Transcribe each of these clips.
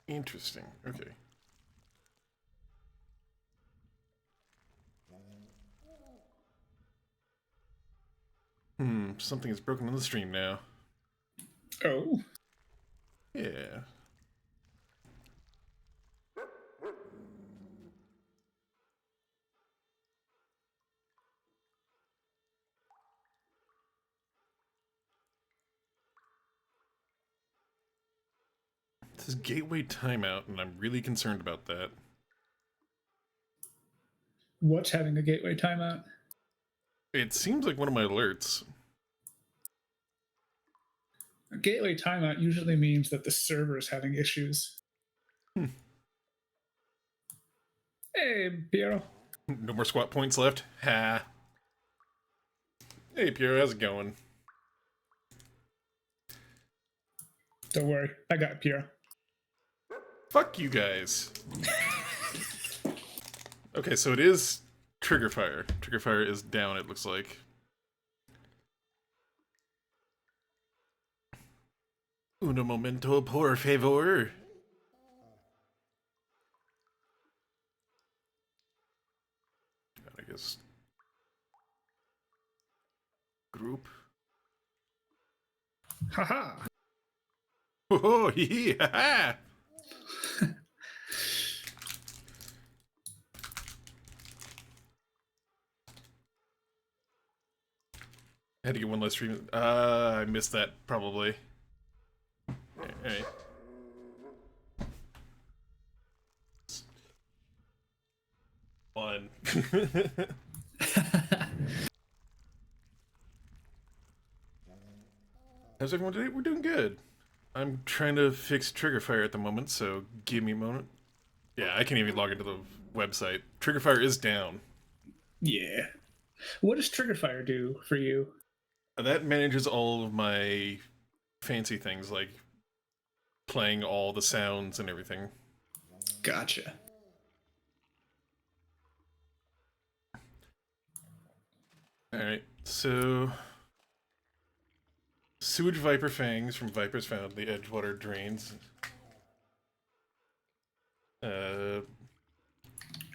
Interesting. Okay. Something is broken on the stream now. Oh. Yeah. This is gateway timeout, and I'm really concerned about that. What's having a gateway timeout? It seems like one of my alerts. A gateway timeout usually means that the server is having issues. Hey, Piero. No more squat points left? Ha. Hey, Pierre, how's it going? Don't worry, I got Piero. Fuck you guys. Okay, so it is trigger fire. Trigger fire is down, it looks like. Uno momento, por favor. I guess. Group. Haha. Oh, hee hee, ha ha. I had to get one less stream. I missed that, probably. Alright. One. How's everyone today? We're doing good. I'm trying to fix trigger fire at the moment, so give me a moment. Yeah, I can't even log into the website. Trigger fire is down. Yeah. What does trigger fire do for you? That manages all of my fancy things, like playing all the sounds and everything. Gotcha. Alright, so... Sewage viper fangs from vipers found in the Edgewater drains.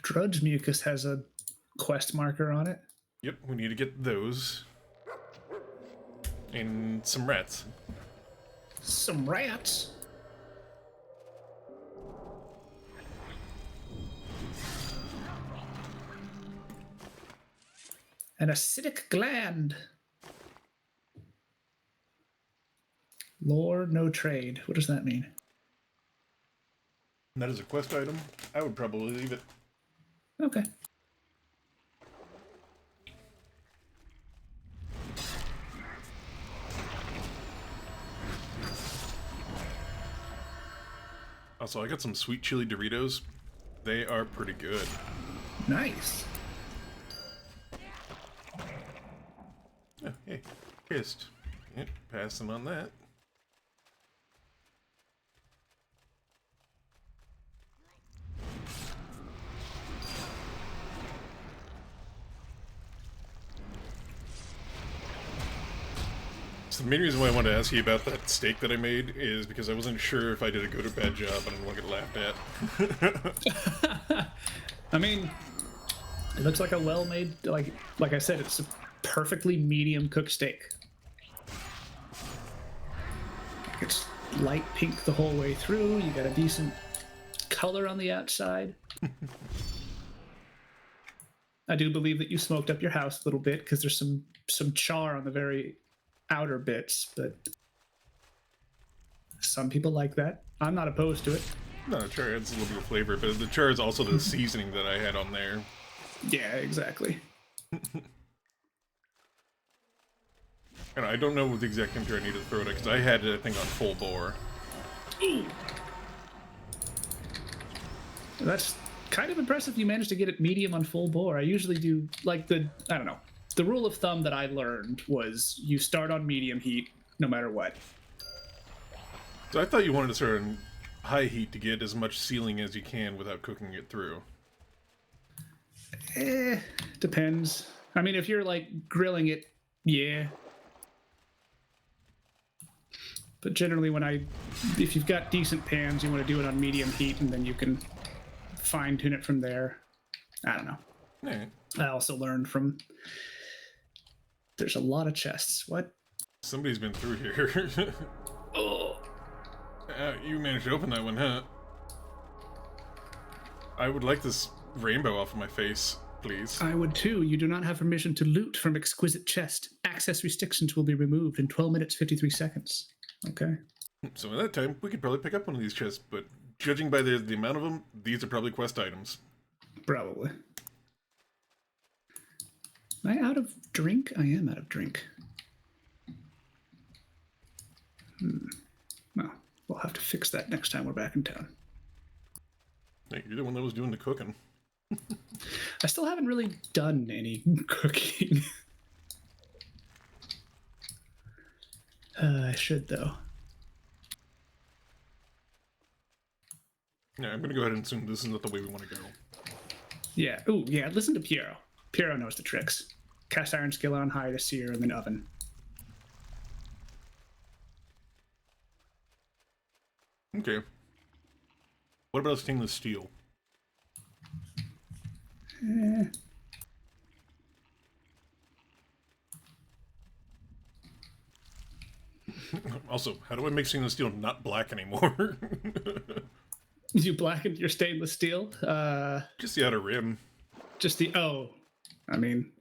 Drudge mucus has a quest marker on it. Yep, we need to get those. And some rats. Some rats. An acidic gland. Lore, no trade. What does that mean? And that is a quest item. I would probably leave it. Okay. Also, I got some sweet chili Doritos. They are pretty good. Nice. Oh, hey, kissed. Yep, passing on that. So the main reason why I wanted to ask you about that steak that I made is because I wasn't sure if I did a good or bad job and I didn't want to get laughed at. I mean, it looks like a well-made, like I said, it's a perfectly medium cooked steak. It's light pink the whole way through. You got a decent color on the outside. I do believe that you smoked up your house a little bit because there's some char on the very outer bits, but some people like that. I'm not opposed to it. No, the char adds a little bit of flavor, but the char is also the seasoning that I had on there. Yeah, exactly. And I don't know what the exact temperature I need to throw it at, because I had it, I think, on full bore. Ooh. That's kind of impressive you managed to get it medium on full bore. I usually do, like, I don't know. The rule of thumb that I learned was you start on medium heat no matter what. So I thought you wanted to start on high heat to get as much sealing as you can without cooking it through. Depends. I mean, if you're, like, grilling it, yeah. But generally, if you've got decent pans, you want to do it on medium heat, and then you can fine tune it from there. I don't know. Alright. I also learned from. There's a lot of chests. What? Somebody's been through here. Oh. You managed to open that one, huh? I would like this rainbow off of my face, please. I would too. You do not have permission to loot from exquisite chest. Access restrictions will be removed in 12 minutes 53 seconds. Okay. So at that time, we could probably pick up one of these chests, but judging by the amount of them, these are probably quest items. Probably. Am I out of drink? I am out of drink. Well, we'll have to fix that next time we're back in town. Hey, you're the one that was doing the cooking. I still haven't really done any cooking. I should, though. Yeah, I'm gonna go ahead and assume this is not the way we want to go. Yeah. Ooh, yeah. Listen to Piero. Piero knows the tricks. Cast iron skillet on high to sear, and then oven. Okay. What about stainless steel? Also, how do I make stainless steel not black anymore? You blackened your stainless steel? Just the outer rim. Just the... Oh. I mean...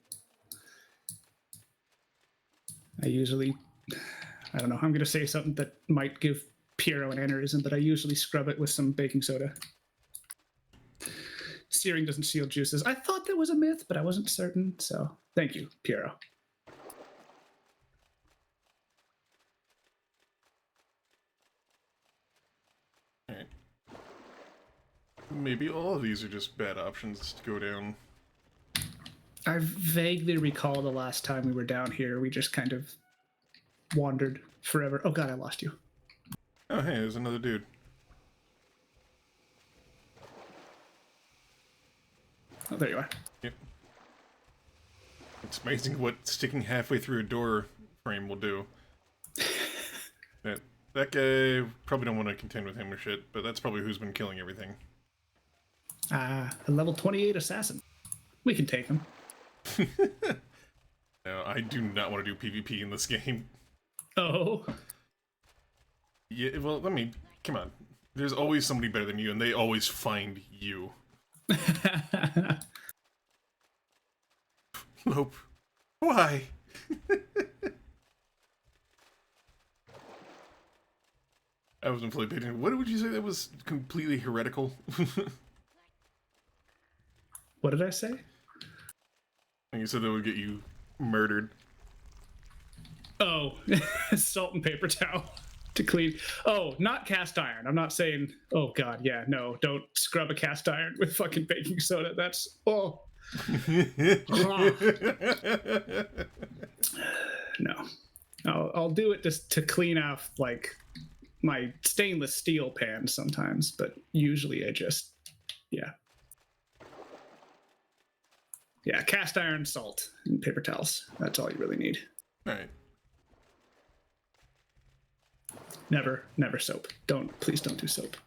I usually... I don't know. I'm going to say something that might give Piero an aneurysm, but I usually scrub it with some baking soda. Searing doesn't seal juices. I thought that was a myth, but I wasn't certain, so thank you, Piero. Alright. Maybe all of these are just bad options to go down. I vaguely recall the last time we were down here, we just kind of wandered forever. Oh god, I lost you. Oh hey, there's another dude. Oh, there you are. Yep. It's amazing what sticking halfway through a door frame will do. That guy, probably don't want to contend with him or shit, but that's probably who's been killing everything. A level 28 assassin. We can take him. No, I do not want to do PvP in this game. Oh. Yeah, well, come on. There's always somebody better than you, and they always find you. Lope, why? I wasn't fully paying attention. What would you say that was completely heretical? What did I say? And you said that would get you murdered. Oh, salt and paper towel to clean. Oh, not cast iron. I'm not saying, oh god, yeah, no, don't scrub a cast iron with fucking baking soda. That's, oh. No. I'll do it just to clean off, like, my stainless steel pan sometimes, but usually I just, yeah. Yeah, cast iron, salt, and paper towels. That's all you really need. Alright. Never soap. Please don't do soap.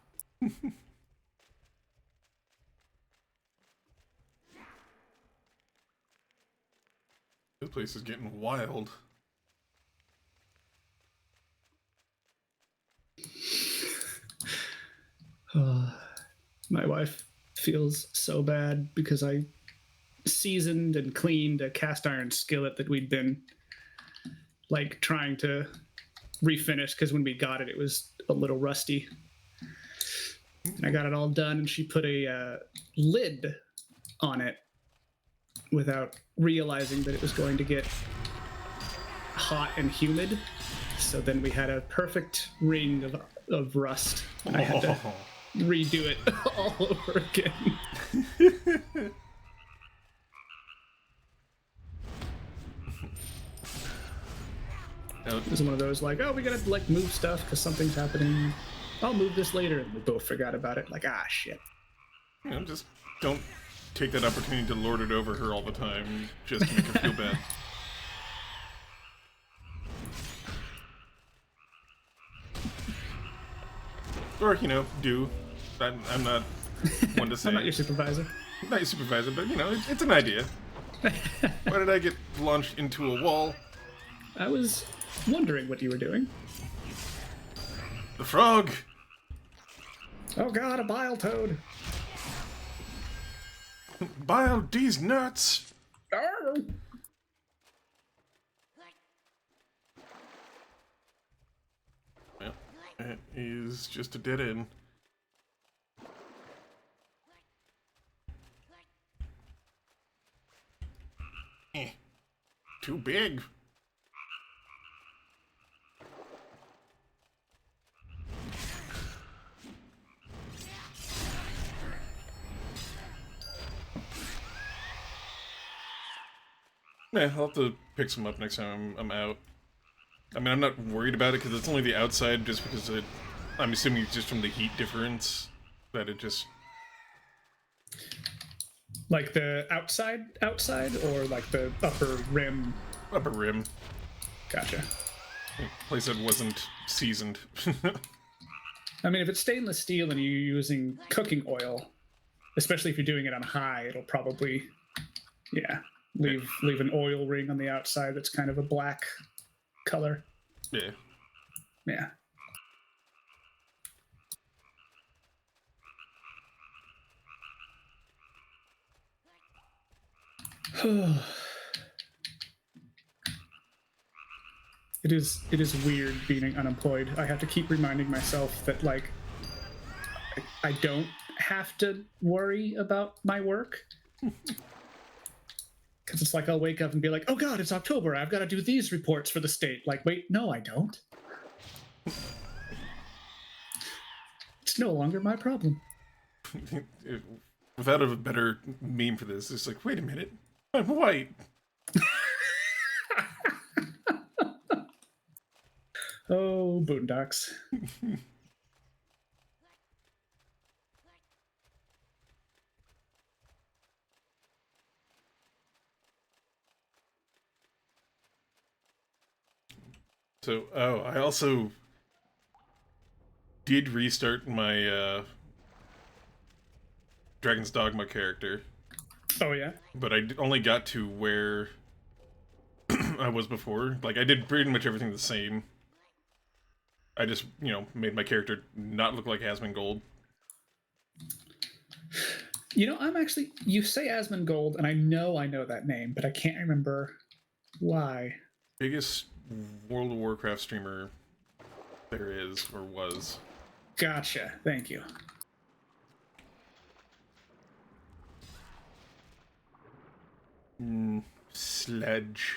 This place is getting wild. My wife feels so bad because I seasoned and cleaned a cast iron skillet that we'd been like trying to refinish because when we got it, it was a little rusty. And I got it all done, and she put a lid on it without realizing that it was going to get hot and humid. So then we had a perfect ring of rust. And I had to redo it all over again. It was one of those like, oh, we gotta like move stuff because something's happening. I'll move this later, and we both forgot about it. Like, ah, shit. You know, just don't take that opportunity to lord it over her all the time just to make her feel bad. Or, you know, do. I'm not one to say. I'm not your supervisor. Not your supervisor, but, you know, it's an idea. Why did I get launched into a wall? I was wondering what you were doing. The frog! Oh god, a bile toad. Bile these nuts! Oh. Well, it is just a dead end. Too big. Yeah, I'll have to pick some up next time I'm out. I mean, I'm not worried about it because it's only the outside, just because I'm assuming it's just from the heat difference that it just... Like the outside, or like the upper rim? Upper rim. Gotcha. Place that wasn't seasoned. I mean, if it's stainless steel and you're using cooking oil, especially if you're doing it on high, it'll probably, yeah, leave an oil ring on the outside that's kind of a black color. Yeah. Yeah. It is weird being unemployed. I have to keep reminding myself that like I don't have to worry about my work. Because it's like I'll wake up and be like, oh god, it's October, I've got to do these reports for the state. Like, wait, no, I don't. It's no longer my problem. Without a better meme for this, it's like, wait a minute, I'm white. Oh, boondocks. So, oh, I also did restart my Dragon's Dogma character. Oh, yeah? But I only got to where I was before. Like, I did pretty much everything the same. I just, you know, made my character not look like Asmongold. You know, I'm actually... You say Asmongold, and I know that name, but I can't remember why. Biggest World of Warcraft streamer there is, or was. Gotcha. Thank you. Sledge.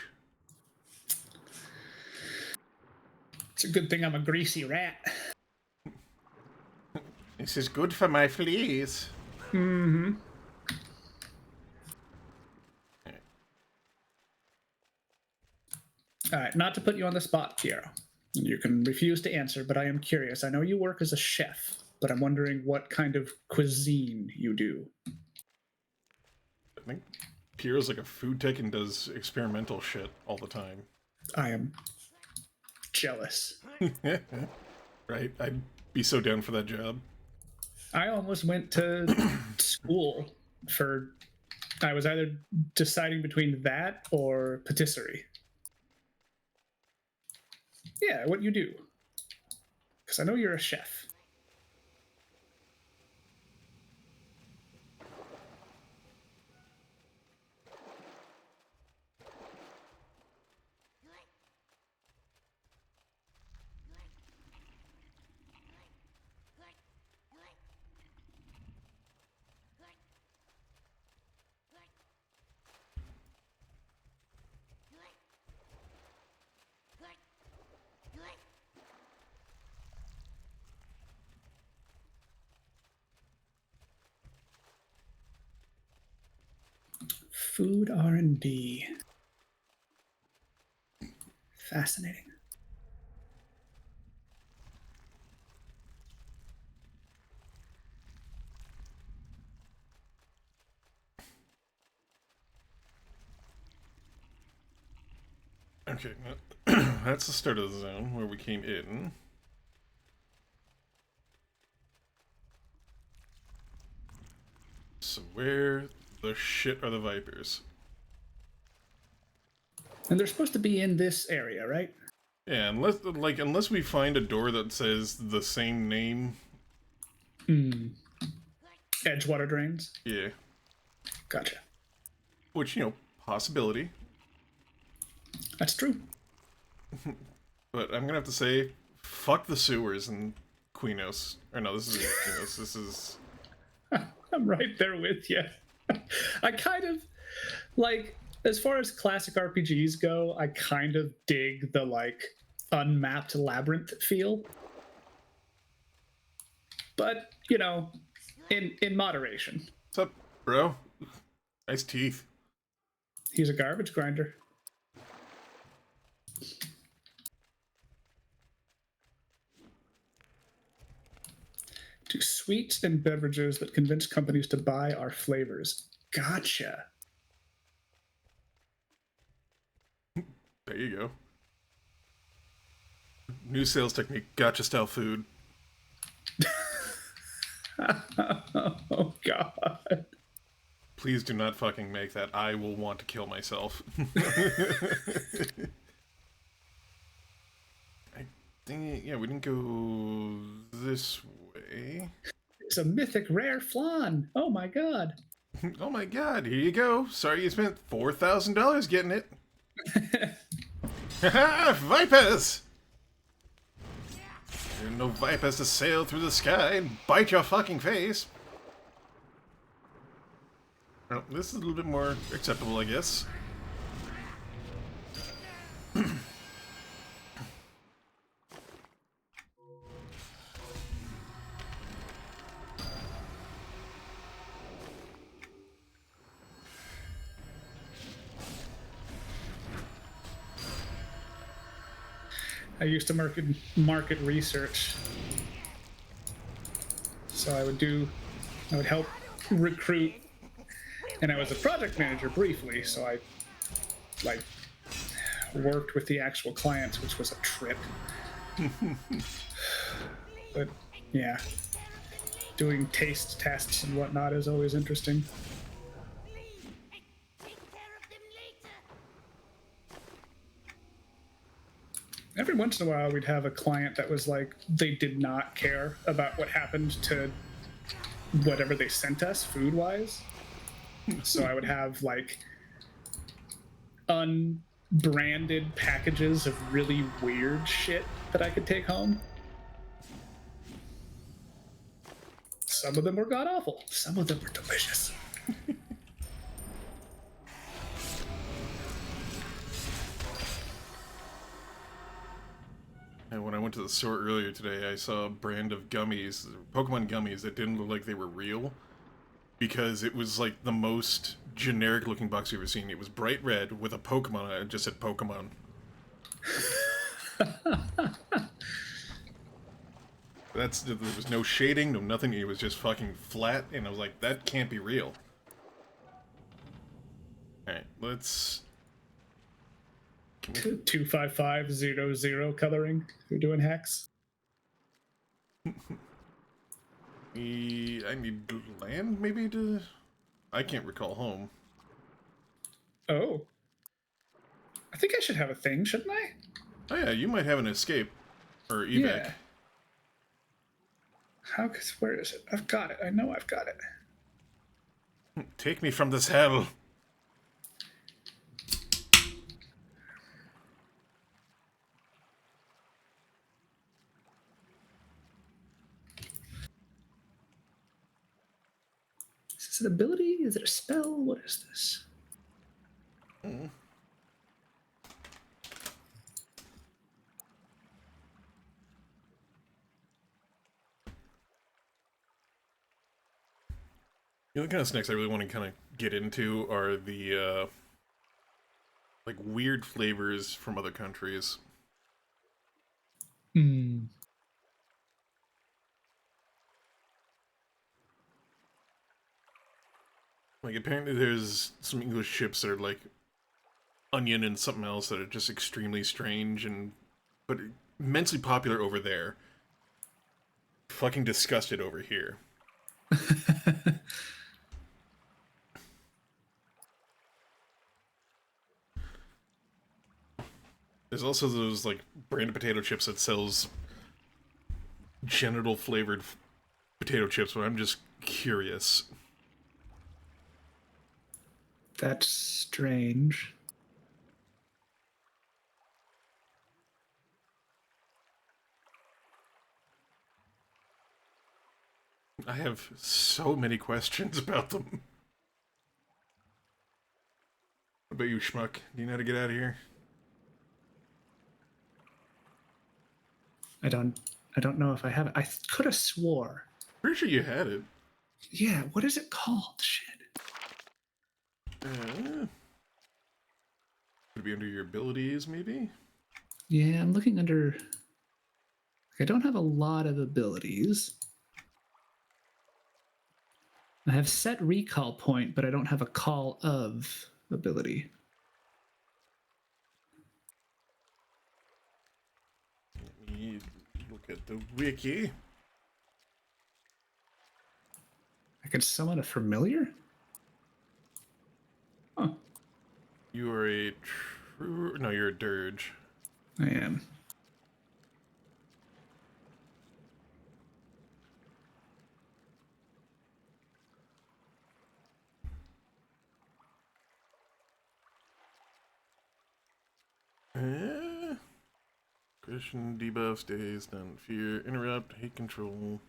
It's a good thing I'm a greasy rat. This is good for my fleas. Mm-hmm. All right, not to put you on the spot, Piero. You can refuse to answer, but I am curious. I know you work as a chef, but I'm wondering what kind of cuisine you do. I think Piero's like a food tech and does experimental shit all the time. I am jealous. Right? I'd be so down for that job. I almost went to school for... I was either deciding between that or patisserie. Yeah, what you do. Because I know you're a chef. Food R&D. Fascinating. Okay, that's the start of the zone where we came in. So where the shit are the Vipers? And they're supposed to be in this area, right? Yeah, unless we find a door that says the same name. Hmm. Edgewater drains. Yeah. Gotcha. Which, possibility. That's true. But I'm gonna have to say, fuck the sewers in Quenos. Or no, this is Quenos. This is. I'm right there with you. I kind of like, as far as classic RPGs go, I kind of dig the like unmapped labyrinth feel. But, in moderation. What's up, bro? Nice teeth. He's a garbage grinder. To sweets and beverages that convince companies to buy our flavors. Gotcha. There you go. New sales technique, gotcha style food. Oh, God. Please do not fucking make that. I will want to kill myself. I think, yeah, we didn't go this way. It's a mythic rare flan. Oh, my God. Oh my god, here you go. Sorry you spent $4,000 getting it. Haha, Vipers! There are no Vipers to sail through the sky and bite your fucking face. Well, this is a little bit more acceptable, I guess. I used to market research. So I would help recruit, and I was a project manager briefly, so I like worked with the actual clients, which was a trip. But yeah, doing taste tests and whatnot is always interesting. Every once in a while, we'd have a client that was like, they did not care about what happened to whatever they sent us food wise. So I would have like unbranded packages of really weird shit that I could take home. Some of them were god awful, some of them were delicious. And when I went to the store earlier today, I saw a brand of gummies, Pokemon gummies, that didn't look like they were real. Because it was like the most generic looking box you've ever seen. It was bright red with a Pokemon on it and just said Pokemon. There was no shading, no nothing. It was just fucking flat, and I was like, that can't be real. Alright, let's... 25500 coloring. You're doing hex. I need land, maybe, to... I can't recall home. Oh. I think I should have a thing, shouldn't I? Oh yeah, you might have an escape. Or evac. Yeah. Where is it? I've got it. I know I've got it. Take me from this hell. Is this an ability? Is it a spell? What is this? Mm. The kind of snacks I really want to kind of get into are the, like, weird flavors from other countries. Hmm. Like, apparently there's some English chips that are, like, onion and something else that are just extremely strange but immensely popular over there. Fucking disgusted over here. There's also those like brand of potato chips that sells genital flavored potato chips, but I'm just curious. That's strange. I have so many questions about them. What about you, schmuck? Do you know how to get out of here? I don't. I don't know if I have it. I could have swore. Pretty sure you had it. Yeah. What is it called? Shit. Could it be under your abilities, maybe? Yeah, I'm looking under. I don't have a lot of abilities. I have set recall point, but I don't have a call of ability. Let me look at the wiki. I can summon a familiar? Huh. You are a true. No, you're a dirge. I am. Uh, Christian debuff stays, then fear, interrupt, hate control.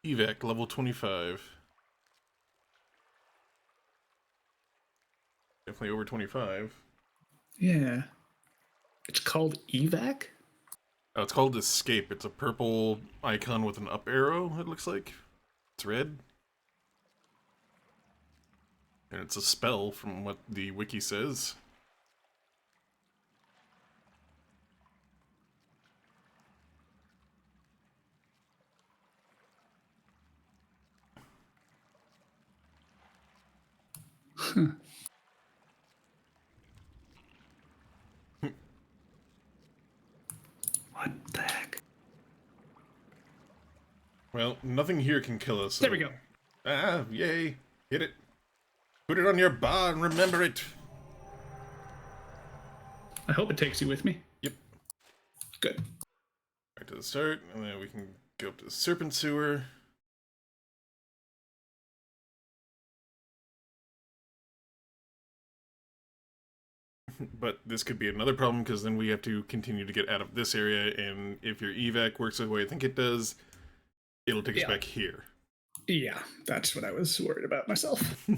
Evac, level 25. Definitely over 25. Yeah. It's called evac? Oh, it's called Escape. It's a purple icon with an up arrow, it looks like. It's red. And it's a spell from what the wiki says. What the heck? Well, nothing here can kill us. So... There we go. Ah, yay. Hit it. Put it on your bar and remember it. I hope it takes you with me. Yep. Good. Back to the start, and then we can go up to the Serpent Sewer. But this could be another problem, because then we have to continue to get out of this area, and if your evac works the way I think it does, it'll take us back here. Yeah, that's what I was worried about myself.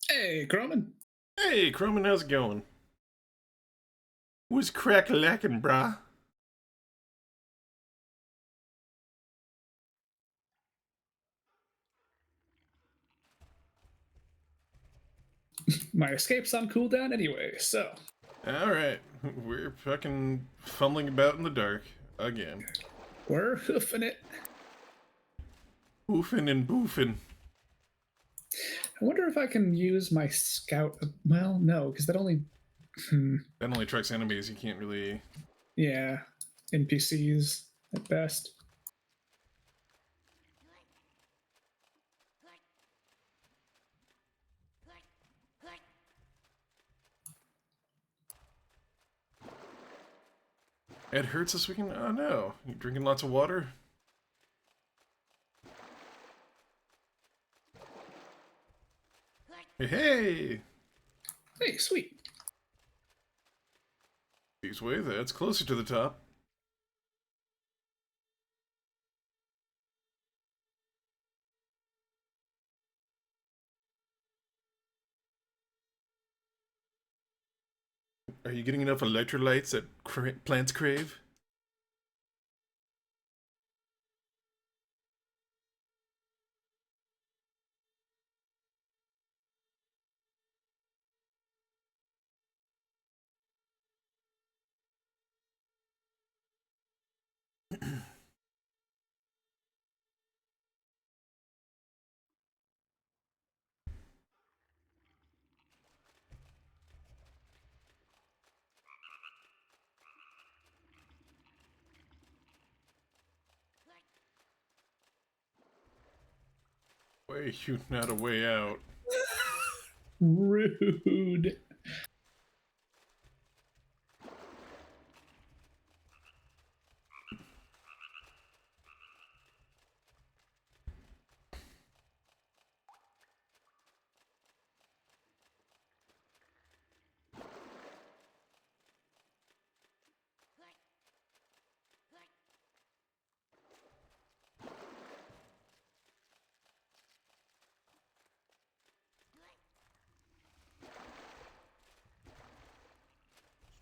Hey, Croman. Hey, Croman, how's it going? Was crack lacking, brah? My escape's on cooldown anyway, so. Alright, we're fucking fumbling about in the dark again. We're hoofing it. Boofing and boofing. I wonder if I can use my scout. Well, no, because that only. That only tracks enemies, you can't really... Yeah, NPCs at best. It hurts this weekend? Oh no. You drinking lots of water? Hey, hey! Hey, sweet. These way, that's closer to the top. Are you getting enough electrolytes that plants crave? Why are you not a way out? Rude.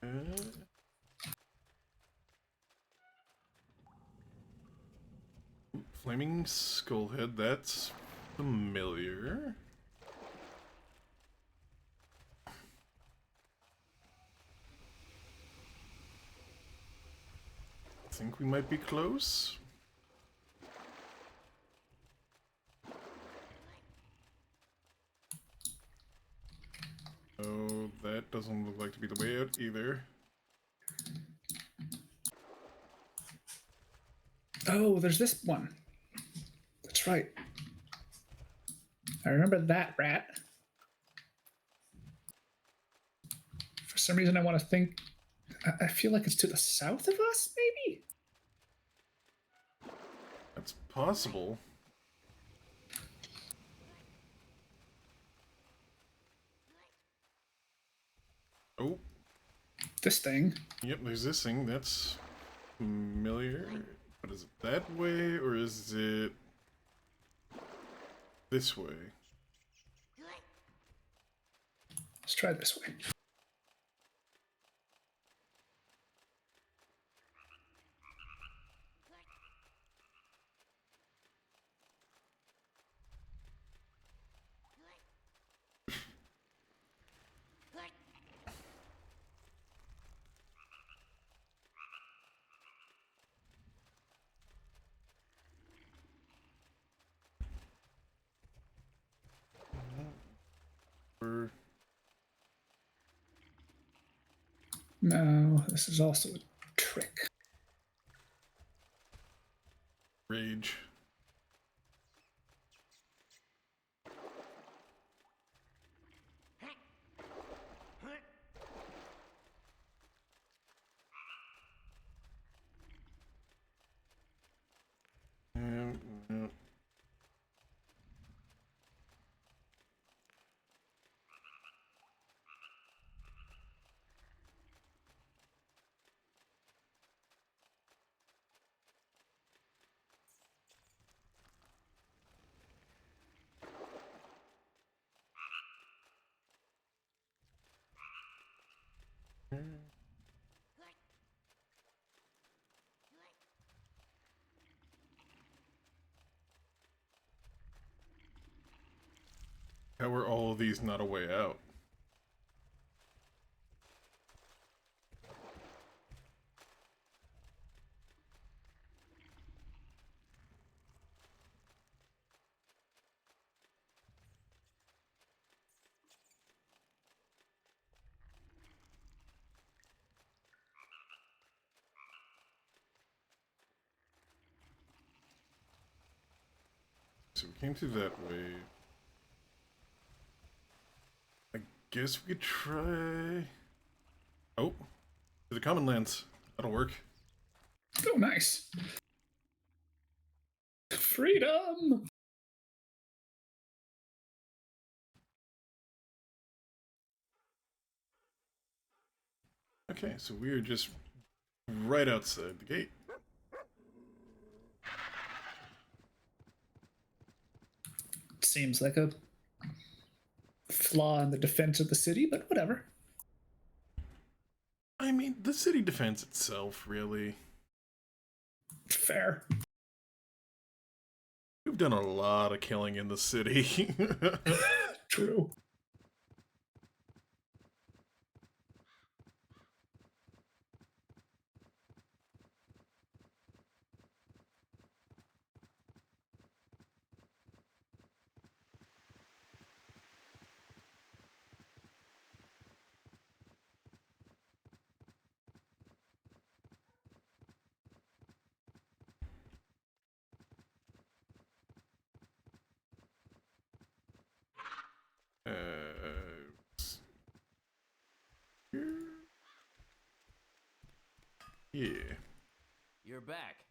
Uh, Flaming Skullhead, that's familiar. I think we might be close. Oh, that doesn't look like to be the way out either. Oh, there's this one. That's right. I remember that rat. For some reason, I want to think. I feel like it's to the south of us, maybe? That's possible. Oh, This thing. yep, there's this thing. That's familiar. But is it that way, or is it this way? Let's try this way. Or No, this is also a trick. rage. No. How are all of these not a way out? So we came through that way. I guess we could try... Oh, to the common lands. That'll work. Oh, nice. Freedom! Okay, so we are just right outside the gate. Seems like a flaw in the defense of the city, but whatever. I mean, the city defends itself, really. Fair. We've done a lot of killing in the city. True. Yeah. You're back.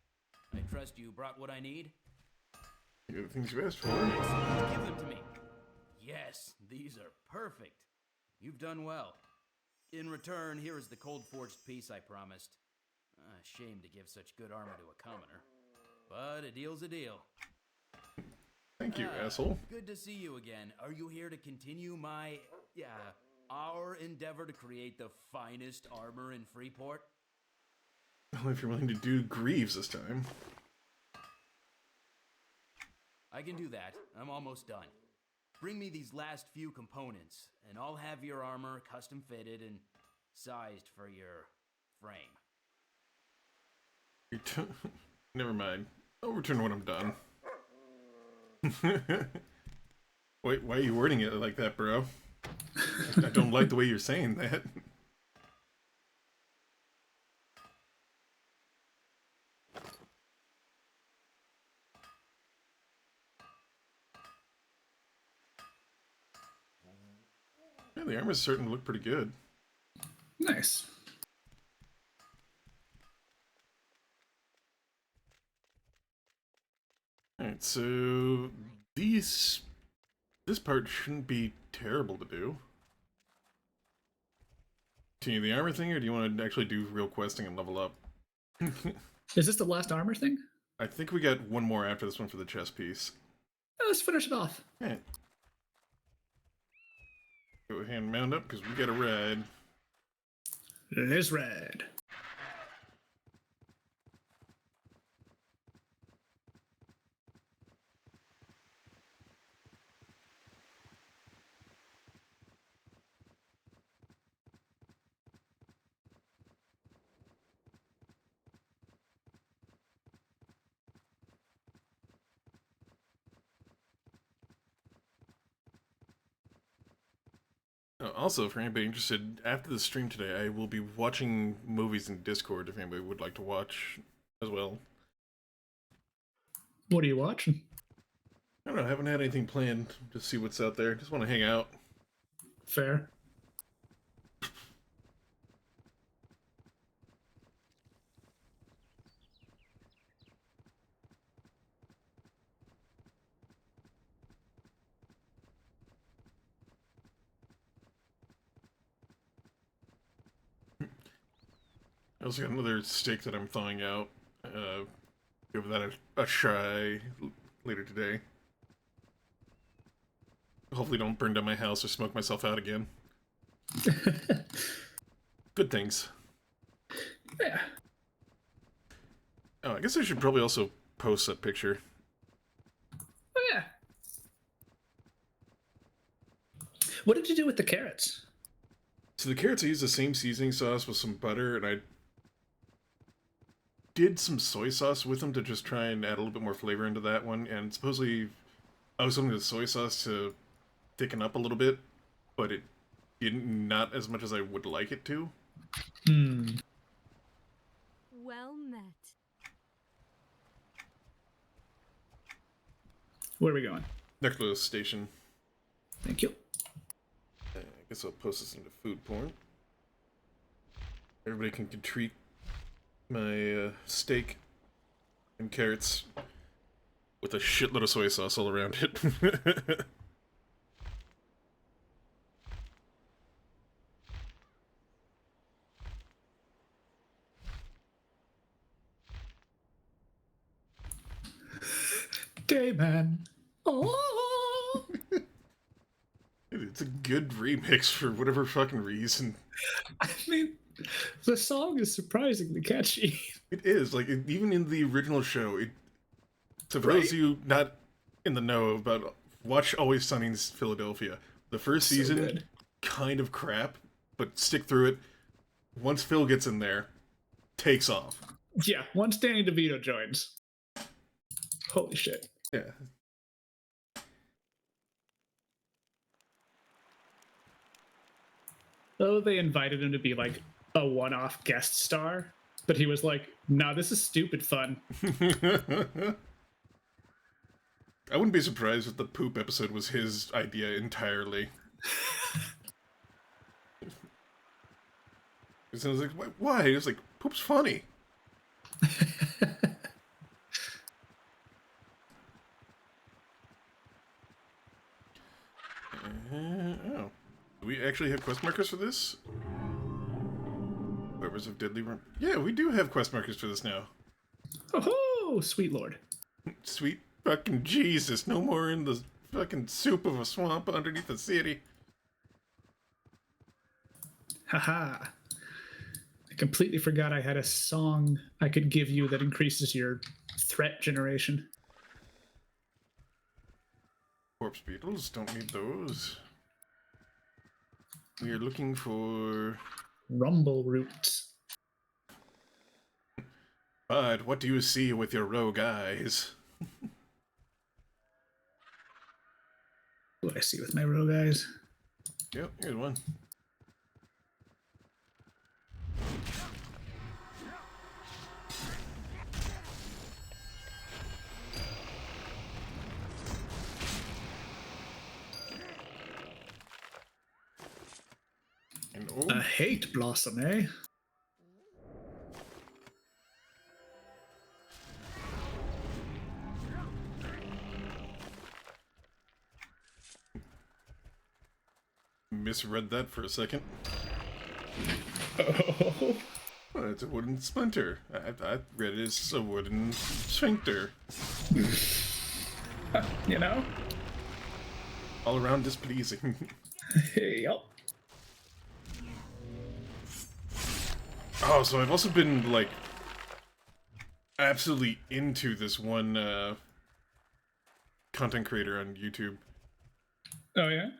I trust you brought what I need? You got the things you asked for. Excellent. Give them to me. Yes, these are perfect. You've done well. In return, here is the cold forged piece I promised. Shame to give such good armor to a commoner. But a deal's a deal. Thank you, asshole. Good to see you again. Are you here to continue our endeavor to create the finest armor in Freeport? Well, if you're willing to do Greaves this time. I can do that. I'm almost done. Bring me these last few components, and I'll have your armor custom fitted and sized for your frame. Never mind. I'll return when I'm done. Wait, why are you wording it like that, bro? I don't like the way you're saying that. Yeah, the armor's starting to look pretty good. Nice. Alright, so this part shouldn't be terrible to do. Continue the armor thing, or do you want to actually do real questing and level up? Is this the last armor thing? I think we got one more after this one for the chess piece. Let's finish it off. Alright. Go ahead and mount up, because we got a ride. Let's ride. Also, for anybody interested, after the stream today, I will be watching movies in Discord if anybody would like to watch as well. What are you watching? I don't know, I haven't had anything planned. Just see what's out there. Just want to hang out. Fair. I also got another steak that I'm thawing out. Give that a try later today. Hopefully don't burn down my house or smoke myself out again. Good things. Yeah. Oh, I guess I should probably also post that picture. Oh, yeah. What did you do with the carrots? So the carrots, I used the same seasoning sauce with some butter, and I did some soy sauce with them to just try and add a little bit more flavor into that one. And supposedly, I was hoping the soy sauce to thicken up a little bit, but it didn't, not as much as I would like it to. Well met. Where are we going? Next to the station. Thank you. I guess I'll post this into food porn. Everybody can treat my steak and carrots with a shitload of soy sauce all around it. Gay man. Oh. It's a good remix for whatever fucking reason. I mean, the song is surprisingly catchy. It is, like, even in the original show, so for Right? those of you not in the know about, watch Always Sunny in Philadelphia. The first So season, good. kind of crap, but stick through it. Once Phil gets in there, takes off. Yeah, once Danny DeVito joins. Holy shit. Yeah. Oh, they invited him to be like a one-off guest star, but he was like, "Nah, this is stupid fun." I wouldn't be surprised if the poop episode was his idea entirely. Because I was like, why? It's like, poop's funny. Do we actually have quest markers for this? Weapons of Deadly Worm. Yeah, we do have quest markers for this now. Oh, sweet lord. Sweet fucking Jesus, no more in the fucking soup of a swamp underneath the city. Haha. I completely forgot I had a song I could give you that increases your threat generation. Corpse beetles, don't need those. We are looking for... Rumble roots. But what do you see with your rogue eyes? What do I see with my rogue eyes? Yep, here's one. And A hate blossom, eh? misread that for a second. Oh. Well, it's a wooden splinter. I read it as a wooden sphincter. You know? All around displeasing. Yep. Oh, so I've also been, like, absolutely into this one, content creator on YouTube. Oh, yeah?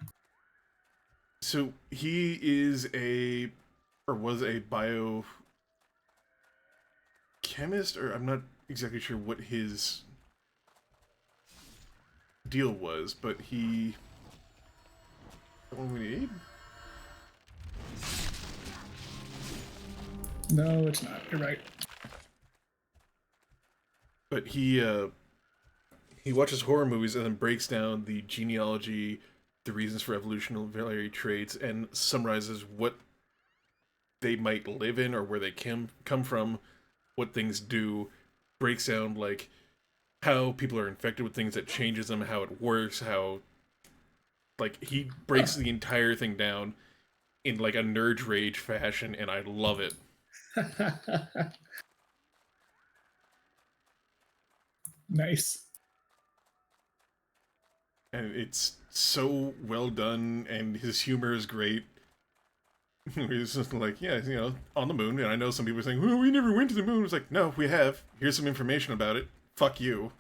So, he is or was a biochemist, or I'm not exactly sure what his deal was, but he... What we need? No, it's not. You're right. But he watches horror movies and then breaks down the genealogy, the reasons for evolutionary traits, and summarizes what they might live in or where they come from, what things do, breaks down, like, how people are infected with things that changes them, how it works, how... Like, he breaks the entire thing down in, like, a nerd rage fashion, and I love it. Nice. And it's so well done, and his humor is great. He's just like, yeah, you know, on the moon. And I know some people are saying, well, we never went to the moon. It's like, no, we have. Here's some information about it. Fuck you.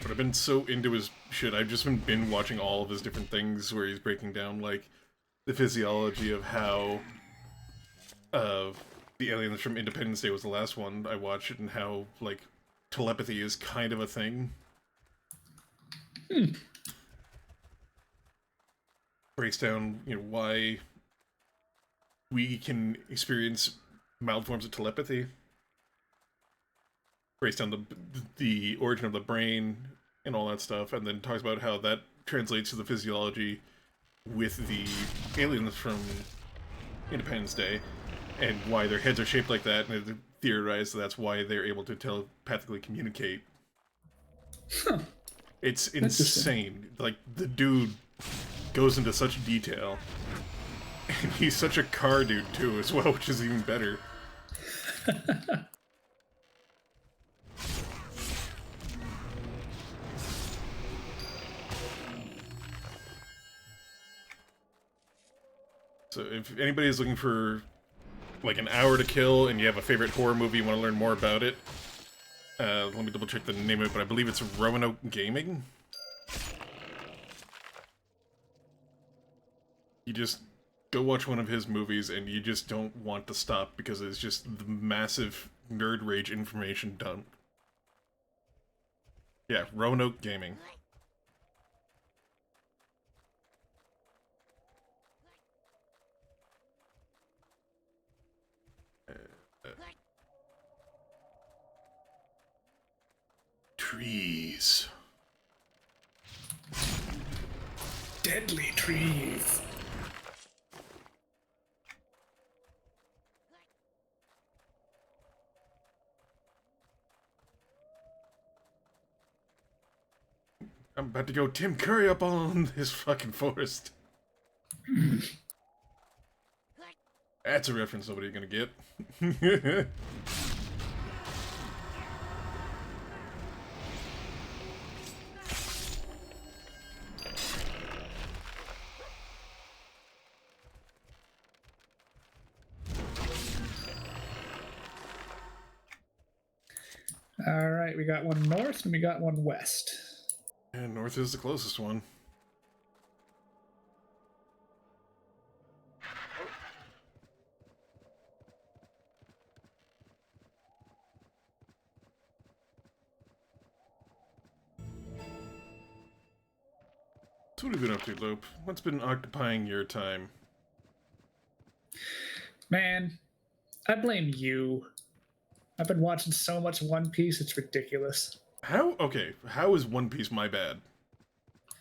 But I've been so into his shit, I've just been watching all of his different things where he's breaking down, like, the physiology of how the aliens from Independence Day was the last one I watched, and how, like, telepathy is kind of a thing. Breaks down, you know, why we can experience mild forms of telepathy. Breaks down the origin of the brain and all that stuff, and then talks about how that translates to the physiology with the aliens from Independence Day, and why their heads are shaped like that, and they theorize that's why they're able to telepathically communicate. Huh. It's insane. Like, the dude goes into such detail. And he's such a car dude, too, as well, which is even better. So if anybody's looking for, like, an hour to kill and you have a favorite horror movie, you want to learn more about it, let me double check the name of it, but I believe it's Roanoke Gaming. You just go watch one of his movies and you just don't want to stop because it's just the massive nerd rage information dump. Yeah, Roanoke Gaming. Trees. deadly trees. I'm about to go Tim Curry up on this fucking forest. That's a reference nobody's gonna get. All right, we got one north and we got one west. And north is the closest one. So what have you been up to, Lope? What's been occupying your time? Man, I blame you. I've been watching so much One Piece, it's ridiculous. How? Okay, how is One Piece my bad?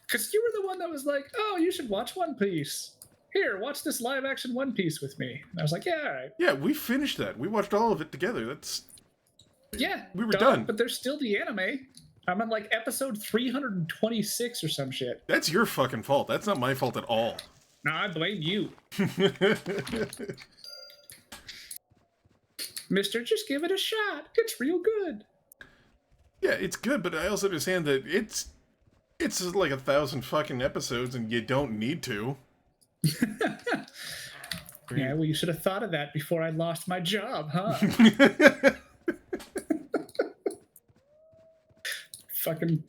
Because you were the one that was like, oh, you should watch One Piece. Here, watch this live action One Piece with me. And I was like, yeah, all right. Yeah, we finished that. We watched all of it together. That's... Yeah, We were done. But there's still the anime. I'm on like episode 326 or some shit. That's your fucking fault. That's not my fault at all. No, I blame you. Mister, just give it a shot. It's real good. Yeah, it's good, but I also understand that it's just like 1,000 fucking episodes and you don't need to. Yeah, well, you should have thought of that before I lost my job, huh? Fucking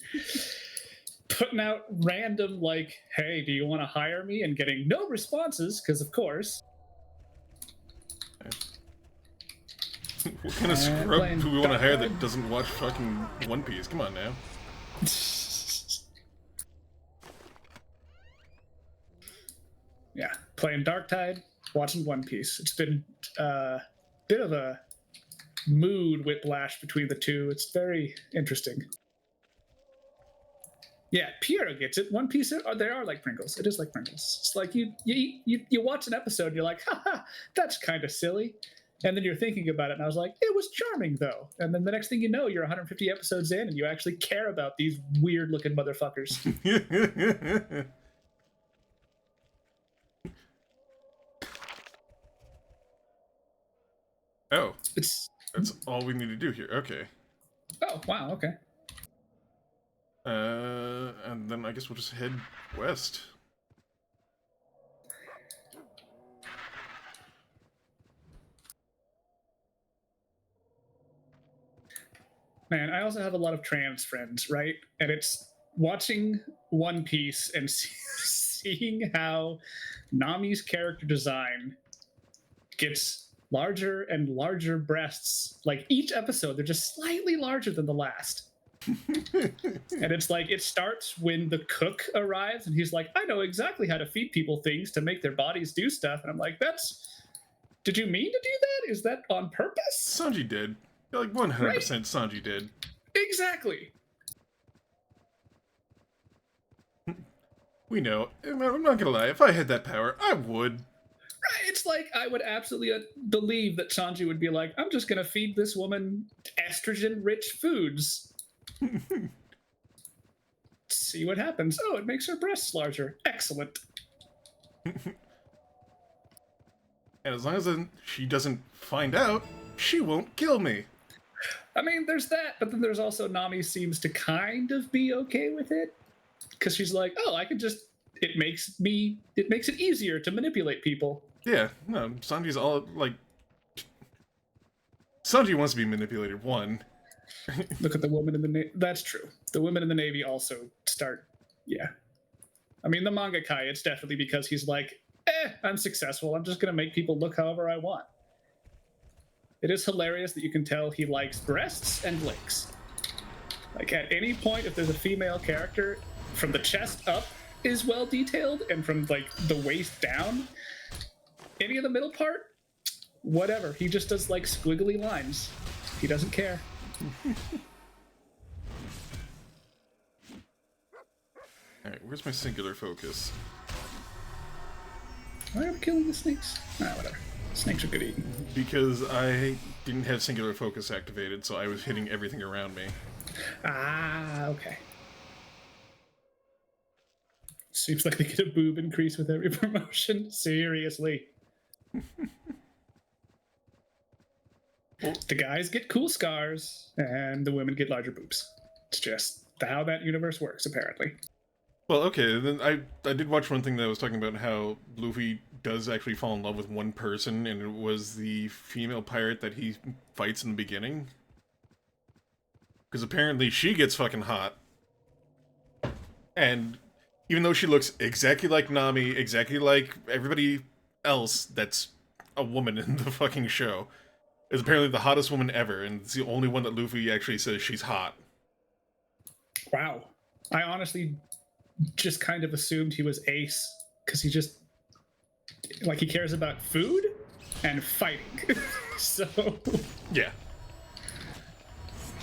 putting out random, like, hey, do you want to hire me? And getting no responses, because of course. What kind of scrub do we want to hire that doesn't watch fucking One Piece? Come on now. Yeah, playing Dark Tide, watching One Piece. It's been a bit of a mood whiplash between the two. It's very interesting. Yeah, Piero gets it. One Piece, they are like Pringles. It is like Pringles. It's like you watch an episode and you're like, haha, that's kind of silly. And then you're thinking about it, and I was like, it was charming, though. And then the next thing you know, you're 150 episodes in, and you actually care about these weird-looking motherfuckers. Oh, that's all we need to do here. Okay. Oh, wow, okay. And then I guess we'll just head west. Man, I also have a lot of trans friends, right? And it's watching One Piece and seeing how Nami's character design gets larger and larger breasts. Like each episode, they're just slightly larger than the last. And it's like, it starts when the cook arrives and he's like, I know exactly how to feed people things to make their bodies do stuff. And I'm like, did you mean to do that? Is that on purpose? Sanji did. Like 100% Right? Sanji did. Exactly. We know. I'm not gonna lie. If I had that power, I would. Right, it's like I would absolutely believe that Sanji would be like, I'm just going to feed this woman estrogen-rich foods. See what happens. Oh, it makes her breasts larger. Excellent. And as long as she doesn't find out, she won't kill me. I mean, there's that, but then there's also Nami seems to kind of be okay with it. Because she's like, oh, I can just... It makes it easier to manipulate people. Yeah, no, Sanji's all, like... Sanji wants to be manipulated, one. Look at the woman in the Navy. That's true. The women in the Navy also start... Yeah. I mean, the manga Kai, it's definitely because he's like, I'm successful. I'm just going to make people look however I want. It is hilarious that you can tell he likes breasts and legs. Like, at any point, if there's a female character, from the chest up is well detailed, and from, like, the waist down, any of the middle part, whatever. He just does, like, squiggly lines. He doesn't care. Alright, where's my singular focus? Why am I killing the snakes? Ah, whatever. Snakes are good eating. Because I didn't have singular focus activated, so I was hitting everything around me. Ah, okay. Seems like they get a boob increase with every promotion. Seriously. Well, The guys get cool scars, and the women get larger boobs. It's just how that universe works, apparently. well, okay, then I did watch one thing that was talking about how Luffy does actually fall in love with one person, and it was the female pirate that he fights in the beginning. Because apparently she gets fucking hot. And even though she looks exactly like Nami, exactly like everybody else that's a woman in the fucking show, is apparently the hottest woman ever, and it's the only one that Luffy actually says she's hot. Wow. I honestly just kind of assumed he was Ace because he just like he cares about food and fighting. So Yeah.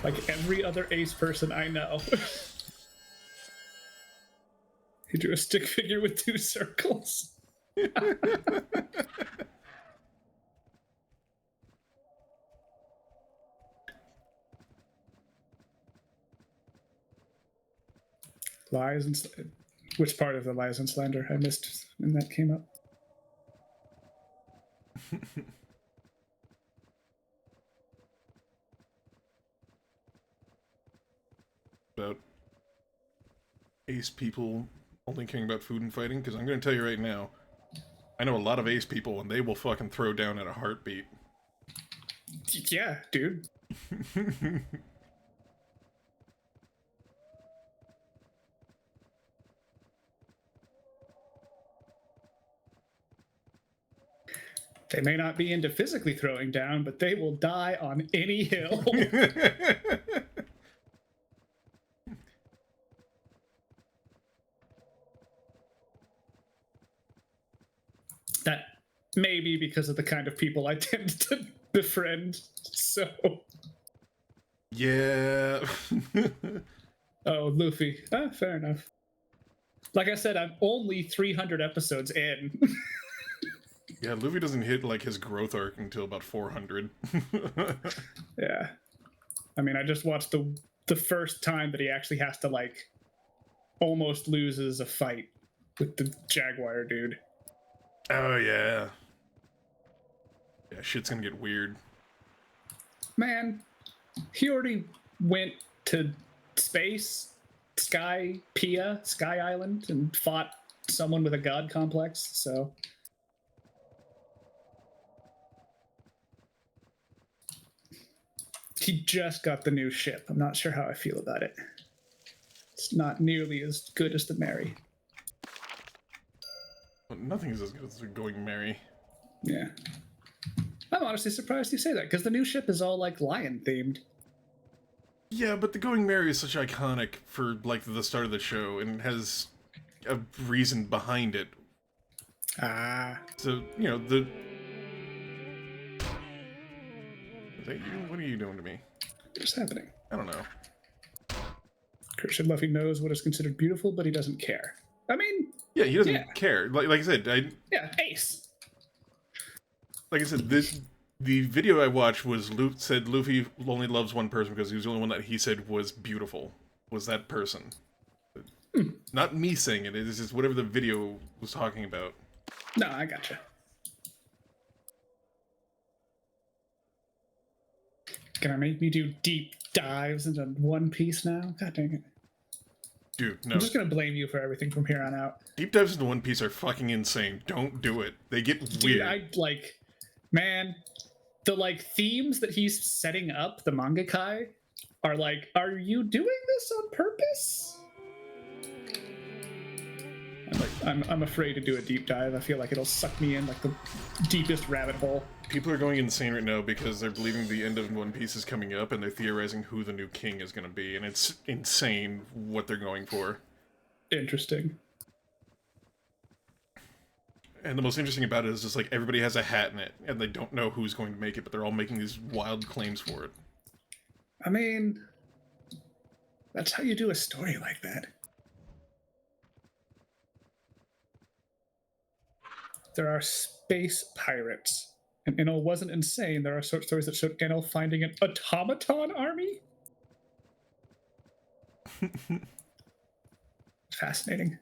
like every other Ace person I know. He drew a stick figure with 2 circles. Lies and which part of the lies and slander I missed when that came up? About ace people only caring about food and fighting, because I'm going to tell you right now, I know a lot of ace people, and they will fucking throw down at a heartbeat. Yeah, dude. They may not be into physically throwing down, but they will die on any hill. That may be because of the kind of people I tend to befriend. So, Yeah. oh, Luffy. Fair enough. Like I said, I'm only 300 episodes in. Yeah, Luffy doesn't hit, like, his growth arc until about 400. Yeah. I mean, I just watched the first time that he actually has to, like, almost loses a fight with the Jaguar dude. Oh, yeah. Yeah, shit's gonna get weird. Man, he already went to space, Sky Island, and fought someone with a god complex, so. He just got the new ship. I'm not sure how I feel about it. It's not nearly as good as the Mary. Well, nothing is as good as the Going Merry. Yeah. I'm honestly surprised you say that, because the new ship is all, like, lion themed. Yeah, but the Going Merry is such iconic for, like, the start of the show, and has a reason behind it. Ah. So, you know, the... Is that you? What are you doing to me? What's happening? I don't know. Christian Luffy knows what is considered beautiful, but he doesn't care. I mean, Yeah, he doesn't care. Like I said, yeah, Ace. like I said, the video I watched was said Luffy only loves one person because he was the only one that he said was beautiful. Was that person? Not me saying it. It's just whatever the video was talking about. No, I gotcha. Gonna make me do deep dives into One Piece now? God dang it. Dude, no. I'm just gonna blame you for everything from here on out. Deep dives into One Piece are fucking insane. Don't do it. They get weird. Dude, man, the like themes that he's setting up, the mangaka, are like, are you doing this on purpose? I'm afraid to do a deep dive. I feel like it'll suck me in like the deepest rabbit hole. People are going insane right now because they're believing the end of One Piece is coming up, and they're theorizing who the new king is going to be, and it's insane what they're going for. Interesting. And the most interesting about it is just like everybody has a hat in it, and they don't know who's going to make it, but they're all making these wild claims for it. I mean, that's how you do a story like that. there are space pirates. And Enel wasn't insane. There are short stories that showed Enel finding an automaton army. Fascinating.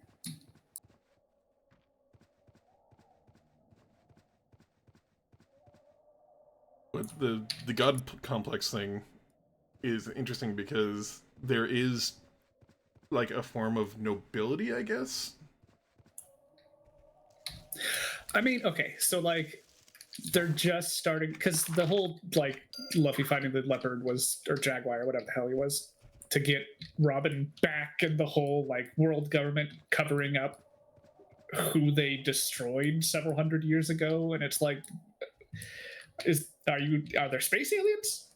But the god complex thing is interesting because there is like a form of nobility, I guess. I mean, okay, so like they're just starting because the whole like Luffy fighting the leopard was or jaguar or whatever the hell he was to get Robin back and the whole like world government covering up who they destroyed several hundred years ago, and it's like, are there space aliens?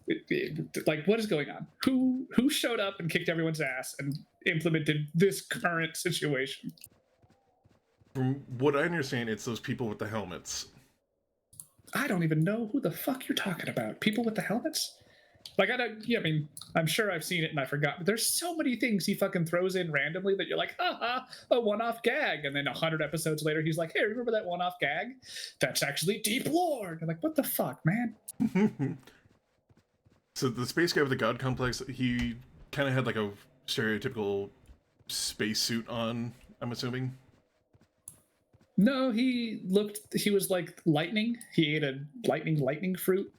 Like, what is going on? Who showed up and kicked everyone's ass and implemented this current situation? From what I understand, it's those people with the helmets. I don't even know who the fuck you're talking about. People with the helmets? Like, I don't, yeah, I mean, I'm sure I've seen it and I forgot, but there's so many things he fucking throws in randomly that you're like, haha, a one-off gag. And then 100 episodes later, he's like, hey, remember that one-off gag? That's actually deep lore. And I'm like, what the fuck, man? So the space guy with the god complex, he kind of had like a stereotypical spacesuit on, I'm assuming. No, he was like lightning. He ate a lightning fruit.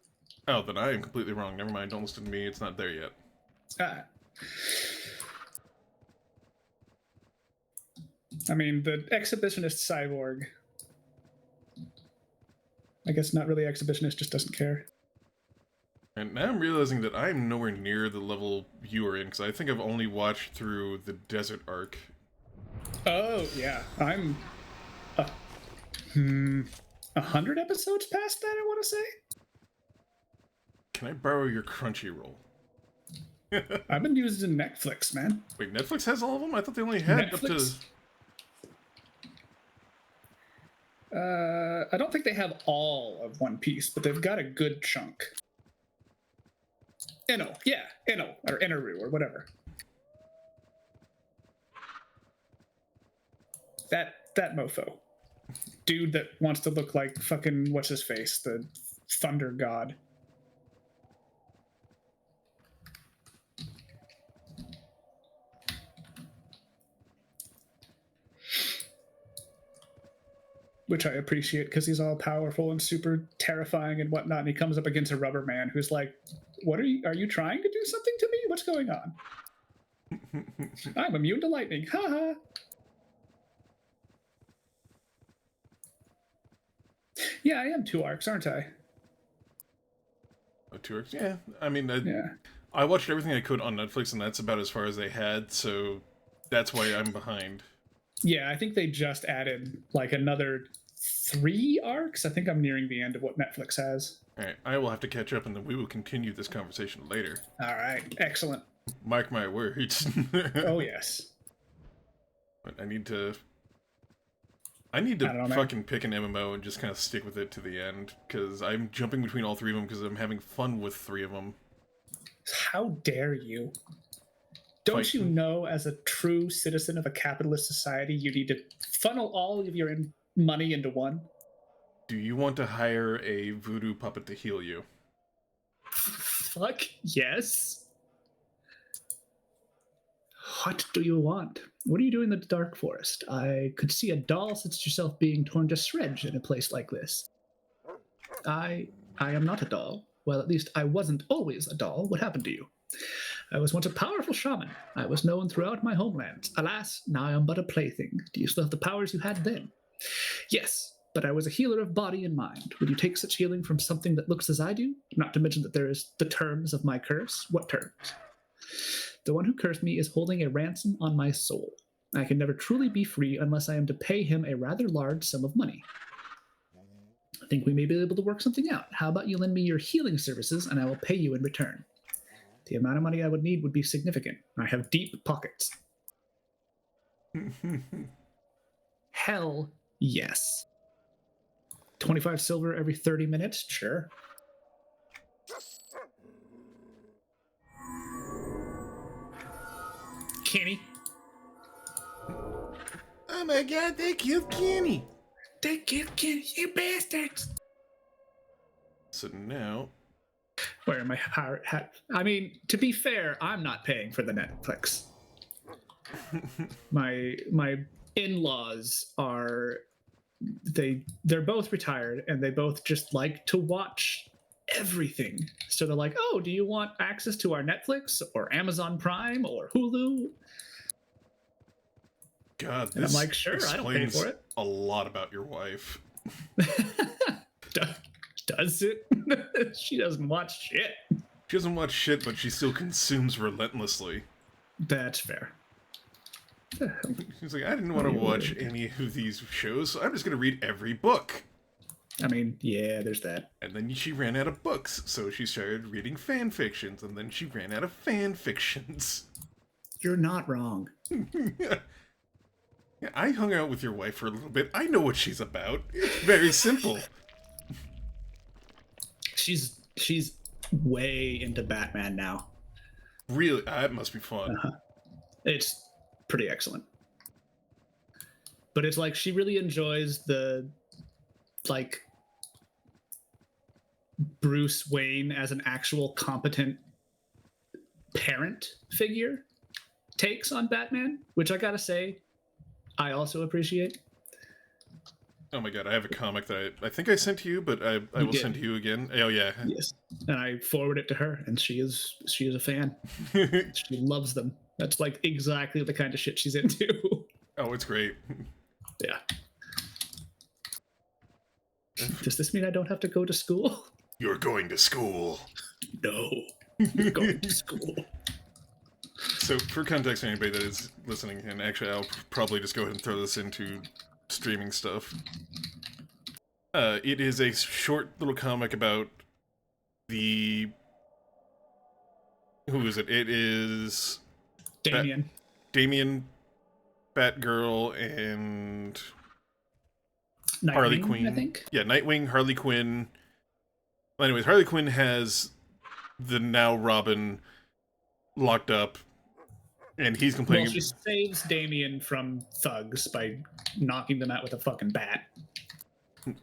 Oh, then I am completely wrong. Never mind. Don't listen to me. It's not there yet. Ah. I mean, the exhibitionist cyborg. I guess not really exhibitionist, just doesn't care. And now I'm realizing that I'm nowhere near the level you are in, because I think I've only watched through the desert arc. Oh, yeah. I'm 100 episodes past that, I want to say? Can I borrow your Crunchyroll? I've been using Netflix, man. Wait, Netflix has all of them? I thought they only had Netflix? up to... I don't think they have all of One Piece, but they've got a good chunk. Eno, yeah, Eno, or Eneru, or whatever. That mofo. Dude that wants to look like fucking, what's his face, the thunder god. Which I appreciate because he's all powerful and super terrifying and whatnot. And he comes up against a rubber man who's like, "What are you trying to do something to me? What's going on?" I'm immune to lightning. Haha. Yeah, I am 2 arcs, aren't I? Oh, 2 arcs? Yeah. I mean, Yeah. I watched everything I could on Netflix, and that's about as far as they had, so that's why I'm behind. Yeah, I think they just added like another 3 arcs. I think I'm nearing the end of what Netflix has. Alright, I will have to catch up, and then we will continue this conversation later. All right, excellent. Mark my words. Oh, yes. But I need to fucking pick an MMO and just kind of stick with it to the end, because I'm jumping between all 3 of them because I'm having fun with 3 of them. How dare you? Don't you know, as a true citizen of a capitalist society, you need to funnel all of your money into one? Do you want to hire a voodoo puppet to heal you? Fuck yes. What do you want? What are you doing in the dark forest? I could see a doll such as yourself being torn to shreds in a place like this. I am not a doll. Well, at least I wasn't always a doll. What happened to you? I was once a powerful shaman. I was known throughout my homeland. Alas, now I am but a plaything. Do you still have the powers you had then? Yes, but I was a healer of body and mind. Would you take such healing from something that looks as I do? Not to mention that there is the terms of my curse. What terms? The one who cursed me is holding a ransom on my soul. I can never truly be free unless I am to pay him a rather large sum of money. I think we may be able to work something out. How about you lend me your healing services and I will pay you in return? The amount of money I would need would be significant. I have deep pockets. Hell yes. 25 silver every 30 minutes? Sure. Kenny. Oh my god, they killed Kenny! They killed you bastards. So now, Where my hat? I mean, to be fair, I'm not paying for the Netflix. My in-laws are they're both retired and they both just like to watch everything. So they're like, "Oh, do you want access to our Netflix or Amazon Prime or Hulu?" God, And I'm this like, "Sure, I don't pay explains for it." a lot about your wife. Does it? She doesn't watch shit. She doesn't watch shit, but she still consumes relentlessly. That's fair. She's like, I didn't want to watch any of these shows, so I'm just going to read every book. I mean, yeah, there's that. And then she ran out of books, so she started reading fan fictions, and then she ran out of fan fictions. You're not wrong. Yeah, I hung out with your wife for a little bit. I know what she's about. It's very simple. She's way into Batman now. Really, that must be fun. It's pretty excellent. But it's like she really enjoys the like Bruce Wayne as an actual competent parent figure takes on Batman, which I gotta say, I also appreciate. Oh my god, I have a comic that I think I sent to you, but I will send to you again. Oh yeah. Yes. And I forward it to her, and she is a fan. She loves them. That's like exactly the kind of shit she's into. Oh, it's great. Yeah. Does this mean I don't have to go to school? You're going to school. No. You're going to school. So, for context, anybody that is listening, and actually I'll probably just go ahead and throw this into streaming stuff. It is a short little comic about the... Who is it? It is... Damien. Damien, Batgirl, and... Nightwing, Harley Quinn. I think. Yeah, Nightwing, Harley Quinn. Well, anyways, Harley Quinn has the now Robin locked up, and he's complaining. Well, she saves Damien from thugs by knocking them out with a fucking bat.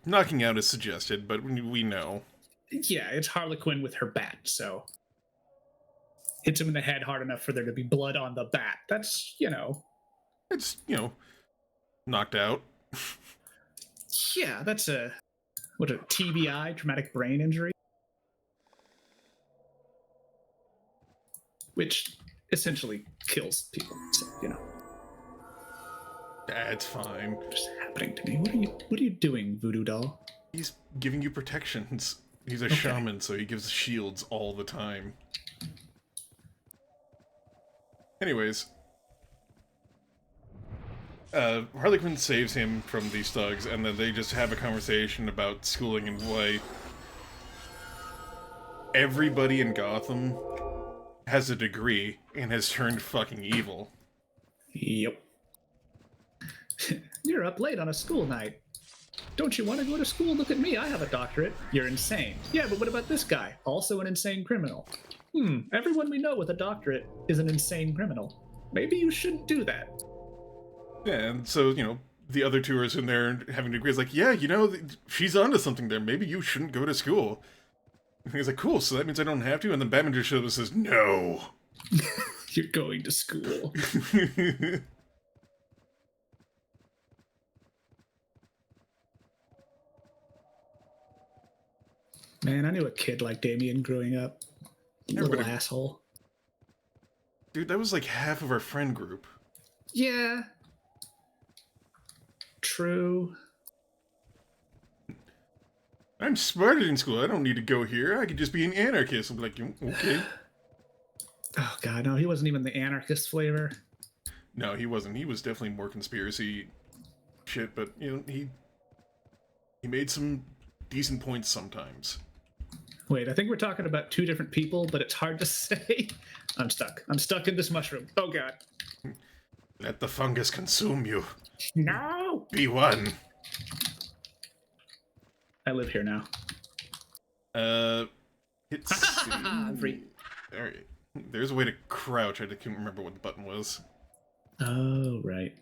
Knocking out is suggested, but we know. Yeah, it's Harley Quinn with her bat, so hits him in the head hard enough for there to be blood on the bat. That's, It's, knocked out. Yeah, that's a TBI, traumatic brain injury, which essentially kills people. So, That's fine. just happening to me. What are you doing, Voodoo Doll? He's giving you protections. He's a shaman, so he gives shields all the time. Anyways, Harley Quinn saves him from these thugs, and then they just have a conversation about schooling and why everybody in Gotham has a degree and has turned fucking evil. Yep. You're up late on a school night. Don't you want to go to school? Look at me, I have a doctorate. You're insane. Yeah, but what about this guy? Also an insane criminal. Everyone we know with a doctorate is an insane criminal. Maybe you shouldn't do that. Yeah, and so, the other two are in there having degrees, like, yeah, she's onto something there. Maybe you shouldn't go to school. And he's like, cool, so that means I don't have to? And then Batman just shows up and says, no. You're going to school. Man, I knew a kid like Damien growing up. Little asshole. Dude, that was like half of our friend group. Yeah. True. I'm smarter in school. I don't need to go here. I could just be an anarchist. I'm like, okay. Oh god, no, he wasn't even the anarchist flavor. No, he wasn't. He was definitely more conspiracy shit, but he made some decent points sometimes. Wait, I think we're talking about two different people, but it's hard to say. I'm stuck. I'm stuck in this mushroom. Oh god. Let the fungus consume you. No! Be one. I live here now. It's Free. Alright. There's a way to crouch. I can't remember what the button was. Oh, right.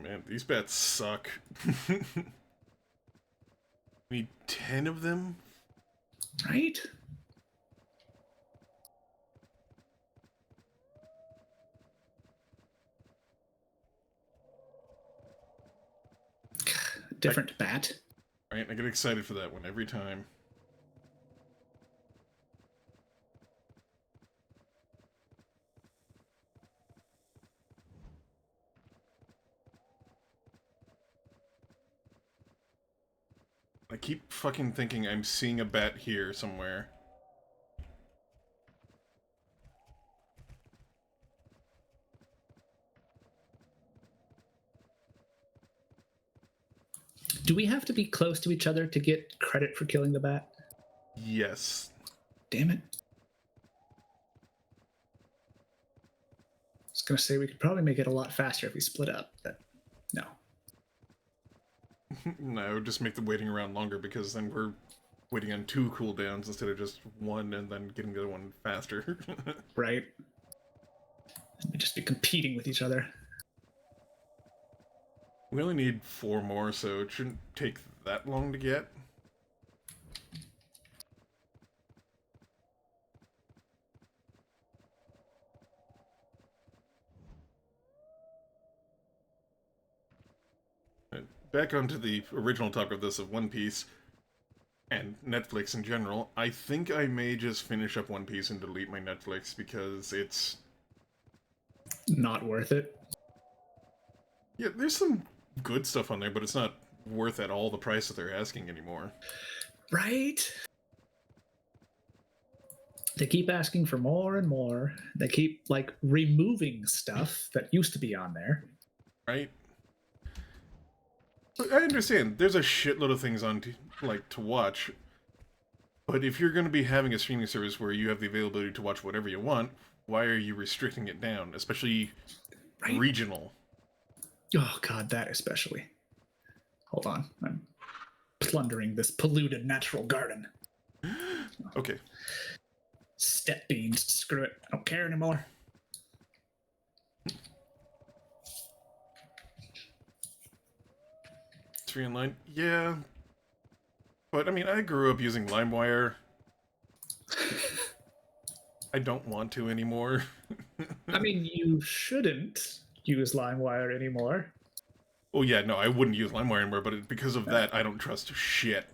man, these bats suck. Need 10 of them? Right? Different bat. Right, I get excited for that one every time. I keep fucking thinking I'm seeing a bat here somewhere. Do we have to be close to each other to get credit for killing the bat? Yes. Damn it. I was going to say we could probably make it a lot faster if we split up, but no. No, just make the waiting around longer because then we're waiting on 2 cooldowns instead of just 1 and then getting the other one faster. Right? We'd just be competing with each other. We only need 4 more, so it shouldn't take that long to get. Back onto the original topic of this, of One Piece and Netflix in general, I think I may just finish up One Piece and delete my Netflix because it's... Not worth it. Yeah, there's some good stuff on there, but it's not worth at all the price that they're asking anymore. Right? They keep asking for more and more. They keep, like, removing stuff that used to be on there. Right? I understand. There's a shitload of things on to watch. But if you're going to be having a streaming service where you have the availability to watch whatever you want, why are you restricting it down? Especially regional. Oh, God, that especially. Hold on. I'm plundering this polluted natural garden. Okay. Step beans. Screw it. I don't care anymore. It's free online? Yeah. But, I mean, I grew up using LimeWire. I don't want to anymore. I mean, you shouldn't use LimeWire anymore. Oh, yeah, no, I wouldn't use LimeWire anymore, but because of that, I don't trust shit.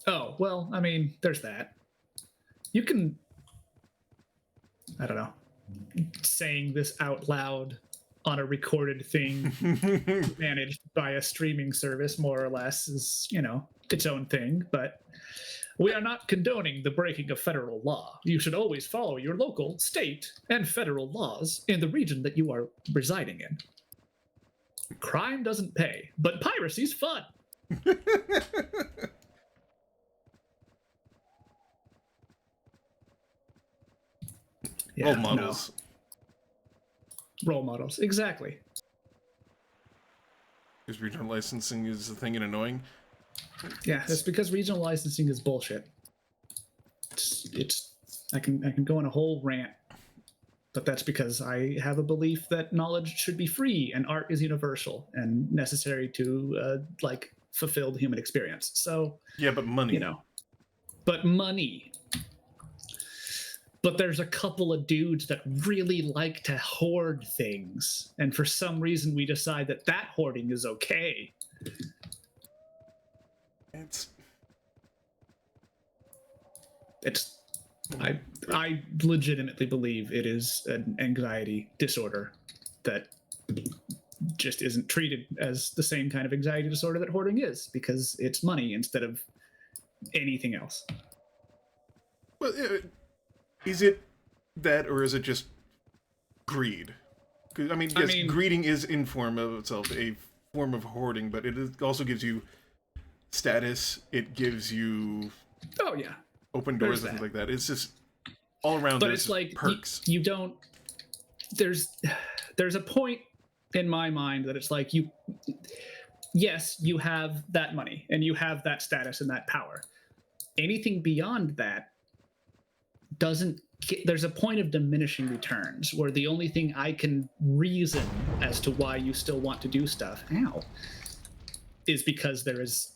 Oh, well, I mean, there's that. You can... I don't know. Saying this out loud on a recorded thing managed by a streaming service, more or less, is, you know, its own thing, but we are not condoning the breaking of federal law. You should always follow your local, state, and federal laws in the region that you are residing in. Crime doesn't pay, but piracy's fun. Yeah, role models. No. Role models, exactly. Because regional licensing is the thing and annoying. Yeah, it's because regional licensing is bullshit. It's I can go on a whole rant, but that's because I have a belief that knowledge should be free and art is universal and necessary to like fulfill the human experience. So yeah, but money, you know, but money. But there's a couple of dudes that really like to hoard things, and for some reason we decide that that hoarding is okay. I legitimately believe it is an anxiety disorder that just isn't treated as the same kind of anxiety disorder that hoarding is, because it's money instead of anything else. Well, is it that, or is it just greed? I mean, yes, greeding is in form of itself a form of hoarding, but it also gives you status. It gives you open doors and things like that. It's just all around. But it's like perks. You don't. There's a point in my mind that it's like yes, you have that money and you have that status and that power. Anything beyond that doesn't get, there's a point of diminishing returns where the only thing I can reason as to why you still want to do stuff, is because there is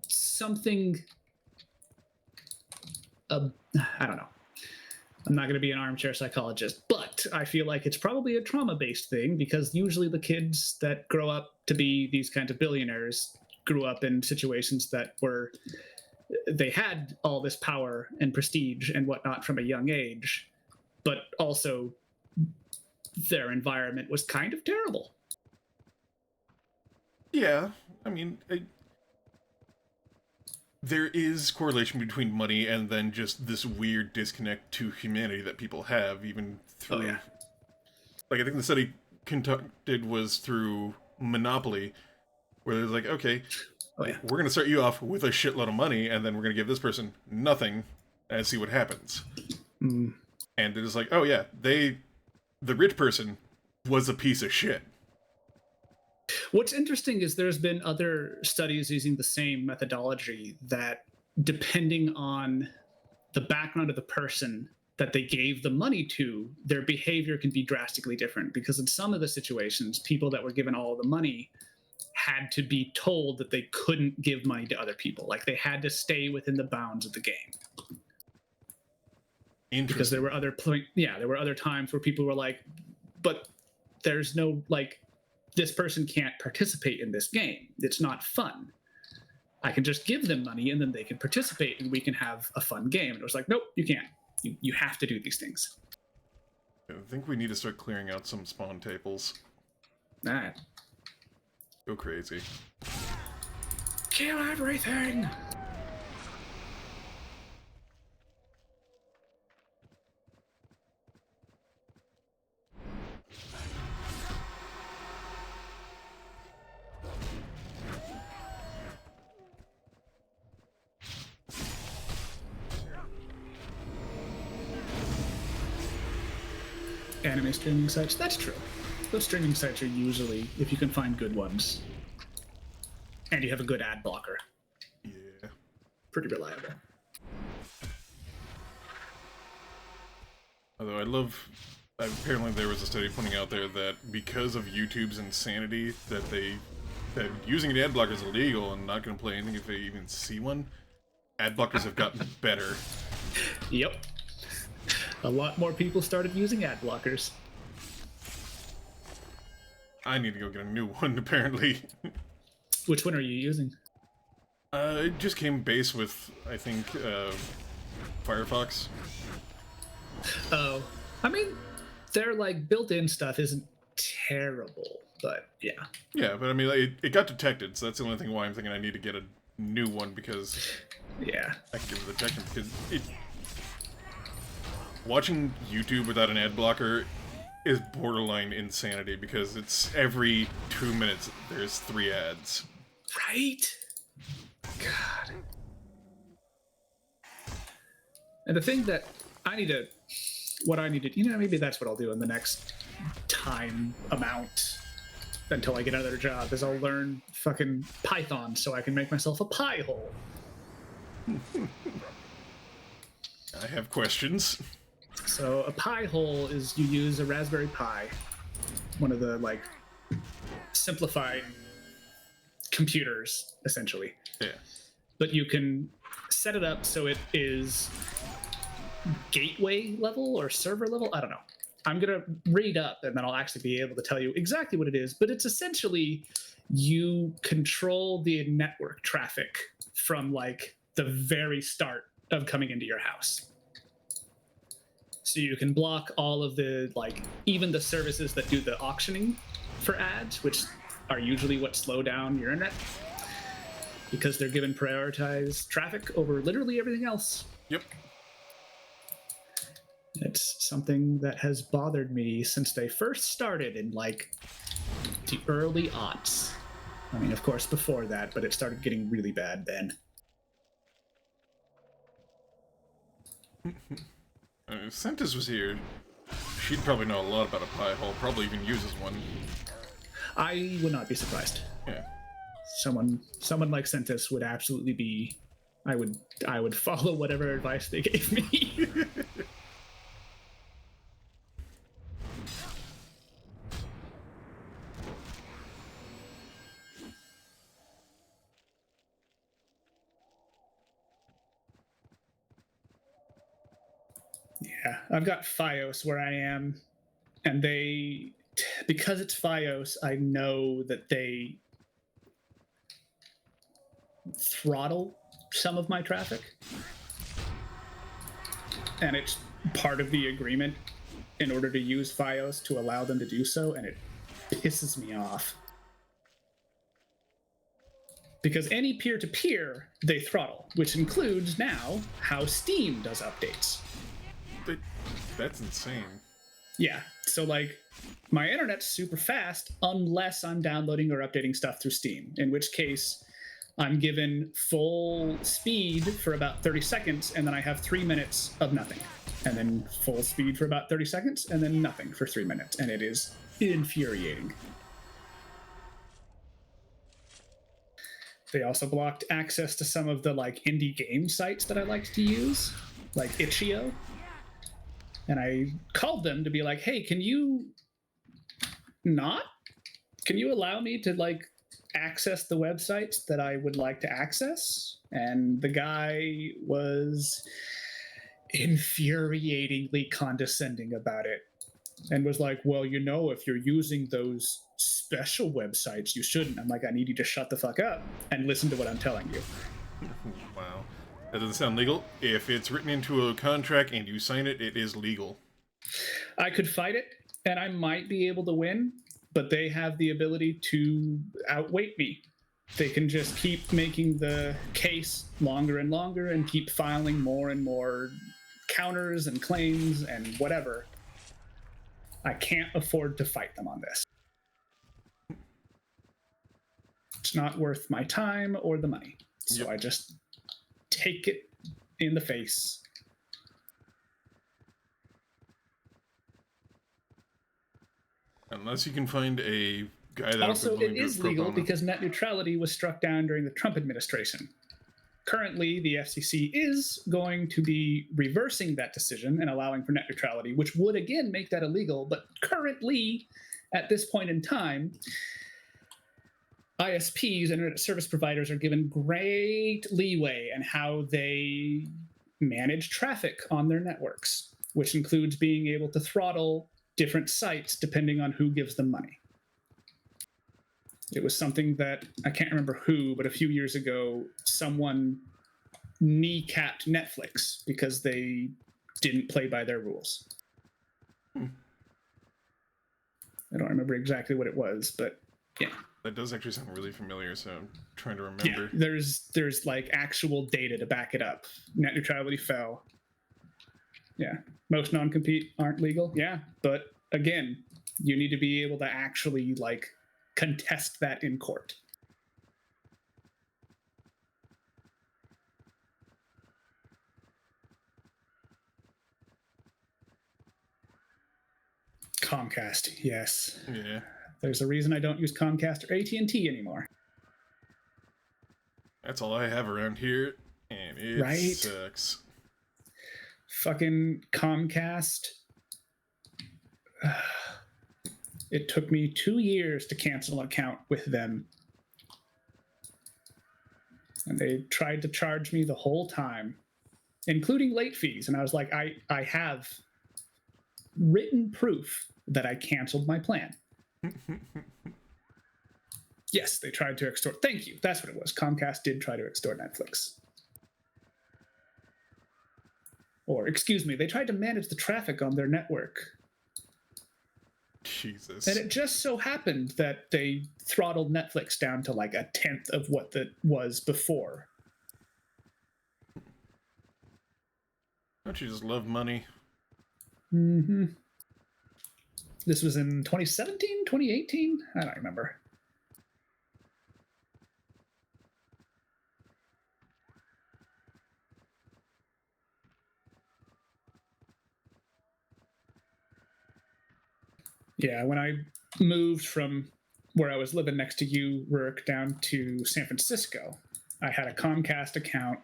something, I don't know. I'm not going to be an armchair psychologist, but I feel like it's probably a trauma-based thing, because usually the kids that grow up to be these kinds of billionaires grew up in situations that were, they had all this power and prestige and whatnot from a young age, but also their environment was kind of terrible. Yeah, I mean, there is correlation between money and then just this weird disconnect to humanity that people have, even through. Oh, yeah. Like, I think the study conducted was through Monopoly, where there's like, okay, Oh, yeah. we're going to start you off with a shitload of money, and then we're going to give this person nothing and see what happens. Mm. And it is like, oh yeah, the rich person was a piece of shit. What's interesting is there's been other studies using the same methodology that, depending on the background of the person that they gave the money to, their behavior can be drastically different. Because in some of the situations, people that were given all the money had to be told that they couldn't give money to other people. Like, they had to stay within the bounds of the game. Because there were there were other times where people were like, but there's no, like, this person can't participate in this game. It's not fun. I can just give them money and then they can participate and we can have a fun game. And it was like, nope, you can't. You have to do these things. I think we need to start clearing out some spawn tables. All right. Go crazy. Kill everything! Anime streaming sites, that's true. Those streaming sites are usually, if you can find good ones, and you have a good ad blocker, Yeah. pretty reliable. Although apparently there was a study pointing out there that because of YouTube's insanity that using an ad blocker is illegal and not going to play anything if they even see one, ad blockers have gotten better. Yep. A lot more people started using ad blockers. I need to go get a new one, apparently. Which one are you using? It just came base with, I think, Firefox. Oh, I mean, their, like, built-in stuff isn't terrible, but yeah. Yeah, but I mean, it got detected, so that's the only thing why I'm thinking I need to get a new one, because Yeah. I can give it a detection, because watching YouTube without an ad blocker is borderline insanity, because it's every 2 minutes there's 3 ads. Right? God. And the thing that I need to, maybe that's what I'll do in the next time amount until I get another job, is I'll learn fucking Python so I can make myself a pie hole. I have questions. So a pie hole is, you use a Raspberry Pi, one of the, like, simplified computers, essentially. Yeah. But you can set it up so it is gateway level or server level. I don't know. I'm going to read up and then I'll actually be able to tell you exactly what it is. But it's essentially, you control the network traffic from, like, the very start of coming into your house. So you can block all of the, like, even the services that do the auctioning for ads, which are usually what slow down your internet, because they're given prioritized traffic over literally everything else. Yep. It's something that has bothered me since they first started in, like, the early aughts. I mean, of course, before that, but it started getting really bad then. If Sentis was here, she'd probably know a lot about a pie hole, probably even uses one. I would not be surprised. Yeah. Someone like Sentis would absolutely be. I would follow whatever advice they gave me. Yeah, I've got FiOS where I am, and because it's FiOS, I know that they throttle some of my traffic, and it's part of the agreement in order to use FiOS to allow them to do so, and it pisses me off. Because any peer-to-peer, they throttle, which includes now how Steam does updates. That's insane. Yeah, so like my internet's super fast unless I'm downloading or updating stuff through Steam, in which case I'm given full speed for about 30 seconds, and then I have 3 minutes of nothing. And then full speed for about 30 seconds, and then nothing for 3 minutes. And it is infuriating. They also blocked access to some of the like indie game sites that I liked to use, like itch.io. And I called them to be like, hey, can you allow me to like access the websites that I would like to access? And the guy was infuriatingly condescending about it and was like, well, if you're using those special websites, you shouldn't. I'm like, I need you to shut the fuck up and listen to what I'm telling you. Wow. That doesn't sound legal. If it's written into a contract and you sign it, it is legal. I could fight it, and I might be able to win, but they have the ability to outweight me. They can just keep making the case longer and longer and keep filing more and more counters and claims and whatever. I can't afford to fight them on this. It's not worth my time or the money. So I just take it in the face. Unless you can find a guy that also, it is legal because net neutrality was struck down during the Trump administration. Currently, the FCC is going to be reversing that decision and allowing for net neutrality, which would again make that illegal. But currently, at this point in time, ISPs, internet service providers, are given great leeway in how they manage traffic on their networks, which includes being able to throttle different sites depending on who gives them money. It was something that I can't remember who, but a few years ago, someone kneecapped Netflix because they didn't play by their rules. I don't remember exactly what it was, but yeah. That does actually sound really familiar, so I'm trying to remember. Yeah, there's like actual data to back it up. Net neutrality fell. Yeah, most non-compete aren't legal. Yeah, but again, you need to be able to actually like contest that in court. Comcast, yes. Yeah. There's a reason I don't use Comcast or AT&T anymore. That's all I have around here, and it sucks. Fucking Comcast. It took me 2 years to cancel an account with them. And they tried to charge me the whole time, including late fees. And I was like, I have written proof that I canceled my plan. Yes, they tried to extort. Thank you. That's what it was. Comcast did try to extort Netflix. Or, excuse me, they tried to manage the traffic on their network. Jesus. And it just so happened that they throttled Netflix down to like 1/10 of what that was before. Don't you just love money? Mm-hmm. This was in 2017, 2018? I don't remember. Yeah, when I moved from where I was living next to you, Rourke, down to San Francisco, I had a Comcast account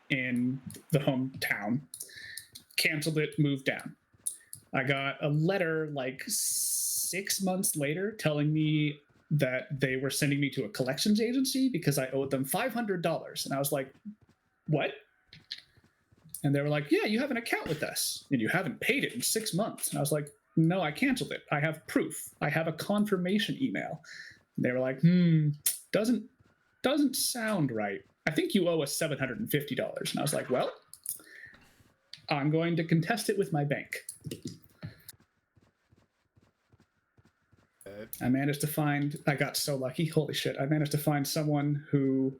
in the hometown, canceled it, moved down. I got a letter like 6 months later telling me that they were sending me to a collections agency because I owed them $500. And I was like, what? And they were like, yeah, you have an account with us and you haven't paid it in 6 months. And I was like, no, I canceled it. I have proof. I have a confirmation email. And they were like, doesn't sound right. I think you owe us $750. And I was like, well, I'm going to contest it with my bank. I got so lucky. Holy shit. I managed to find someone who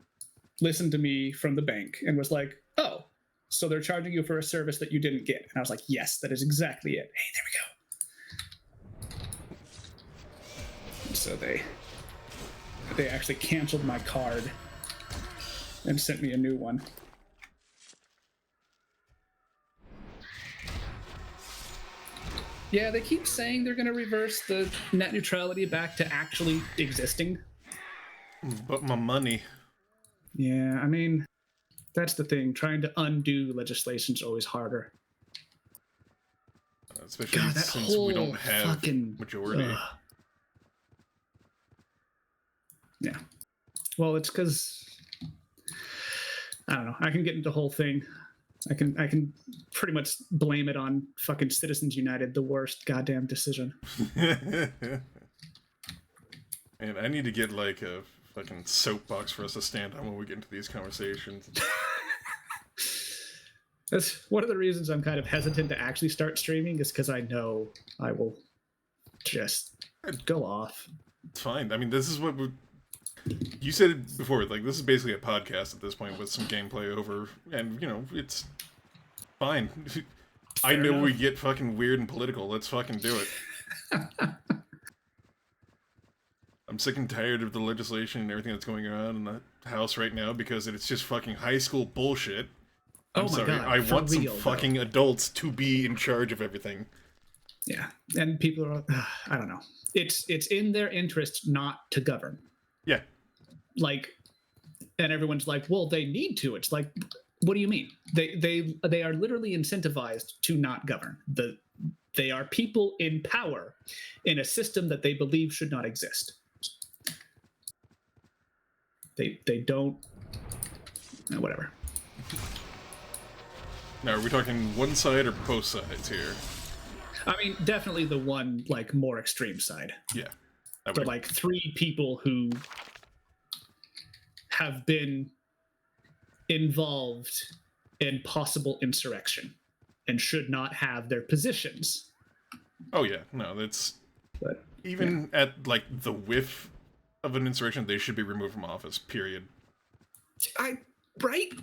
listened to me from the bank and was like, oh, so they're charging you for a service that you didn't get. And I was like, yes, that is exactly it. Hey, there we go. And so they actually canceled my card and sent me a new one. Yeah, they keep saying they're going to reverse the net neutrality back to actually existing. But my money. Yeah, I mean, that's the thing. Trying to undo legislation is always harder. Especially God, that since whole we don't have fucking majority. Yeah. Well, it's because I don't know. I can get into the whole thing. I can pretty much blame it on fucking Citizens United, the worst goddamn decision. And I need to get like a fucking soapbox for us to stand on when we get into these conversations. That's one of the reasons I'm kind of hesitant to actually start streaming, is because I know I will just go off. It's fine. I mean, this is what you said it before. Like, this is basically a podcast at this point with some gameplay over, and you know, it's fine. I know we get fucking weird and political. Let's fucking do it. I'm sick and tired of the legislation and everything that's going on in the House right now because it's just fucking high school bullshit. I'm sorry. God, I want some fucking adults to be in charge of everything. Yeah, and people are, I don't know. It's in their interest not to govern. Yeah. Like, and everyone's like, well, they need to. It's like, what do you mean? They are literally incentivized to not govern. They are people in power in a system that they believe should not exist. They don't, whatever. Now, are we talking one side or both sides here? I mean, definitely the one, like, more extreme side. Yeah. But, like, 3 people who have been involved in possible insurrection and should not have their positions. Oh, yeah. No, that's... But, even at, like, the whiff of an insurrection, they should be removed from office, period. Right?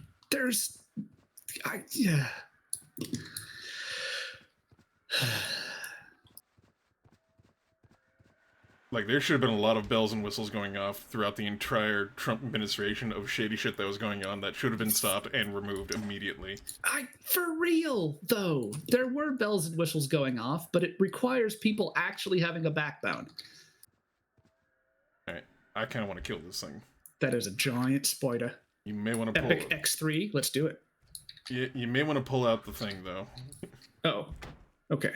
Yeah. Like, there should have been a lot of bells and whistles going off throughout the entire Trump administration of shady shit that was going on that should have been stopped and removed immediately. For real, though. There were bells and whistles going off, but it requires people actually having a backbone. Alright, I kind of want to kill this thing. That is a giant spider. You may want to pull... Epic X3, let's do it. You may want to pull out the thing, though. Oh, okay.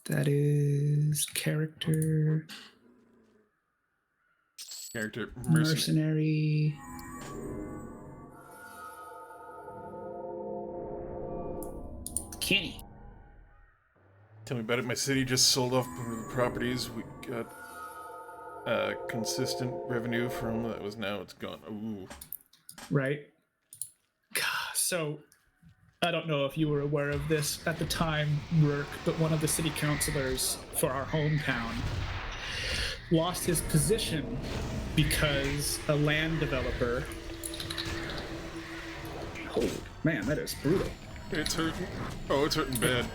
That is character mercenary. Kenny. Tell me about it. My city just sold off properties. We got consistent revenue from that was now it's gone. Ooh. Right. So, I don't know if you were aware of this at the time, Rourke, but one of the city councilors for our hometown lost his position because a land developer... Oh, man, that is brutal. It's hurting. Oh, it's hurting bad.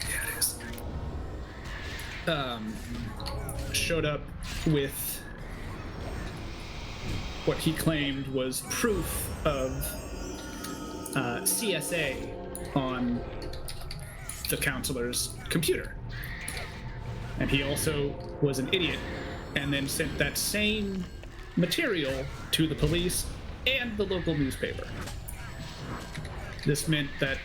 Yeah, it is. Showed up with what he claimed was proof of CSA on the counselor's computer. And he also was an idiot and then sent that same material to the police and the local newspaper. This meant that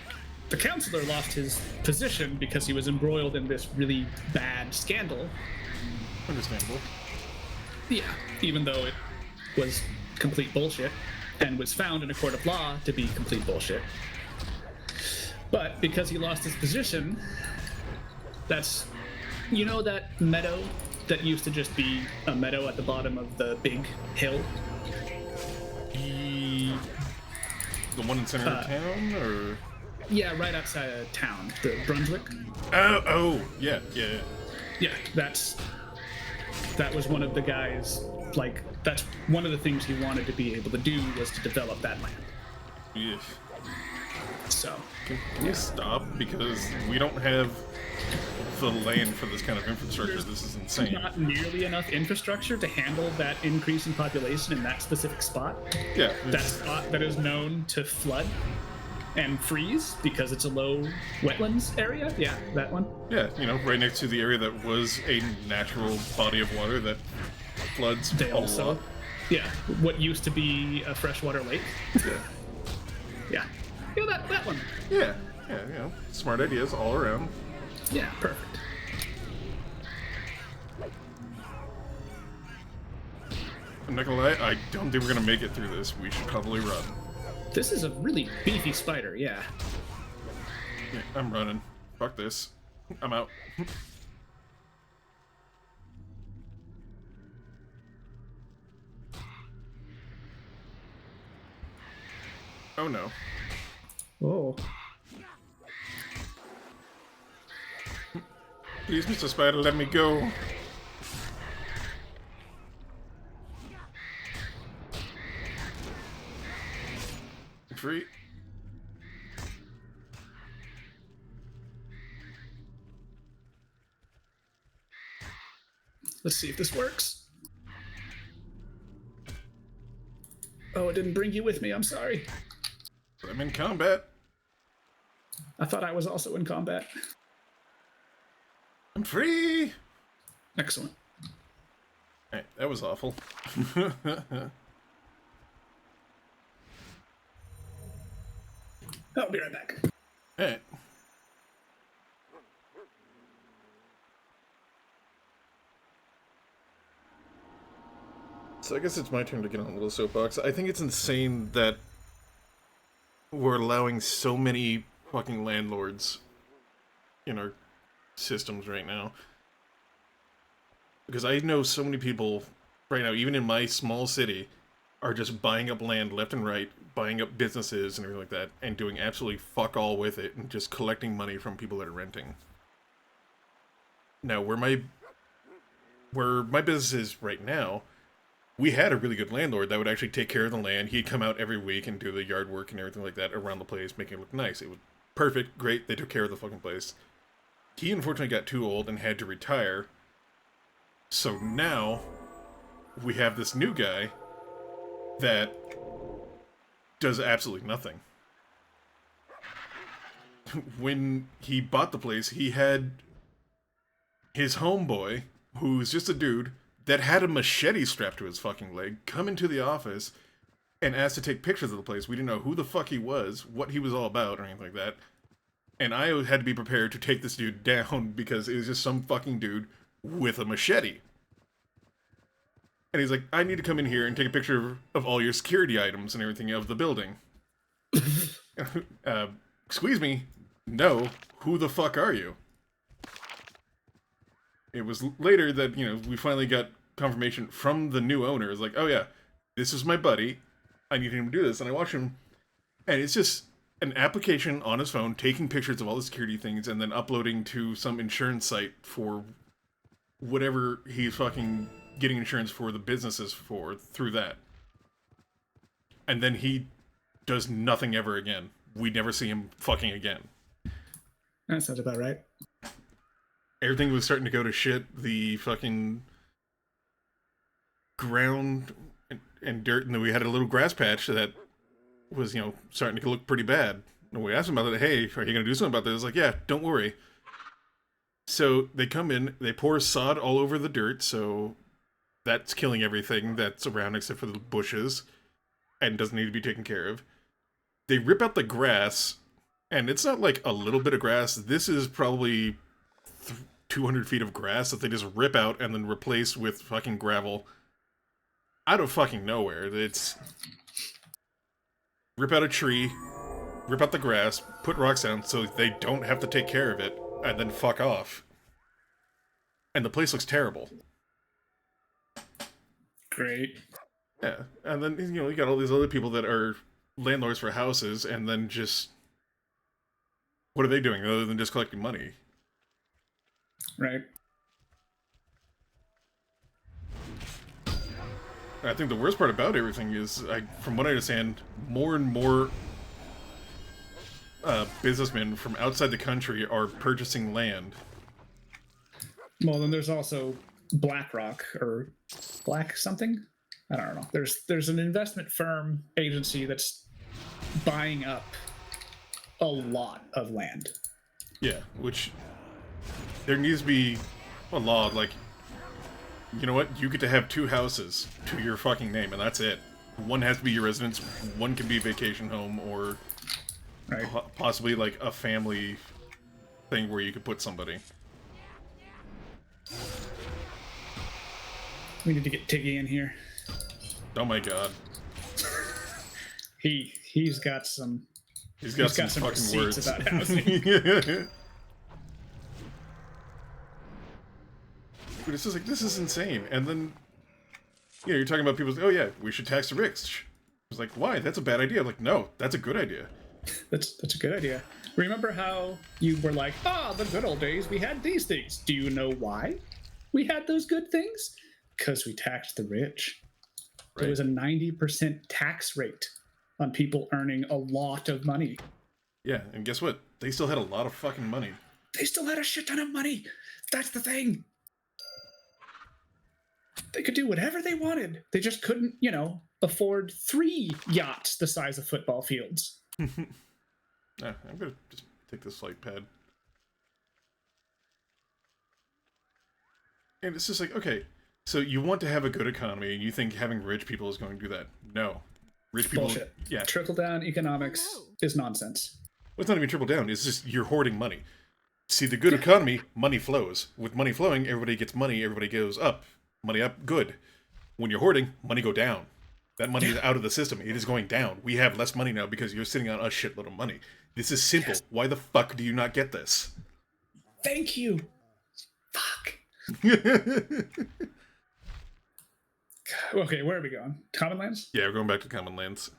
the counselor lost his position because he was embroiled in this really bad scandal. Understandable. Yeah, even though it was complete bullshit and was found in a court of law to be complete bullshit. But because he lost his position, that's, you know, that meadow that used to just be a meadow at the bottom of the big hill? The one in center of town, or? Yeah, right outside of town, the Brunswick. Oh, yeah. Yeah, that was one of the guys, like, that's one of the things he wanted to be able to do was to develop that land. Yeah. So. Can you stop? Because we don't have the land for this kind of infrastructure. This is insane. Not nearly enough infrastructure to handle that increase in population in that specific spot. Yeah. That spot that is known to flood and freeze because it's a low wetlands area. Yeah, that one. Yeah, you know, right next to the area that was a natural body of water that floods They a also, lot. yeah, what used to be a freshwater lake. Yeah. Yeah, that one. Yeah, you know, smart ideas all around. Yeah, perfect. I'm not gonna lie, I don't think we're gonna make it through this. We should probably run. This is a really beefy spider, yeah. Yeah, I'm running. Fuck this. I'm out. Oh no. Oh. Please, Mr. Spider, let me go. Free. Let's see if this works. Oh, it didn't bring you with me. I'm sorry. I'm in combat. I thought I was also in combat. I'm free. Excellent. Hey, that was awful. I'll be right back. Hey. So I guess it's my turn to get on a little soapbox. I think it's insane that we're allowing so many fucking landlords in our systems right now. Because I know so many people right now, even in my small city, are just buying up land left and right, buying up businesses and everything like that, and doing absolutely fuck all with it, and just collecting money from people that are renting. Now, where my business is right now, we had a really good landlord that would actually take care of the land. He'd come out every week and do the yard work and everything like that around the place, making it look nice. It was perfect, great, they took care of the fucking place. He unfortunately got too old and had to retire. So now, we have this new guy that does absolutely nothing. When he bought the place, he had his homeboy, who's just a dude, that had a machete strapped to his fucking leg, come into the office and asked to take pictures of the place. We didn't know who the fuck he was, what he was all about, or anything like that. And I had to be prepared to take this dude down because it was just some fucking dude with a machete. And he's like, I need to come in here and take a picture of all your security items and everything of the building. Excuse me? No. Who the fuck are you? It was later that, you know, we finally got confirmation from the new owner. It's like, oh yeah, this is my buddy. I need him to do this. And I watch him, and it's just an application on his phone, taking pictures of all the security things, and then uploading to some insurance site for whatever he's fucking getting insurance for the businesses for through that. And then he does nothing ever again. We never see him fucking again. That sounds about right. Everything was starting to go to shit. The fucking ground and dirt, and then we had a little grass patch that was, you know, starting to look pretty bad. And we asked him about it. Hey, are you going to do something about this? It's like, yeah, don't worry. So they come in, they pour sod all over the dirt, so that's killing everything that's around except for the bushes, and doesn't need to be taken care of. They rip out the grass, and it's not like a little bit of grass. This is probably 200 feet of grass that they just rip out and then replace with fucking gravel. out of fucking nowhere. It's rip out a tree, rip out the grass, put rocks down so they don't have to take care of it, and then fuck off. And the place looks terrible. Great. Yeah, and then you got all these other people that are landlords for houses, and then just what are they doing other than just collecting money? Right. I think the worst part about everything is, from what I understand, more and more businessmen from outside the country are purchasing land. Well, then there's also BlackRock or Black something. I don't know. There's an investment firm agency that's buying up a lot of land. Yeah, which there needs to be a law like, you know what? You get to have 2 houses to your fucking name, and that's it. One has to be your residence, one can be a vacation home, or Right. possibly like a family thing where you could put somebody. We need to get Tiggy in here. Oh my god. He's got some He's got some fucking receipts words. about housing. But it's just like, this is insane. And then, you're talking about people, oh yeah, we should tax the rich. It's like, why? That's a bad idea. I'm like, no, that's a good idea. That's a good idea. Remember how you were like, the good old days, we had these things. Do you know why we had those good things? Because we taxed the rich. Right. There was a 90% tax rate on people earning a lot of money. Yeah, and guess what? They still had a lot of fucking money. They still had a shit ton of money. That's the thing. They could do whatever they wanted. They just couldn't, afford 3 yachts the size of football fields. Yeah, I'm gonna just take this light pad. And it's just like, okay, so you want to have a good economy, and you think having rich people is going to do that. No. Rich people... Bullshit. Yeah. Trickle-down economics is nonsense. Well, it's not even trickle down. It's just you're hoarding money. See, the good economy, money flows. With money flowing, everybody gets money, everybody goes up. Money up, good. When you're hoarding, money go down. That money is out of the system. It is going down. We have less money now because you're sitting on a shitload of money. This is simple. Yes. Why the fuck do you not get this? Thank you. Fuck. Okay, where are we going? Common lands? Yeah, we're going back to common lands.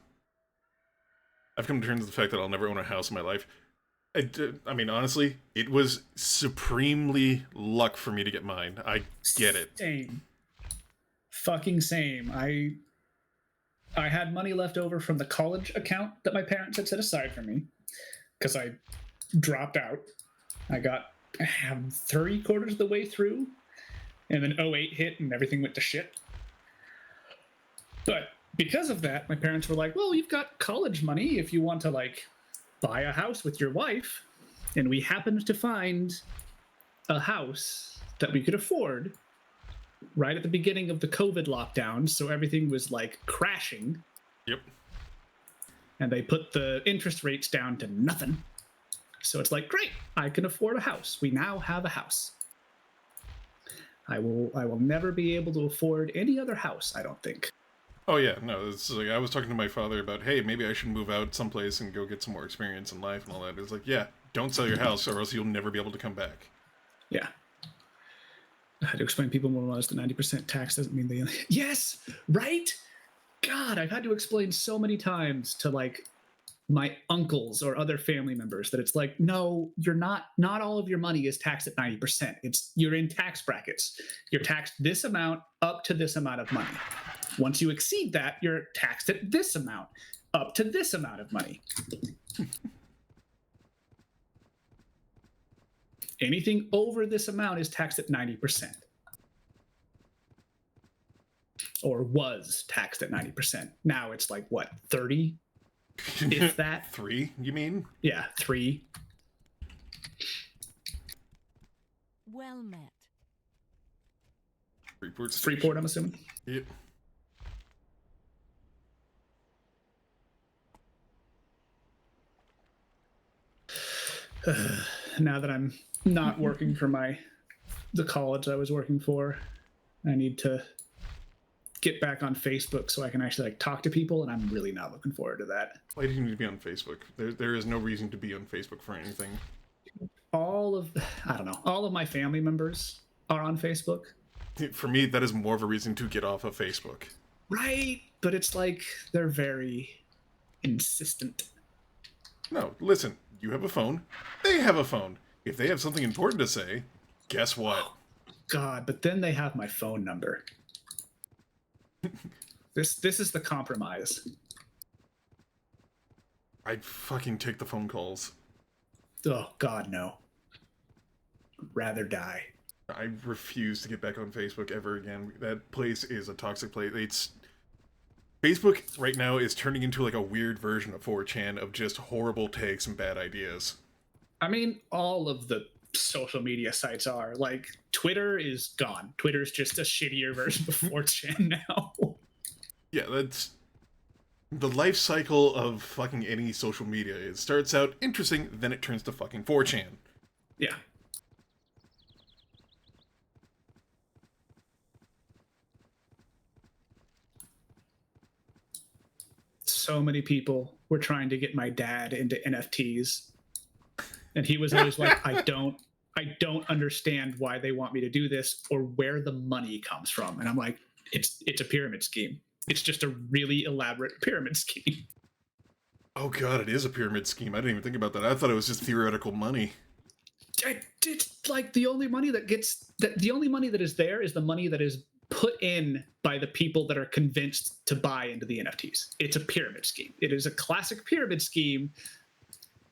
I've come to terms with the fact that I'll never own a house in my life. I mean, honestly, it was supremely luck for me to get mine. I get it. Same. Fucking same. I had money left over from the college account that my parents had set aside for me because I dropped out. I got 3/4 of the way through, and then 08 hit and everything went to shit. But because of that, my parents were like, well, you've got college money if you want to, buy a house with your wife. And we happened to find a house that we could afford right at the beginning of the COVID lockdown. So everything was, crashing. Yep. And they put the interest rates down to nothing. So it's like, great, I can afford a house. We now have a house. I will never be able to afford any other house, I don't think. Oh yeah, no, it's like I was talking to my father about, hey, maybe I should move out someplace and go get some more experience in life and all that. It's like, yeah, don't sell your house or else you'll never be able to come back. Yeah. I had to explain to people more or less the 90% tax doesn't mean they... Yes! Right? God, I've had to explain so many times to, my uncles or other family members that it's like, no, you're not all of your money is taxed at 90%. You're in tax brackets. You're taxed this amount up to this amount of money. Once you exceed that, you're taxed at this amount up to this amount of money. Anything over this amount is taxed at 90%. Or was taxed at 90%. Now it's 30? If that. 3, you mean? Yeah, 3. Well met. Freeport, I'm assuming. Yep. Now that I'm not working for the college I was working for, I need to get back on Facebook so I can actually like talk to people, and I'm really not looking forward to that. Why do you need to be on Facebook? There is no reason to be on Facebook for anything. All of I don't know, all of my family members are on Facebook. For me, that is more of a reason to get off of Facebook. Right, but it's like they're very insistent. No, listen, you have a phone, they have a phone. If they have something important to say, guess what? God, but then they have my phone number. This is the compromise. I'd fucking take the phone calls. Oh God, no. I'd rather die. I refuse to get back on Facebook ever again. That place is a toxic place. Facebook right now is turning into like a weird version of 4chan of just horrible takes and bad ideas. I mean, all of the social media sites are. Like, Twitter is gone. Twitter's just a shittier version of 4chan now. Yeah, that's the life cycle of fucking any social media. It starts out interesting, then it turns to fucking 4chan. Yeah. So many people were trying to get my dad into NFTs, and he was always like, I don't understand why they want me to do this or where the money comes from. And I'm like, it's a pyramid scheme. It's just a really elaborate pyramid scheme. Oh god, it is a pyramid scheme. I didn't even think about that. I thought it was just theoretical money. It's like the only money that is there is the money that is put in by the people that are convinced to buy into the NFTs. It's a pyramid scheme. It is a classic pyramid scheme.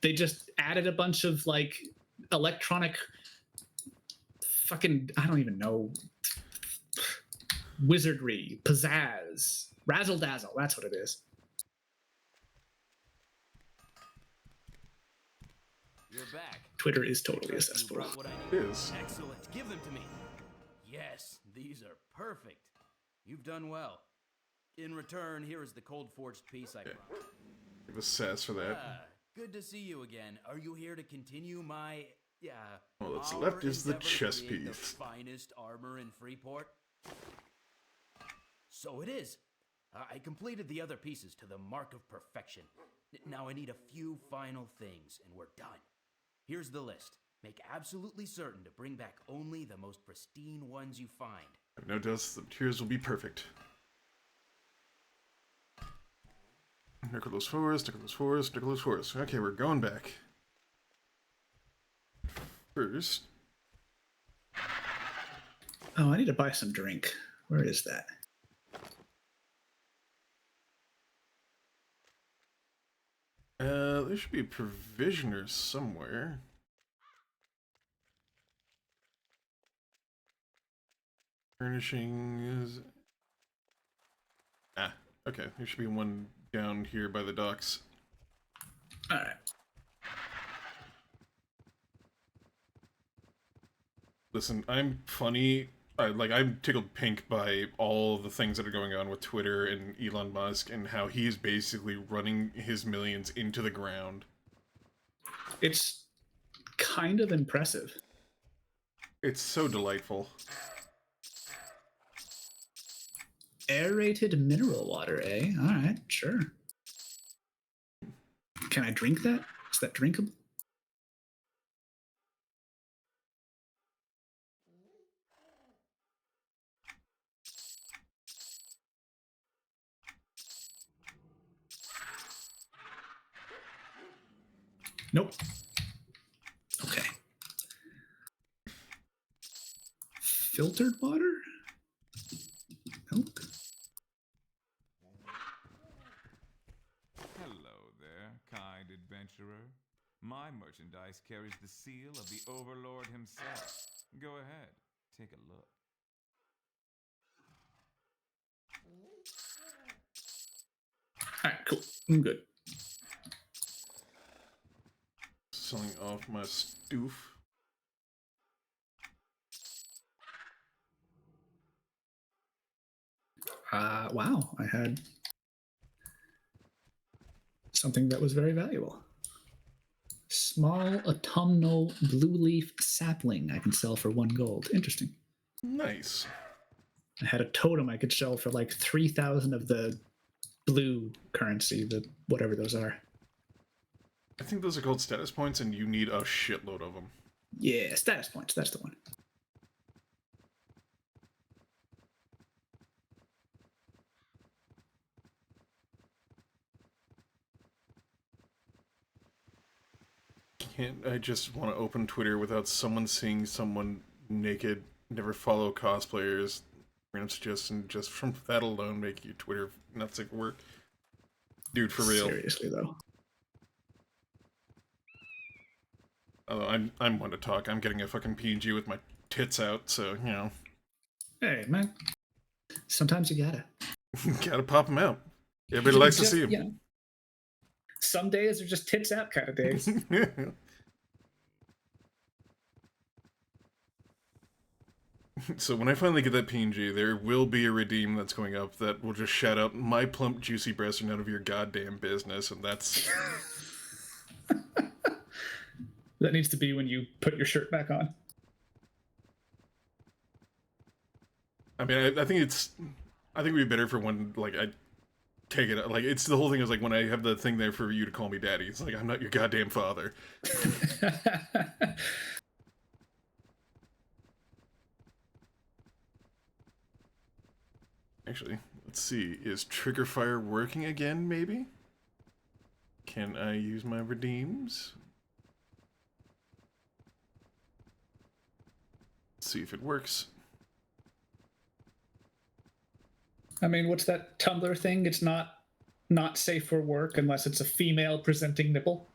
They just added a bunch of like electronic fucking, I don't even know, wizardry, pizzazz, razzle dazzle. That's what it is. You're back. Twitter is totally a Trust you cesspool. brought what I It need. is. Excellent. Give them to me. Yes, these are perfect. You've done well. In return, here is the cold forged piece I promised. Give us sass for that. Good to see you again. Are you here to continue my Well, what's our left is the endeavor to chess create the piece. finest armor in Freeport? So it is. I completed the other pieces to the mark of perfection. Now I need a few final things, and we're done. Here's the list. Make absolutely certain to bring back only the most pristine ones you find. I have no doubts the materials will be perfect. Nicholas Forest, Nicholas Forest, Nicholas Forest. Okay, we're going back. First, Oh, I need to buy some drink. Where is that? there should be a provisioner somewhere. Furnishings. Ah, okay. There should be one down here by the docks. All right. Listen, I'm funny. I'm tickled pink by all the things that are going on with Twitter and Elon Musk and how he's basically running his millions into the ground. It's kind of impressive. It's so delightful. Aerated mineral water, eh? All right, sure. Can I drink that? Is that drinkable? Nope. Okay. Filtered water? Milk? Hello there, kind adventurer. My merchandise carries the seal of the Overlord himself. Go ahead, take a look. All right, cool. I'm good. Selling off my stoof. Wow, I had something that was very valuable. Small autumnal blue leaf sapling I can sell for 1 gold. Interesting. Nice. I had a totem I could sell for like 3,000 of the blue currency, the whatever those are. I think those are called status points, and you need a shitload of them. Yeah, status points. That's the one. Can't I just want to open Twitter without someone seeing someone naked? Never follow cosplayers. Random suggestion just from that alone make your Twitter not safe for work. Dude, for real. Seriously though. Although I'm one to talk. I'm getting a fucking PNG with my tits out, so you know. Hey man, sometimes you gotta. Gotta pop them out. Everybody likes to Just, see them. you know, some days are just tits out kind of days. So when I finally get that PNG, there will be a redeem that's going up that will just shout out, "My plump juicy breasts are none of your goddamn business," and that's... That needs to be when you put your shirt back on. I mean, I think it's... I think it'd be better for when, like, I take it... Like, it's the whole thing is, like, when I have the thing there for you to call me daddy, it's like, I'm not your goddamn father. Actually, let's see. Is Trigger Fire working again, maybe? Can I use my redeems? Let's see if it works. I mean, what's that Tumblr thing? It's not safe for work unless it's a female presenting nipple.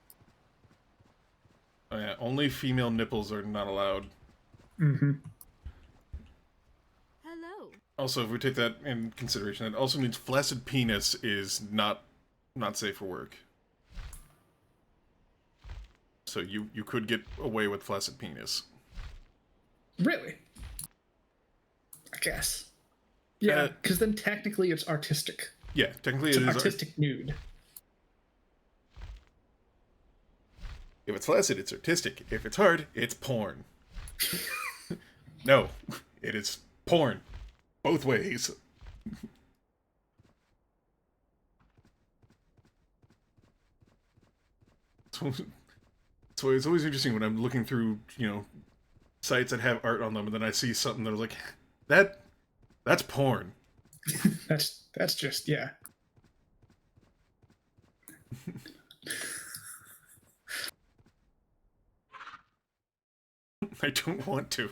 Oh, yeah, only female nipples are not allowed. Mm-hmm. Hello. Also, if we take that in consideration, that also means flaccid penis is not safe for work. So you could get away with flaccid penis. Really? I guess. Yeah, because then technically it's artistic. Yeah, technically It's it an is artistic nude. If it's flaccid, it's artistic. If it's hard, it's porn. No, it is porn. Both ways. So it's always interesting when I'm looking through, you know, sites that have art on them, and then I see something that I was like, that's porn. That's just, yeah. I don't want to.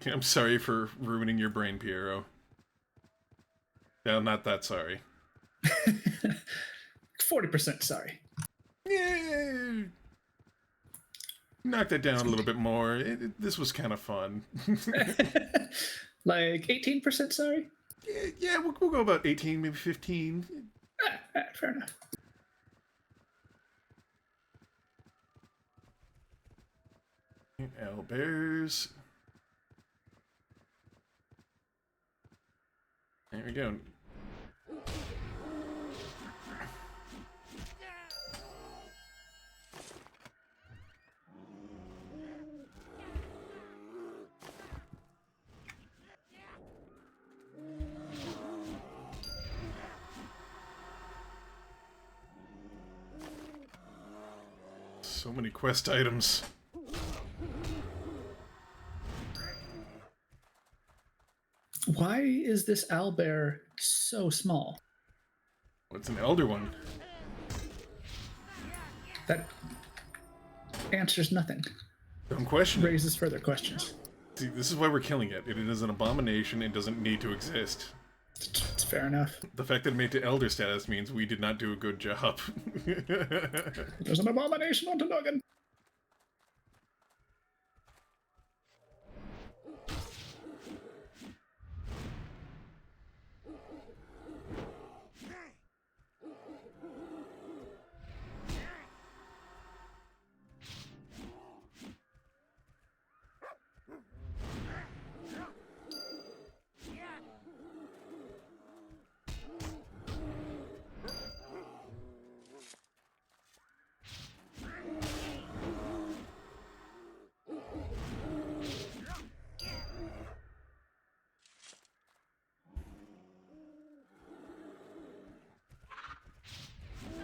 I'm sorry for ruining your brain, Piero. No, not that sorry. 40% sorry. Yeah. Knock that down a little bit more. This was kind of fun. Like 18% sorry? Yeah, we'll go about 18, maybe 15. Fair enough. Owlbears. There we go. So many quest items. Why is this owlbear so small? What's an elder one? That answers nothing. Don't question it. Raises further questions. See, this is why we're killing it. It is an abomination. It doesn't need to exist. It's fair enough. The fact that it made to elder status means we did not do a good job. There's an abomination on Tanogan.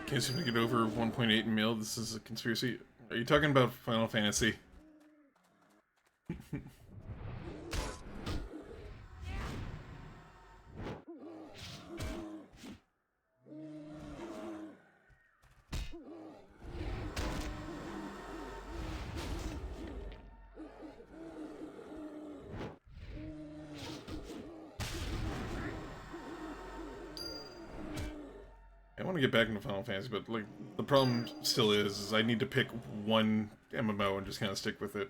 Can't seem to get over 1.8 mil. This is a conspiracy. Are you talking about Final Fantasy? I want to get back into Final Fantasy, but like the problem still is I need to pick one MMO and just kind of stick with it.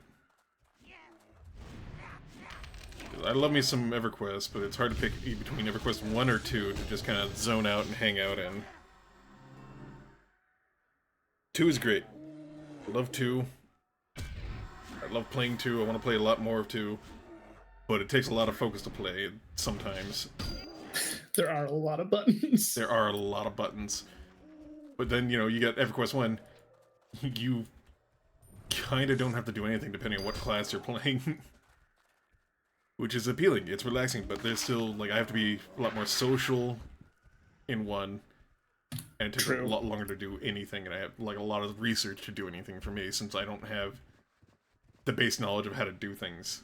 I love me some EverQuest, but it's hard to pick between EverQuest 1 or 2 to just kind of zone out and hang out in. 2 is great. I love 2. I love playing 2. I want to play a lot more of 2. But it takes a lot of focus to play sometimes. There are a lot of buttons. There are a lot of buttons. But then, you know, you got EverQuest 1. You kind of don't have to do anything depending on what class you're playing. Which is appealing. It's relaxing, but there's still, like, I have to be a lot more social in 1. And it takes a lot longer to do anything, and I have, like, a lot of research to do anything for me, since I don't have the base knowledge of how to do things.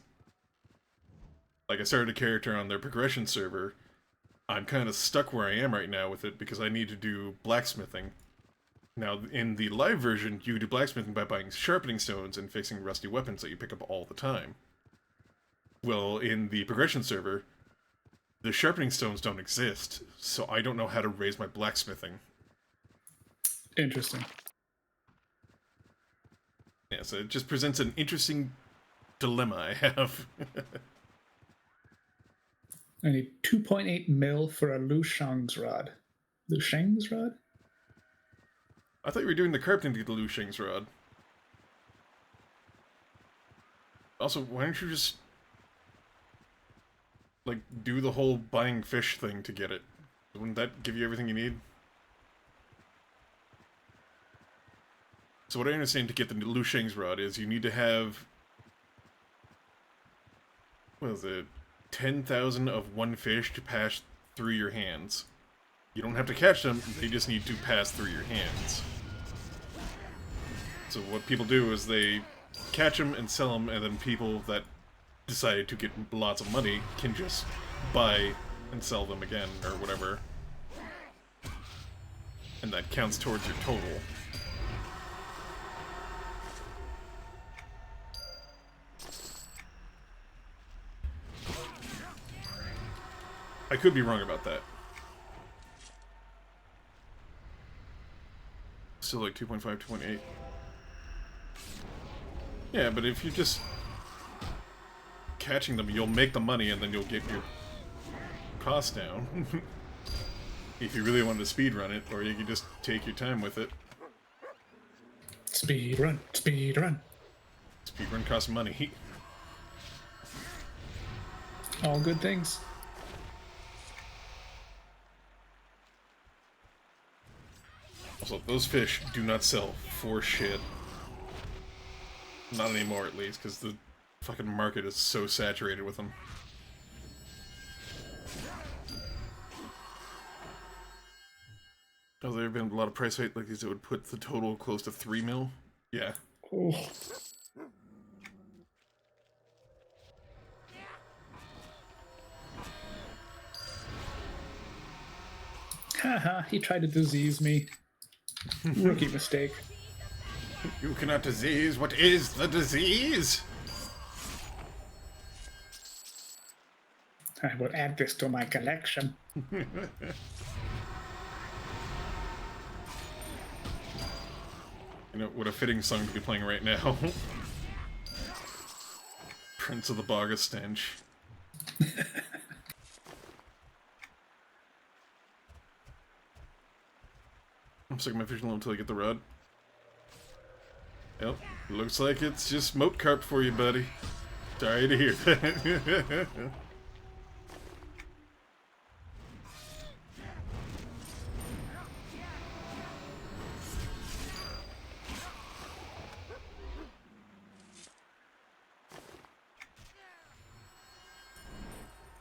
Like, I started a character on their progression server. I'm kind of stuck where I am right now with it because I need to do blacksmithing. Now, in the live version, you do blacksmithing by buying sharpening stones and fixing rusty weapons that you pick up all the time. Well, in the progression server, the sharpening stones don't exist, so I don't know how to raise my blacksmithing. Interesting. Yeah, so it just presents an interesting dilemma I have. I need 2.8 mil for a Lu Shang's rod. Lu Shang's rod? I thought you were doing the carpentry to get the Lu Sheng's rod. Also, why don't you just, like, do the whole buying fish thing to get it? Wouldn't that give you everything you need? So what I understand to get the Lu Sheng's rod is you need to have... What is it? 10,000 of one fish to pass through your hands. You don't have to catch them, they just need to pass through your hands. So what people do is they catch them and sell them, and then people that decide to get lots of money can just buy and sell them again, or whatever. And that counts towards your total. I could be wrong about that. Still like 2.5, 2.8. Yeah, but if you're just catching them, you'll make the money and then you'll get your costs down. If you really wanted to speedrun it, or you can just take your time with it. Speedrun, speedrun. Speedrun costs money. All good things. Also, those fish do not sell for shit. Not anymore, at least, because the fucking market is so saturated with them. Oh, there have been a lot of price fight like these that would put the total close to 3 mil? Yeah. Oh. Haha, he tried to disease me. Rookie mistake. You cannot disease what is the disease! I will add this to my collection. You know, what a fitting song to be playing right now. Prince of the Bog of Stench. I'm sticking my fishing line until I get the rod. Yep, looks like it's just moat carp for you, buddy. Sorry to hear that.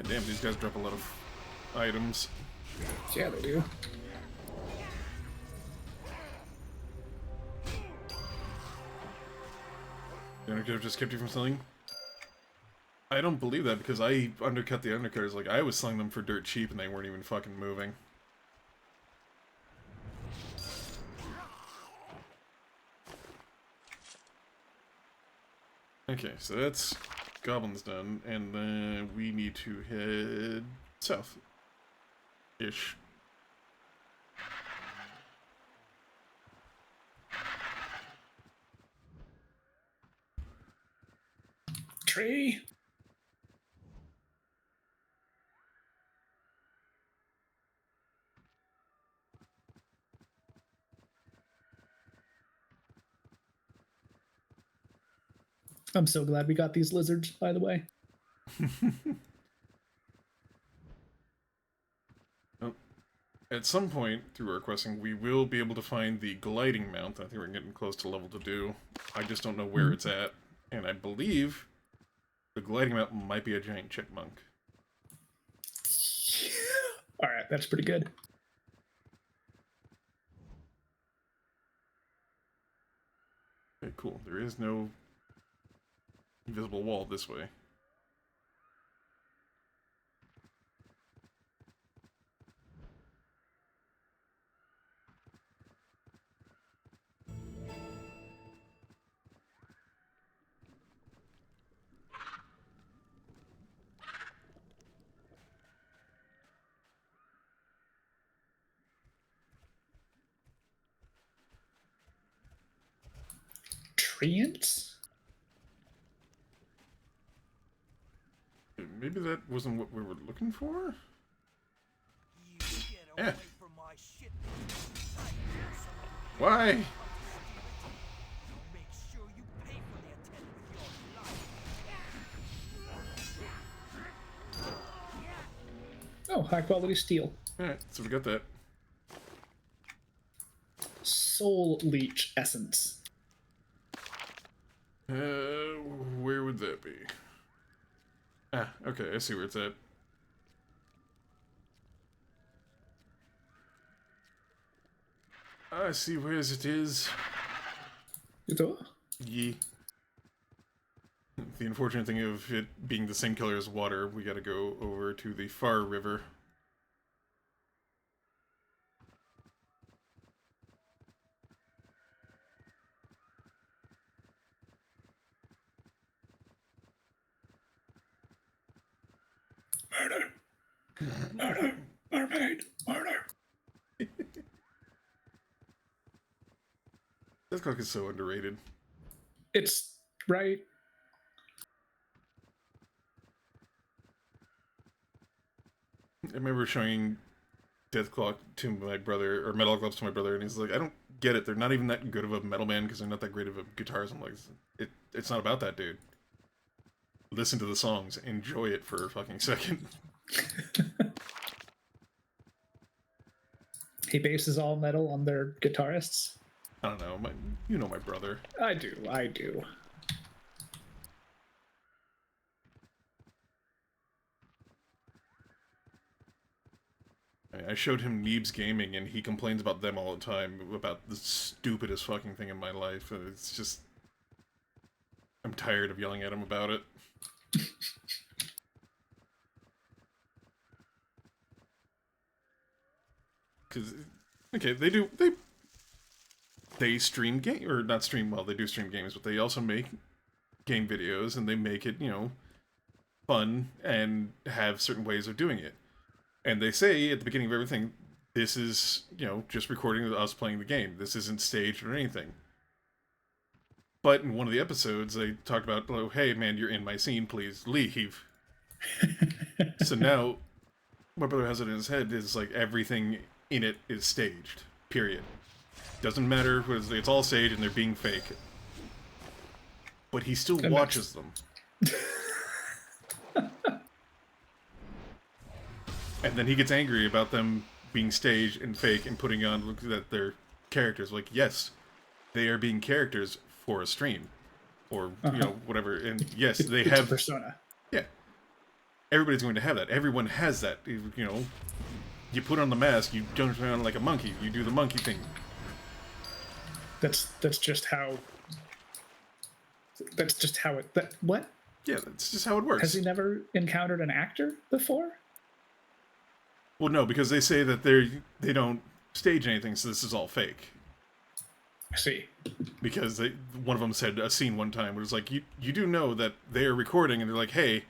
Damn, these guys drop a lot of items. Yeah, they do. The undercutter just kept you from selling? I don't believe that because I undercut the undercutters. Like, I was selling them for dirt cheap and they weren't even fucking moving. Okay, so that's goblins done, and then we need to head south-ish. Tree. I'm so glad we got these lizards, by the way. Well, at some point through our questing, we will be able to find the gliding mount. I think we're getting close to level to do. I just don't know where it's at, and I believe the gliding mount might be a giant chipmunk. All right, that's pretty good. Okay, cool. There is no invisible wall this way. Treants? Maybe that wasn't what we were looking for? You get Eh. away from my shit. Why? Make sure you pay for the attempt with your life. Oh, high quality steel. Alright, so we got that. Soul leech essence. Where would that be? Ah, okay, I see where it's at. I see where it is. Yee. The unfortunate thing of it being the same color as water, we gotta go over to the far river. Murder. Murder. Mermaid. Murder. This cook is so underrated. It's right. I remember showing Death Clock to my brother, or Metal Gloves to my brother, and he's like, I don't get it. They're not even that good of a metal band because they're not that great of a guitarist. I'm like, it's not about that, dude. Listen to the songs. Enjoy it for a fucking second. He bases all metal on their guitarists. I don't know. You know my brother. I do. I do. I showed him Neebs Gaming, and he complains about them all the time, about the stupidest fucking thing in my life. And it's just... I'm tired of yelling at him about it. Because, okay, they stream game, or not stream, well, they do stream games, but they also make game videos, and they make it, you know, fun, and have certain ways of doing it. And they say at the beginning of everything, this is, you know, just recording us playing the game. This isn't staged or anything. But in one of the episodes, they talked about, oh, hey, man, you're in my scene, please leave. So now, my brother has it in his head, is like everything in it is staged, period. Doesn't matter, it's all staged and they're being fake. But he still watches them. And then he gets angry about them being staged and fake and putting on that they're characters. Like, yes, they are being characters for a stream. Or, you know, whatever. And yes, they have... a persona. Yeah. Everybody's going to have that. Everyone has that. You know, you put on the mask, you jump around like a monkey. You do the monkey thing. That's just how That's just how it. What? Yeah, that's just how it works. Has he never encountered an actor before? Well, no, because they say that they don't stage anything, so this is all fake. I see. Because one of them said a scene one time where it was like, you do know that they are recording, and they're like, hey,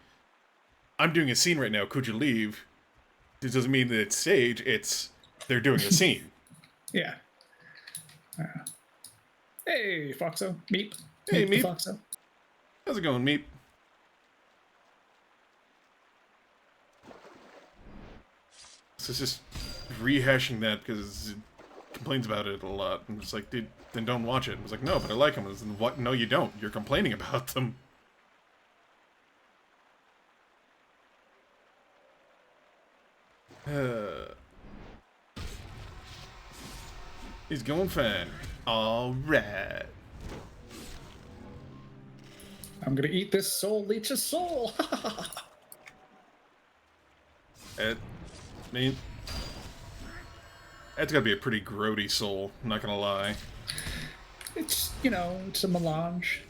I'm doing a scene right now, could you leave? This doesn't mean that it's stage, they're doing a scene. Yeah. Hey, Foxo. Meep. Hey, the Meep. Foxo. How's it going, Meep? So it's just rehashing that because it complains about it a lot, and it's like, dude, then don't watch it. And it's like, no, but I like them. And it's like, what? No, you don't. You're complaining about them. He's going fine. All right. I'm gonna eat this soul leech's soul. I mean, that's gotta be a pretty grody soul, I'm not gonna lie. It's, it's a melange.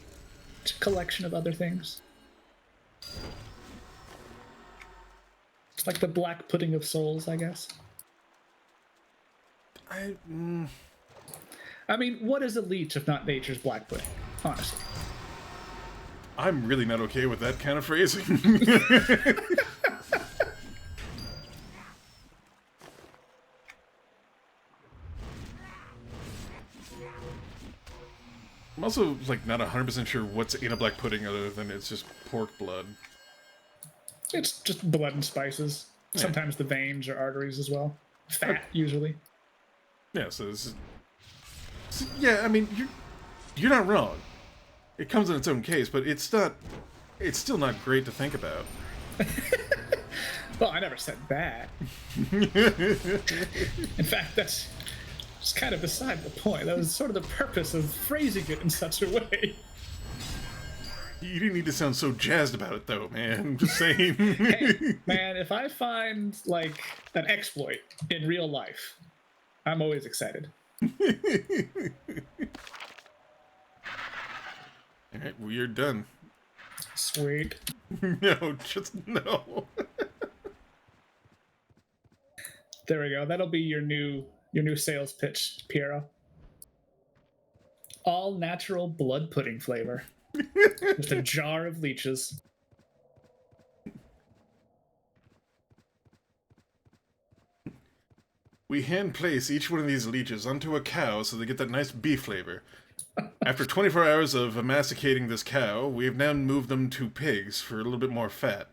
It's a collection of other things. It's like the black pudding of souls, I guess. I mean, what is a leech if not nature's black pudding? Honestly. I'm really not okay with that kind of phrasing. I'm also, like, not 100% sure what's in a black pudding other than it's just pork blood. It's just blood and spices. Yeah. Sometimes the veins or arteries as well. Fat, usually. Yeah, yeah, I mean, you're not wrong. It comes in its own case, but it's still not great to think about. Well, I never said that. In fact, that's just kind of beside the point. That was sort of the purpose of phrasing it in such a way. You didn't need to sound so jazzed about it, though, man. I'm just saying. Hey, man, if I find, like, an exploit in real life, I'm always excited. Alright, we are done. Sweet. No, just no. There we go. That'll be your new sales pitch, Piero. All natural blood pudding flavor. With a jar of leeches. We hand place each one of these leeches onto a cow so they get that nice beef flavor. After 24 hours of masticating this cow, we have now moved them to pigs for a little bit more fat.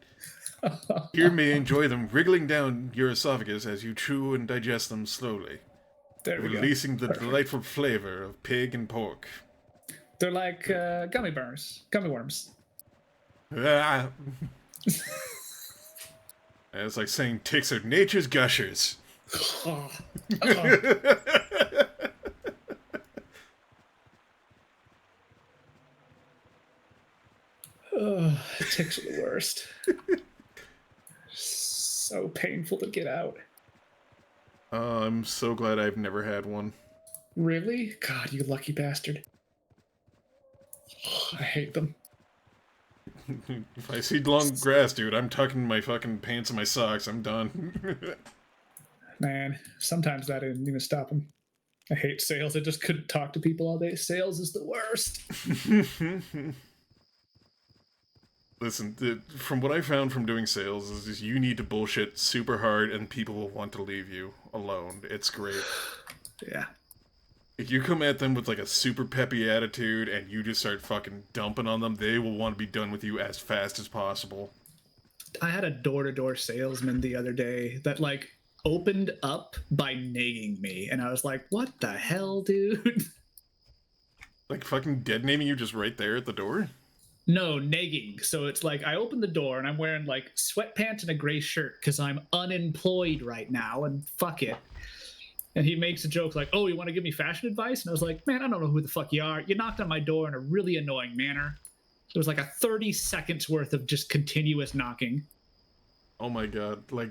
Here may enjoy them wriggling down your esophagus as you chew and digest them slowly, There we releasing go. the delightful flavor of pig and pork. They're like gummy worms. Ah. It's like saying ticks are nature's gushers. Oh. Ticks are the worst. So painful to get out. I'm so glad I've never had one. Really? God, you lucky bastard. I hate them. If I see long grass, dude, I'm tucking my fucking pants and my socks. I'm done. Man, sometimes that didn't even stop them. I hate sales. I just couldn't talk to people all day. Sales is the worst. Listen, from what I found from doing sales is you need to bullshit super hard and people will want to leave you alone. It's great. Yeah. If you come at them with like a super peppy attitude and you just start fucking dumping on them, they will want to be done with you as fast as possible. I had a door-to-door salesman the other day that like opened up by nagging me, and I was like, what the hell, dude? Like fucking dead naming you just right there at the door? No, nagging. So it's like I opened the door and I'm wearing like sweatpants and a gray shirt because I'm unemployed right now and fuck it. And he makes a joke like, oh, you want to give me fashion advice? And I was like, man, I don't know who the fuck you are. You knocked on my door in a really annoying manner. It was like a 30 seconds worth of just continuous knocking. Oh my god, like...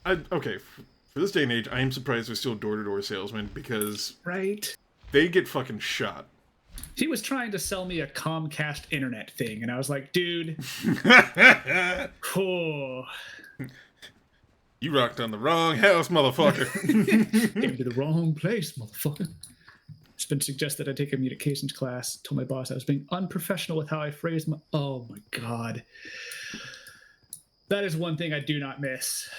Okay, for this day and age, I am surprised there's still door-to-door salesmen because... Right? They get fucking shot. He was trying to sell me a Comcast internet thing, and I was like, dude, oh. You rocked on the wrong house, motherfucker. Came to the wrong place, motherfucker. It's been suggested I take a communications class. Told my boss I was being unprofessional with how I phrased my. Oh my god. That is one thing I do not miss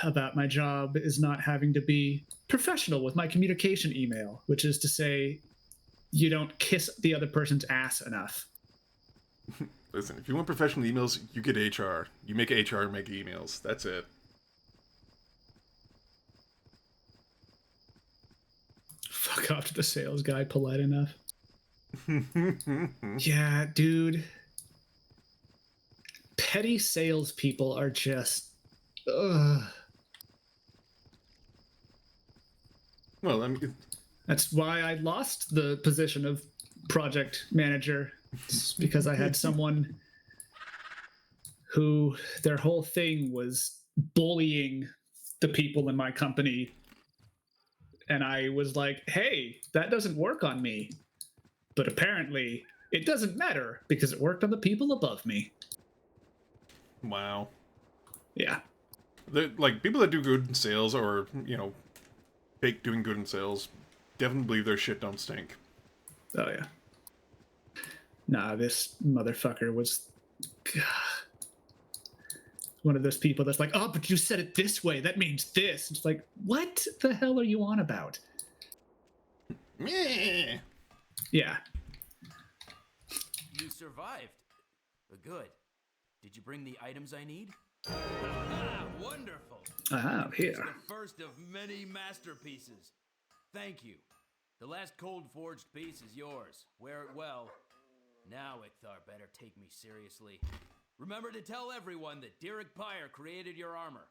about my job, is not having to be professional with my communication email, which is to say, you don't kiss the other person's ass enough. Listen, if you want professional emails, you get HR. You make HR make emails. That's it. Fuck off to the sales guy, polite enough. Yeah, dude. Petty salespeople are just. Ugh. Well, I mean, That's why I lost the position of project manager. It's because I had someone who their whole thing was bullying the people in my company. And I was like, hey, that doesn't work on me. But apparently, it doesn't matter because it worked on the people above me. wow. Yeah. Like, people that do good in sales or, you know, fake doing good in sales definitely believe their shit don't stink. Oh, yeah. Nah, this motherfucker was one of those people that's like, oh, but you said it this way. That means this. It's like, what the hell are you on about? Meh. Yeah. You survived. Good. Did you bring the items I need? Ah, wonderful. I have here. It's the first of many masterpieces. Thank you. The last cold forged piece is yours. Wear it well. Now, Ikthar better take me seriously. Remember to tell everyone that Derek Pyre created your armor.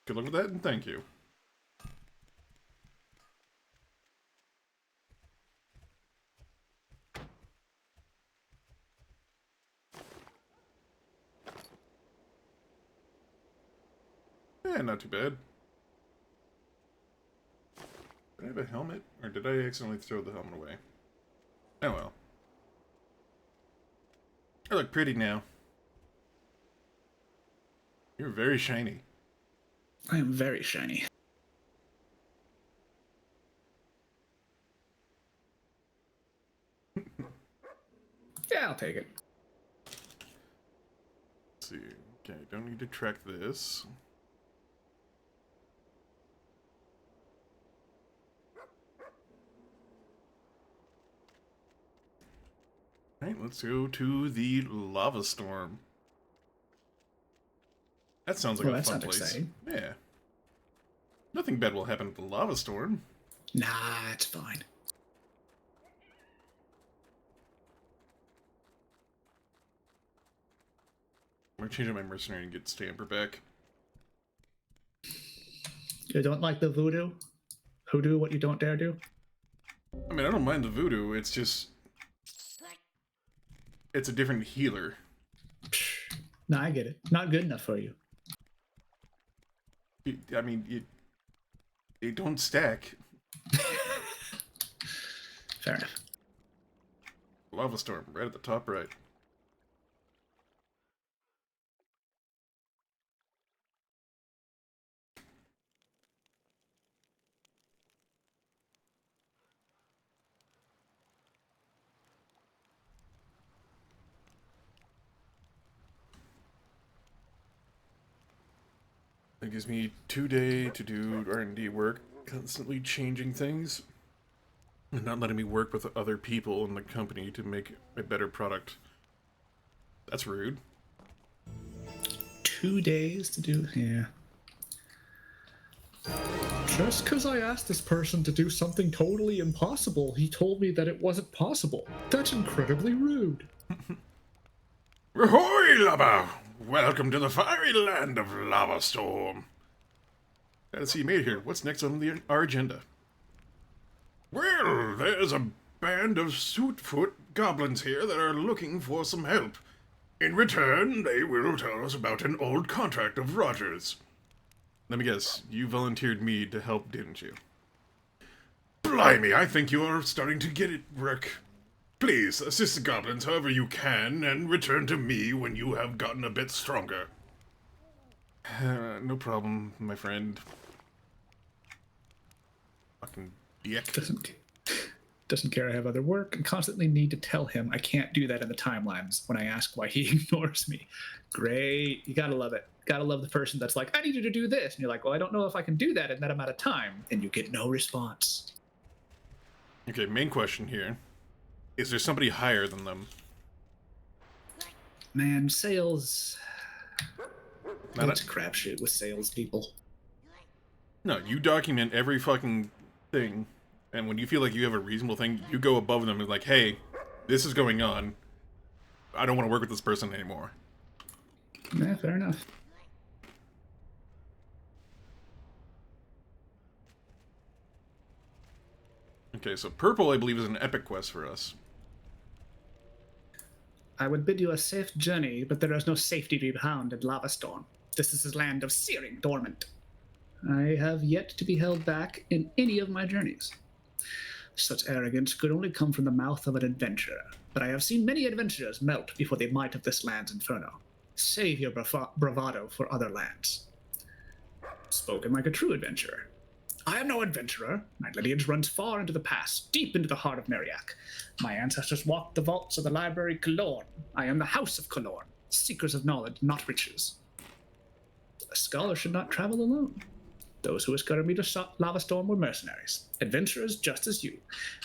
Good luck with that, and thank you. Yeah, not too bad. Did I have a helmet? Or did I accidentally throw the helmet away? Oh well. I look pretty now. You're very shiny. I am very shiny. Yeah, I'll take it. Let's see. Okay, don't need to track this. Alright, let's go to the lava storm. That sounds like Well, a that fun sounds place. exciting. Yeah. Nothing bad will happen at the lava storm. Nah, it's fine. I'm gonna change out my mercenary and get Stamper back. You don't like the voodoo? Who do what you don't dare do? I mean, I don't mind the voodoo, it's just... It's a different healer. Nah, I get it. Not good enough for you. I mean, they don't stack. Fair enough. Lava storm, right at the top right. It gives me 2 days to do R&D work, constantly changing things, and not letting me work with other people in the company to make a better product. That's rude. 2 days to do. Yeah. Just because I asked this person to do something totally impossible, he told me that it wasn't possible. That's incredibly rude. Ahoy, lava! Welcome to the fiery land of Lava Storm. Glad to see you made it here. What's next on our agenda? Well, there's a band of Suitfoot goblins here that are looking for some help. In return, they will tell us about an old contract of Roger's. Let me guess, you volunteered me to help, didn't you? Blimey, I think you are starting to get it, Rick. Please, assist the goblins however you can, and return to me when you have gotten a bit stronger. No problem, my friend. Fucking dick. Doesn't care I have other work and constantly need to tell him I can't do that in the timelines when I ask why he ignores me. Great. You gotta love it. Gotta love the person that's like, I need you to do this. And you're like, well, I don't know if I can do that in that amount of time. And you get no response. Okay, main question here. Is there somebody higher than them? Man, sales. Not It's a crapshoot with salespeople. No, you document every fucking thing, and when you feel like you have a reasonable thing, you go above them and like, hey, this is going on. I don't want to work with this person anymore. Yeah, fair enough. Okay, so purple, I believe, is an epic quest for us. I would bid you a safe journey, but there is no safety to be found in Lavastorm. This is a land of searing torment. I have yet to be held back in any of my journeys. Such arrogance could only come from the mouth of an adventurer, but I have seen many adventurers melt before the might of this land's inferno. Save your bravado for other lands. Spoken like a true adventurer. I am no adventurer. My lineage runs far into the past, deep into the heart of Mariak. My ancestors walked the vaults of the library Kalorn. I am the House of Kalorn, seekers of knowledge, not riches. A scholar should not travel alone. Those who escorted me to Lavastorm were mercenaries, adventurers just as you.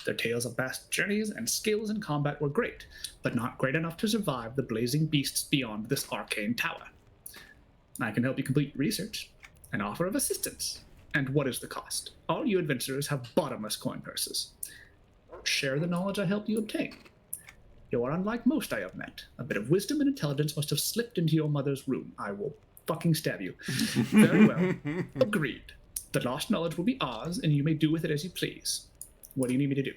Their tales of vast journeys and skills in combat were great, but not great enough to survive the blazing beasts beyond this arcane tower. I can help you complete research, an offer of assistance. And what is the cost? All you adventurers have bottomless coin purses. Share the knowledge I helped you obtain. You are unlike most I have met. A bit of wisdom and intelligence must have slipped into your mother's room. I will fucking stab you. Very well. Agreed. The lost knowledge will be ours, and you may do with it as you please. What do you need me to do?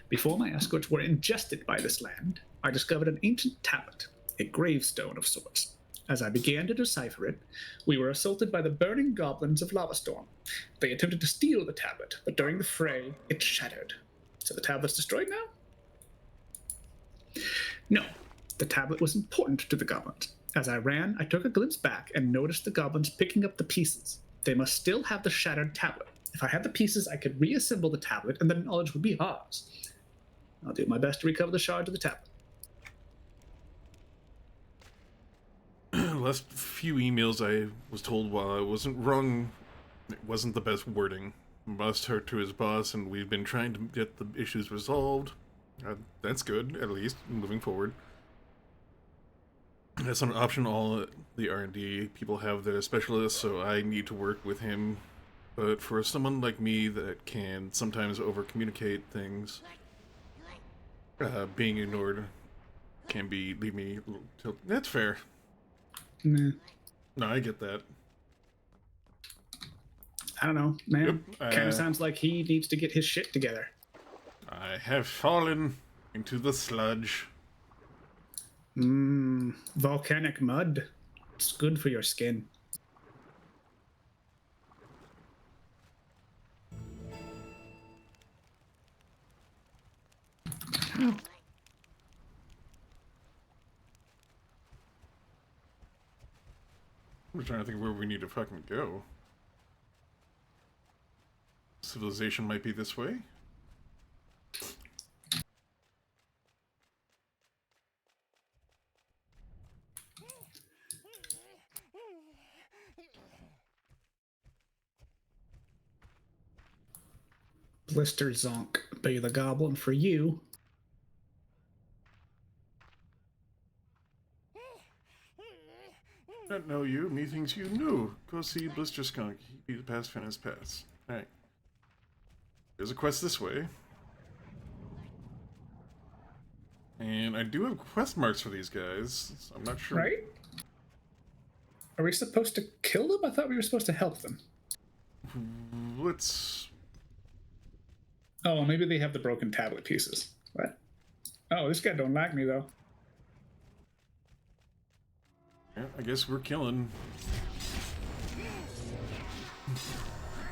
Before my escorts were ingested by this land, I discovered an ancient tablet, a gravestone of sorts. As I began to decipher it, we were assaulted by the burning goblins of Lavastorm. They attempted to steal the tablet, but during the fray, it shattered. So the tablet's destroyed now? No, the tablet was important to the goblins. As I ran, I took a glimpse back and noticed the goblins picking up the pieces. They must still have the shattered tablet. If I had the pieces, I could reassemble the tablet, and the knowledge would be ours. I'll do my best to recover the shards of the tablet. Last few emails I was told while I wasn't wrong, it wasn't the best wording. Must hurt to his boss, and we've been trying to get the issues resolved. That's good, at least, moving forward. That's an option. All the R&D people have their specialists, so I need to work with him. But for someone like me that can sometimes over-communicate things, being ignored can leave me... That's fair. Nah. No, I get that. I don't know, man. Yep, Kind of sounds like he needs to get his shit together. I have fallen into the sludge. Volcanic mud. It's good for your skin. Oh. I'm trying to think where we need to fucking go. Civilization might be this way. Blister Zonk. Be the goblin for you. Don't know you, me thinks you knew. Go see Blister Skunk. He beat past Fennis Pass. Alright. There's a quest this way. And I do have quest marks for these guys, so I'm not sure. Right? Are we supposed to kill them? I thought we were supposed to help them. Let's... Oh, maybe they have the broken tablet pieces. What? Oh, this guy don't like me, though. Yeah, I guess we're killing.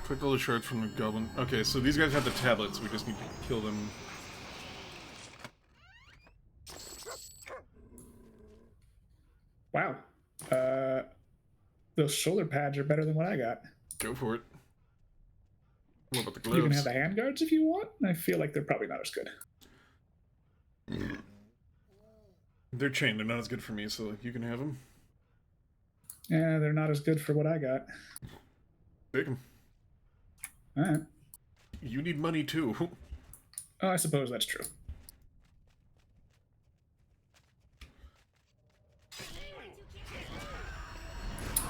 Collect all the shards from the goblin. Okay, so these guys have the tablets. We just need to kill them. Wow. Those shoulder pads are better than what I got. Go for it. What about the You can gloves? have the handguards if you want. I feel like they're probably not as good. They're chained. They're not as good for me, so you can have them. Yeah, they're not as good for what I got. Take them. All right. You need money too. Oh, I suppose that's true.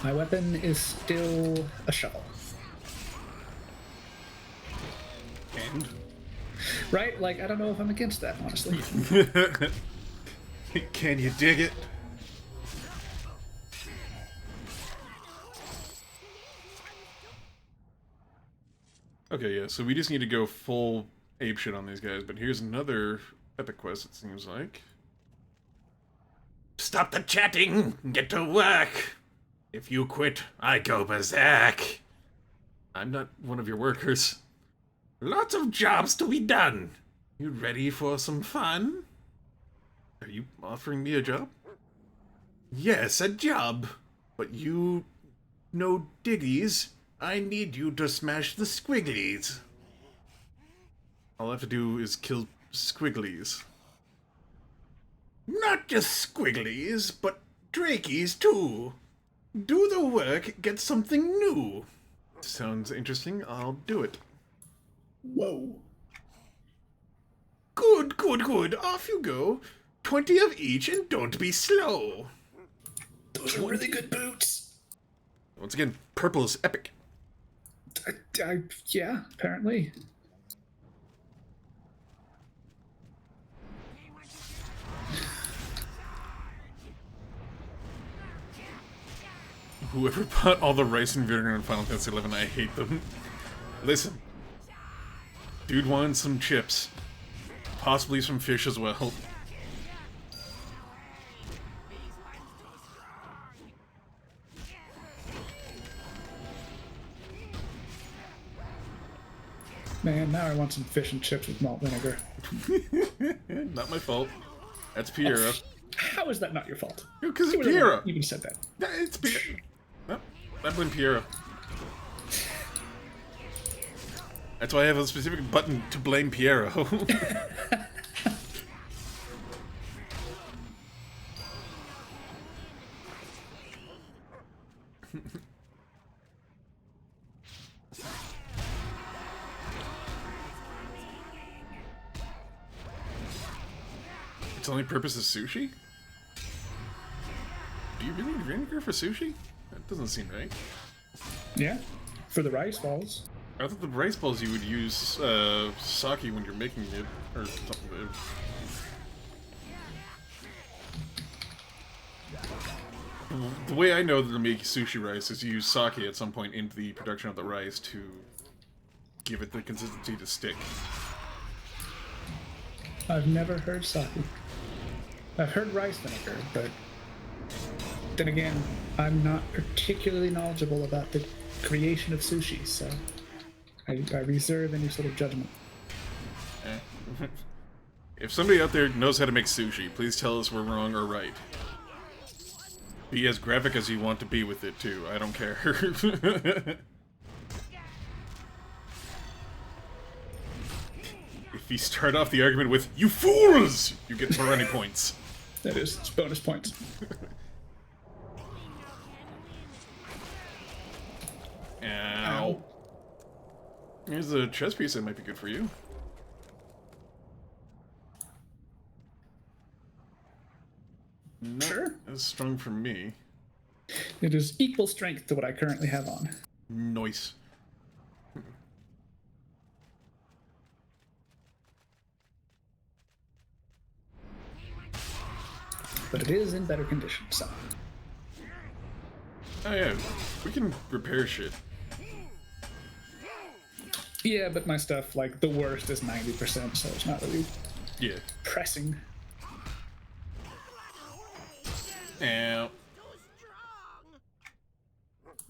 My weapon is still a shovel. And? Right? Like, I don't know if I'm against that, honestly. Can you dig it? Okay, yeah, so we just need to go full apeshit on these guys, but here's another epic quest, it seems like. Stop the chatting! Get to work! If you quit, I go berserk! I'm not one of your workers. Lots of jobs to be done. You ready for some fun? Are you offering me a job? Yes, a job. But you... no diggies. I need you to smash the squigglies. All I have to do is kill squigglies. Not just squigglies, but drakies too. Do the work, get something new. Sounds interesting, I'll do it. Whoa. Good, good, good. Off you go. 20 of each and don't be slow. Those are really good boots. Once again, purple is epic. Yeah, apparently. Whoever bought all the rice and vinegar in Final Fantasy XI, I hate them. Listen. Dude wanted some chips. Possibly some fish as well. Man, now I want some fish and chips with malt vinegar. Not my fault. That's Piero. How is that not your fault? Because You it's were the one Piero. who even said that. It's Piero. No, I blame Piero. That's why I have a specific button to blame Piero. Its only purpose is sushi? Do you really need vinegar for sushi? That doesn't seem right. Yeah, for the rice balls. I thought the rice balls you would use sake when you're making it, or something. The way I know that to make sushi rice is you use sake at some point into the production of the rice to give it the consistency to stick. I've never heard sake. I've heard rice vinegar, but then again, I'm not particularly knowledgeable about the creation of sushi, so I reserve any sort of judgment. Eh. If somebody out there knows how to make sushi, please tell us we're wrong or right. Be as graphic as you want to be with it, too. I don't care. If you start off the argument with, "You fools!" you get brownie points. That is, it's bonus points. Ow. Here's a chess piece that might be good for you. Not Sure. as strong for me. It is equal strength to what I currently have on. Nice. But it is in better condition, so. Oh yeah, we can repair shit. Yeah, but my stuff, like, the worst is 90%, so it's not really Yeah. pressing. Ow.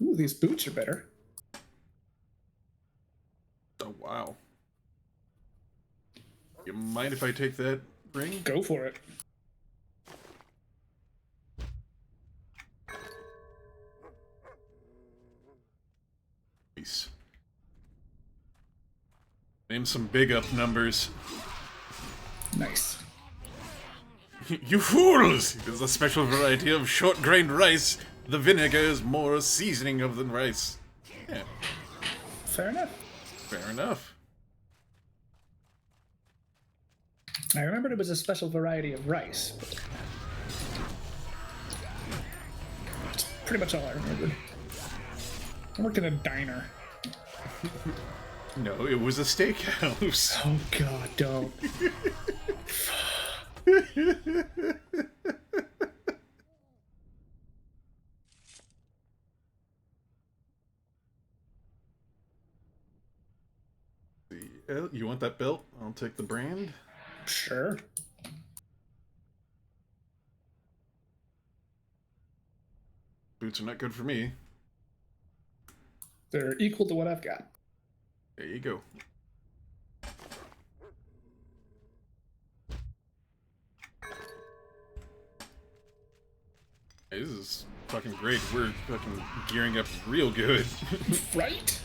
Ooh, these boots are better. wow. You mind if I take that ring? Go for it. Nice. Name some big up numbers. Nice. You fools! It is a special variety of short-grained rice. The vinegar is more seasoning of than rice. Yeah, Fair enough. fair enough. I remembered it was a special variety of rice. That's pretty much all I remembered. I worked in a diner. No, it was a steakhouse. Oh god, don't. You want that belt? I'll take the brand. Sure. Boots are not good for me. They're equal to what I've got. There you go. Hey, this is fucking great. We're fucking gearing up real good. Right?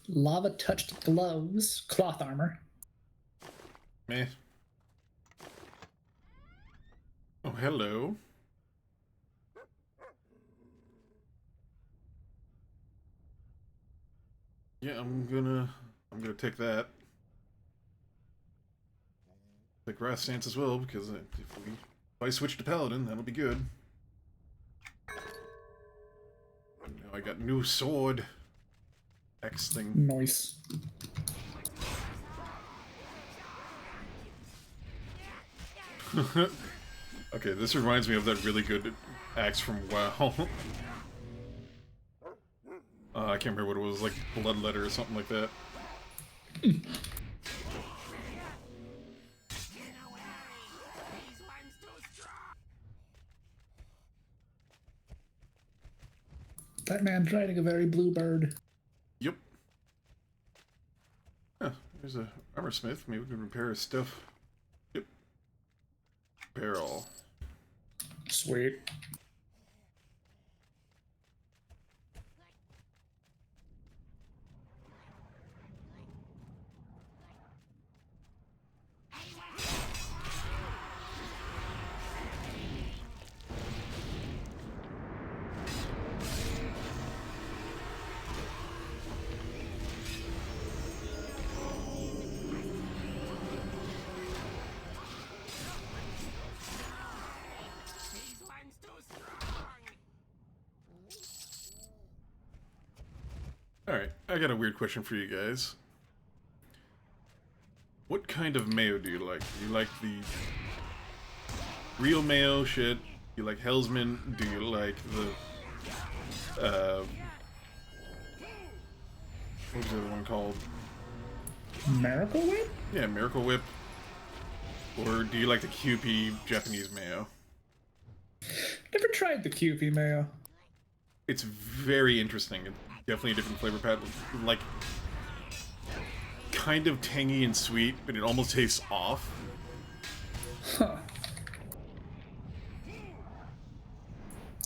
Lava touched gloves, cloth armor. Meh. Oh, hello. Yeah, I'm gonna take that. Take Wrath Stance as well, because if I switch to Paladin, that'll be good. And now I got new sword. X thing. Nice. Okay, this reminds me of that really good axe from WoW. I can't remember what it was, like Bloodletter or something like that. That man's riding a very blue bird. Yep. Huh, there's a armor smith. Maybe we can repair his stuff. Yep. Repair all. Sweet. Alright, I got a weird question for you guys. What kind of mayo do you like? Do you like the real mayo shit? Do you like Hellsman? Do you like the, what was the other one called? Miracle Whip? Yeah, Miracle Whip. Or do you like the QP Japanese mayo? Never tried the QP mayo. It's very interesting. It's definitely a different flavor pattern. Like, kind of tangy and sweet, but it almost tastes off. Huh.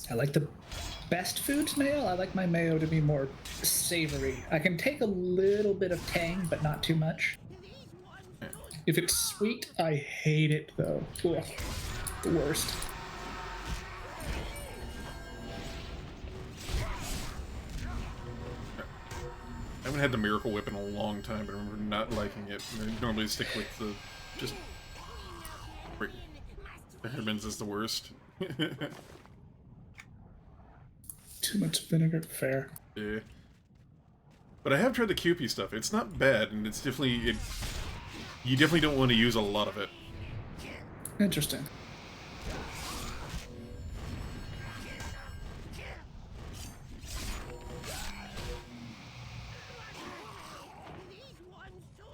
I like the best foods mayo. I like my mayo to be more savory. I can take a little bit of tang, but not too much. If it's sweet, I hate it though. Ugh. The worst. I haven't had the Miracle Whip in a long time, but I remember not liking it. I normally stick with the just. Wait, the Herman's is the worst. Too much vinegar. Fair. Yeah. But I have tried the Kewpie stuff. It's not bad, and it's definitely you definitely don't want to use a lot of it. Interesting. These ones too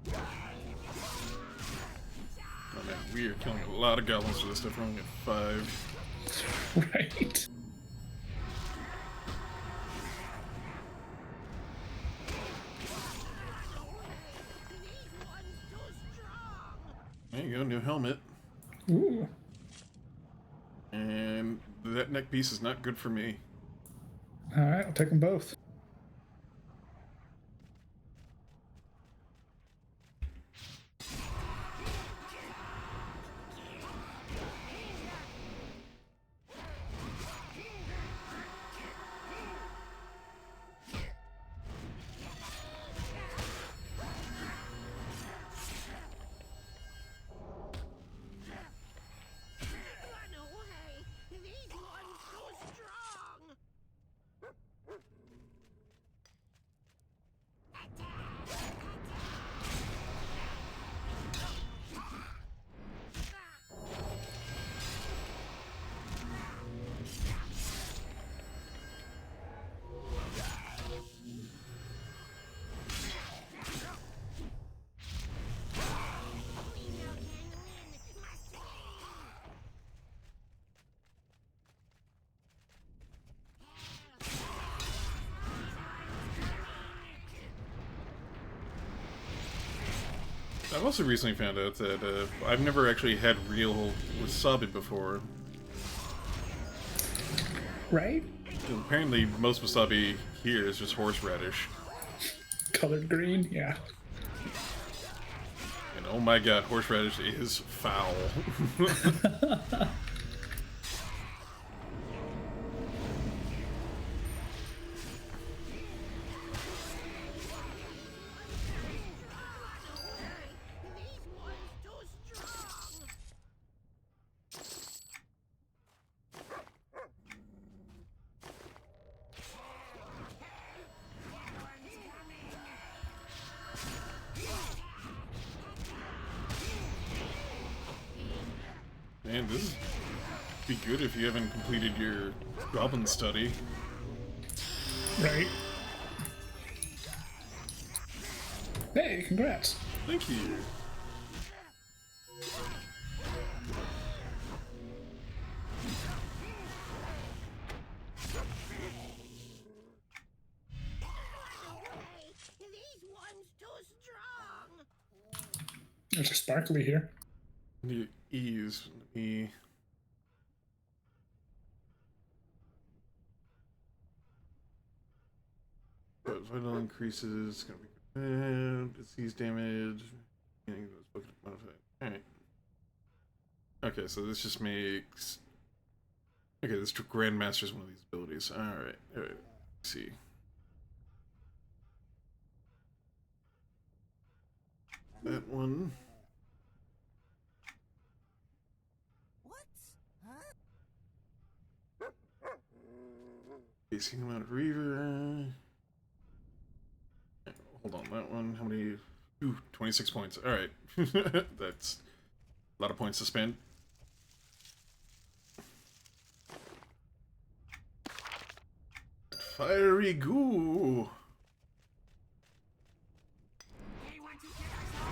strong. Oh man, we are killing a lot of goblins for this stuff. We're only at 5. Right. These ones too strong. There you go, new helmet. Ooh. And that neck piece is not good for me. All right, I'll take them both. Run away. These ones too strong. I've also recently found out that I've never actually had real wasabi before. Right? And apparently, most wasabi here is just horseradish. Colored green. Yeah. And oh my god, horseradish is foul. These ones too strong. Man, this is be good if you haven't completed your goblin study. Right. Hey, congrats. Thank you. These ones too strong. There's a sparkly here. The ease. Let me. Vital increases. Gonna be good. Disease damage. Alright. Okay, so this just makes. Okay, this Grandmaster is one of these abilities. Alright. Alright. Let's see. That one. What? Huh? Facing amount of Reaver. Hold on, that one. How many? Ooh, 26 points. Alright. That's a lot of points to spend. Fiery goo. They want to kill us all.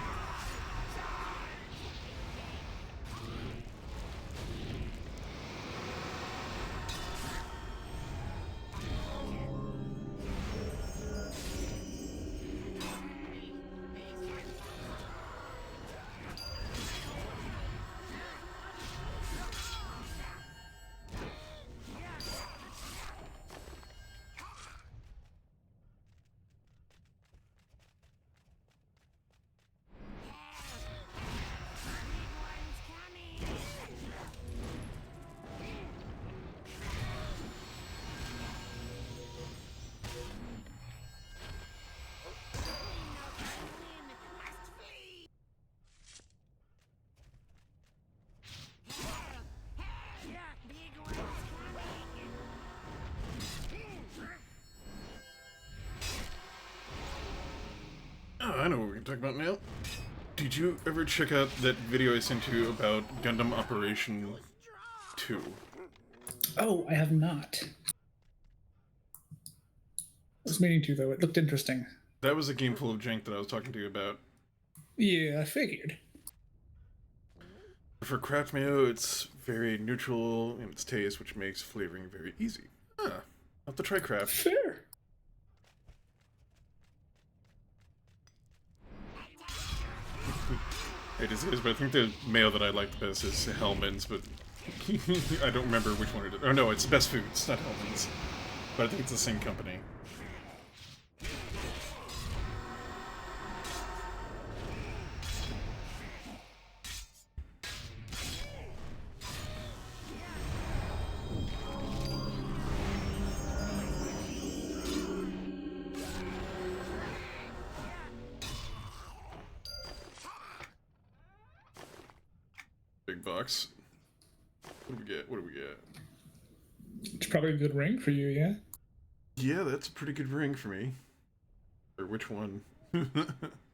Big one's coming. Oh, I know what we're gonna talk about now. Did you ever check out that video I sent you about Gundam Operation 2? Oh, I have not. I was meaning to, though. It looked interesting. That was a game full of jank that I was talking to you about. Yeah, I figured. For craft mayo, it's very neutral in its taste, which makes flavoring very easy. I'll have to try craft. Fair. It is, but I think the mayo that I like the best is Hellman's, but I don't remember which one it is. Oh no, it's Best Foods, not Hellman's. But I think it's the same company. Big box. What do we get? What do we get? It's probably a good ring for you, yeah? Yeah, that's a pretty good ring for me. Or which one?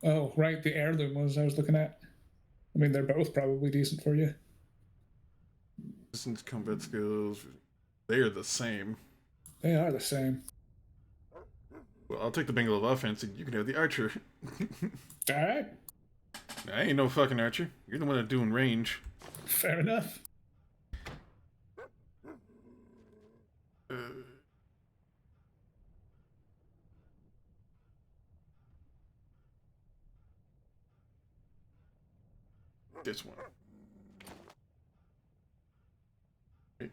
Oh, right, the heirloom ones I was looking at. I mean, they're both probably decent for you. Distance combat skills. They are the same. They are the same. Well, I'll take the Bengal of Offense and you can have the Archer. Alright, I ain't no fucking Archer. You're the one that's doing range. fair enough. This one. Wait.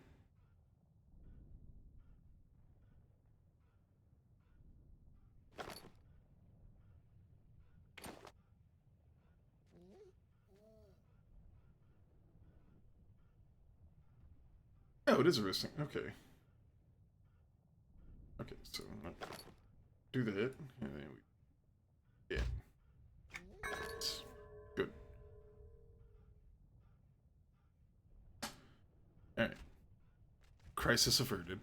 Oh, it is a wrist thing. Okay. Okay, so do that. And then we... Yeah. Good. Alright. Crisis averted.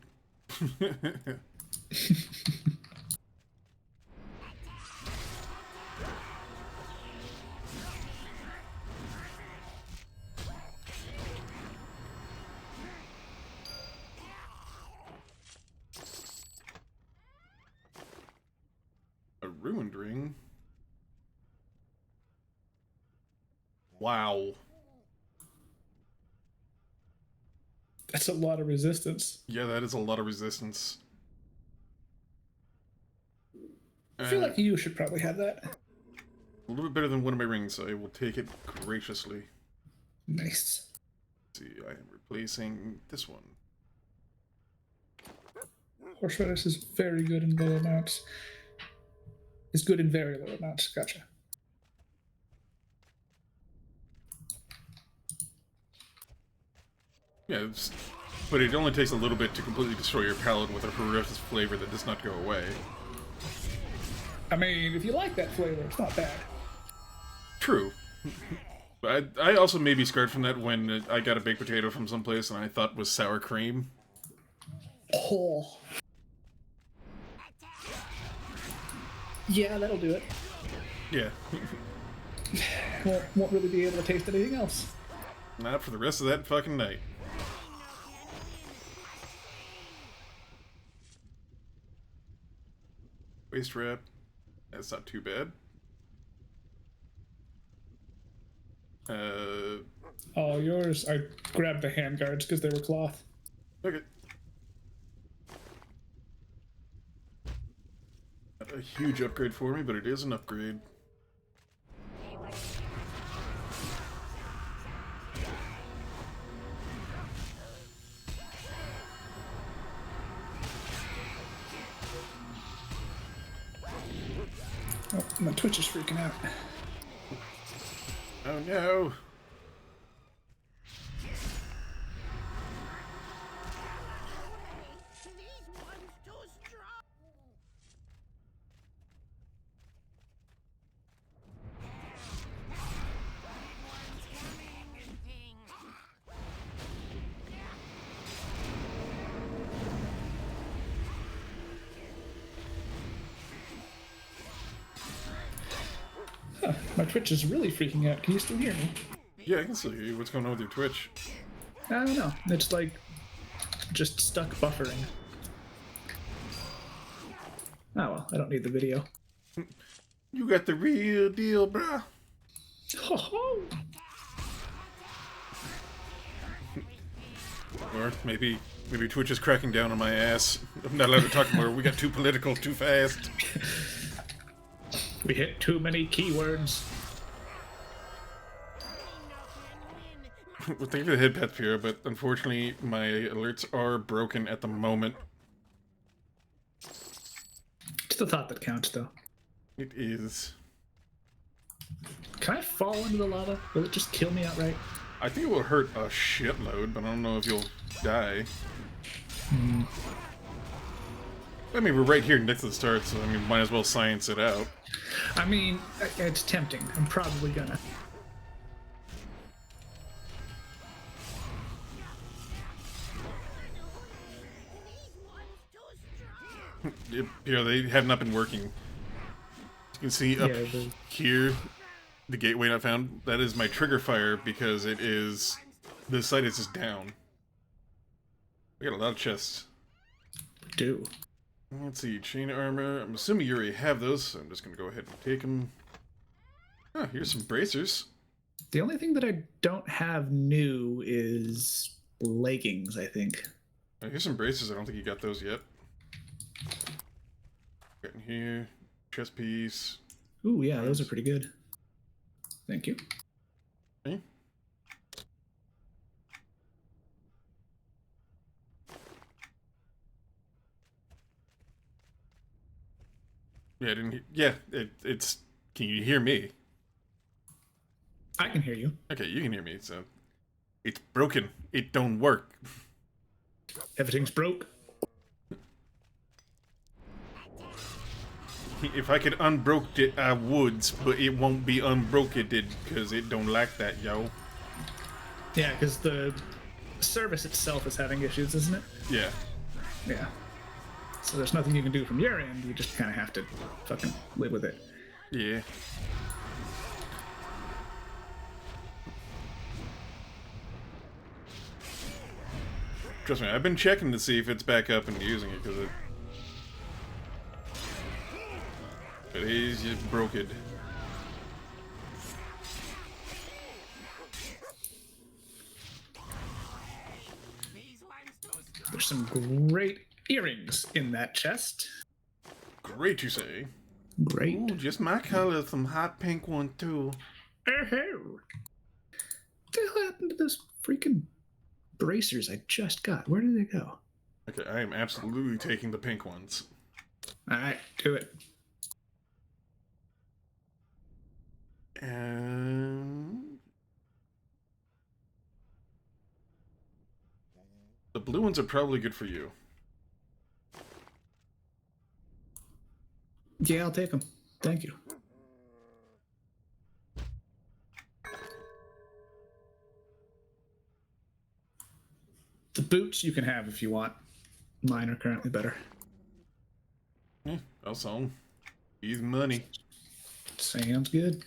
A ruined ring? Wow. That's a lot of resistance. Yeah, that is a lot of resistance. I feel like you should probably have that. A little bit better than one of my rings, so I will take it graciously. Nice. Let's see, I am replacing this one. Horseradish is very good in low amounts. It's good in very low amounts. Gotcha. Yeah, but it only takes a little bit to completely destroy your palate with a horrendous flavor that does not go away. I mean, if you like that flavor, it's not bad. True. But I also may be scarred from that when I got a baked potato from someplace and I thought was sour cream. Oh. Yeah, that'll do it. Yeah. Won't really be able to taste anything else. Not for the rest of that fucking night. Waist wrap. That's not too bad. Oh, yours. I grabbed the hand guards because they were cloth. Okay. Not a huge upgrade for me, but it is an upgrade. Oh, my Twitch is freaking out. Oh no! These ones too strong. My Twitch is really freaking out. Can you still hear me? Yeah, I can still hear you. What's going on with your Twitch? I don't know. It's like just stuck buffering. Oh well, I don't need the video. You got the real deal, bruh. Ho ho! Or maybe Twitch is cracking down on my ass. I'm not allowed to talk more. We got too political too fast. We hit too many keywords. Well, thank you for the head pet, Pira, but unfortunately my alerts are broken at the moment. It's the thought that counts, though. It is. Can I fall into the lava? Will it just kill me outright? I think it will hurt a shitload, but I don't know if you'll die. I mean, we're right here next to the start, so I mean, might as well science it out. I mean, it's tempting. I'm probably gonna. They have not been working. You can see up here, the gateway not found. That is my trigger fire because it is. The site is just down. We got a lot of chests. Do. Let's see, chain armor. I'm assuming you already have those, so I'm just gonna go ahead and take them. Ah, here's some bracers. The only thing that I don't have new is leggings, I think. Here's some bracers. I don't think you got those yet. Got in here, chest piece. Ooh, yeah, those are pretty good. Thank you. Okay. Yeah, I didn't. Yeah, it's. Can you hear me? I can hear you. Okay, you can hear me. So, it's broken. It don't work. Everything's broke. If I could unbroke it, I would, but it won't be unbroken because it don't like that, yo. Yeah, because the service itself is having issues, isn't it? Yeah. Yeah. So there's nothing you can do from your end. You just kind of have to fucking live with it. Yeah. Trust me, I've been checking to see if it's back up and using it because it is just broken. There's some great earrings in that chest. Great, you say? Great. Ooh, just my color, some hot pink one too. Oh. What the hell happened to those freaking bracers I just got? Where did they go? Okay, I am absolutely taking the pink ones. Alright, do it. And the blue ones are probably good for you. Yeah, I'll take them. Thank you. The boots you can have if you want. Mine are currently better. Yeah, I'll sell them. Easy money. Sounds good.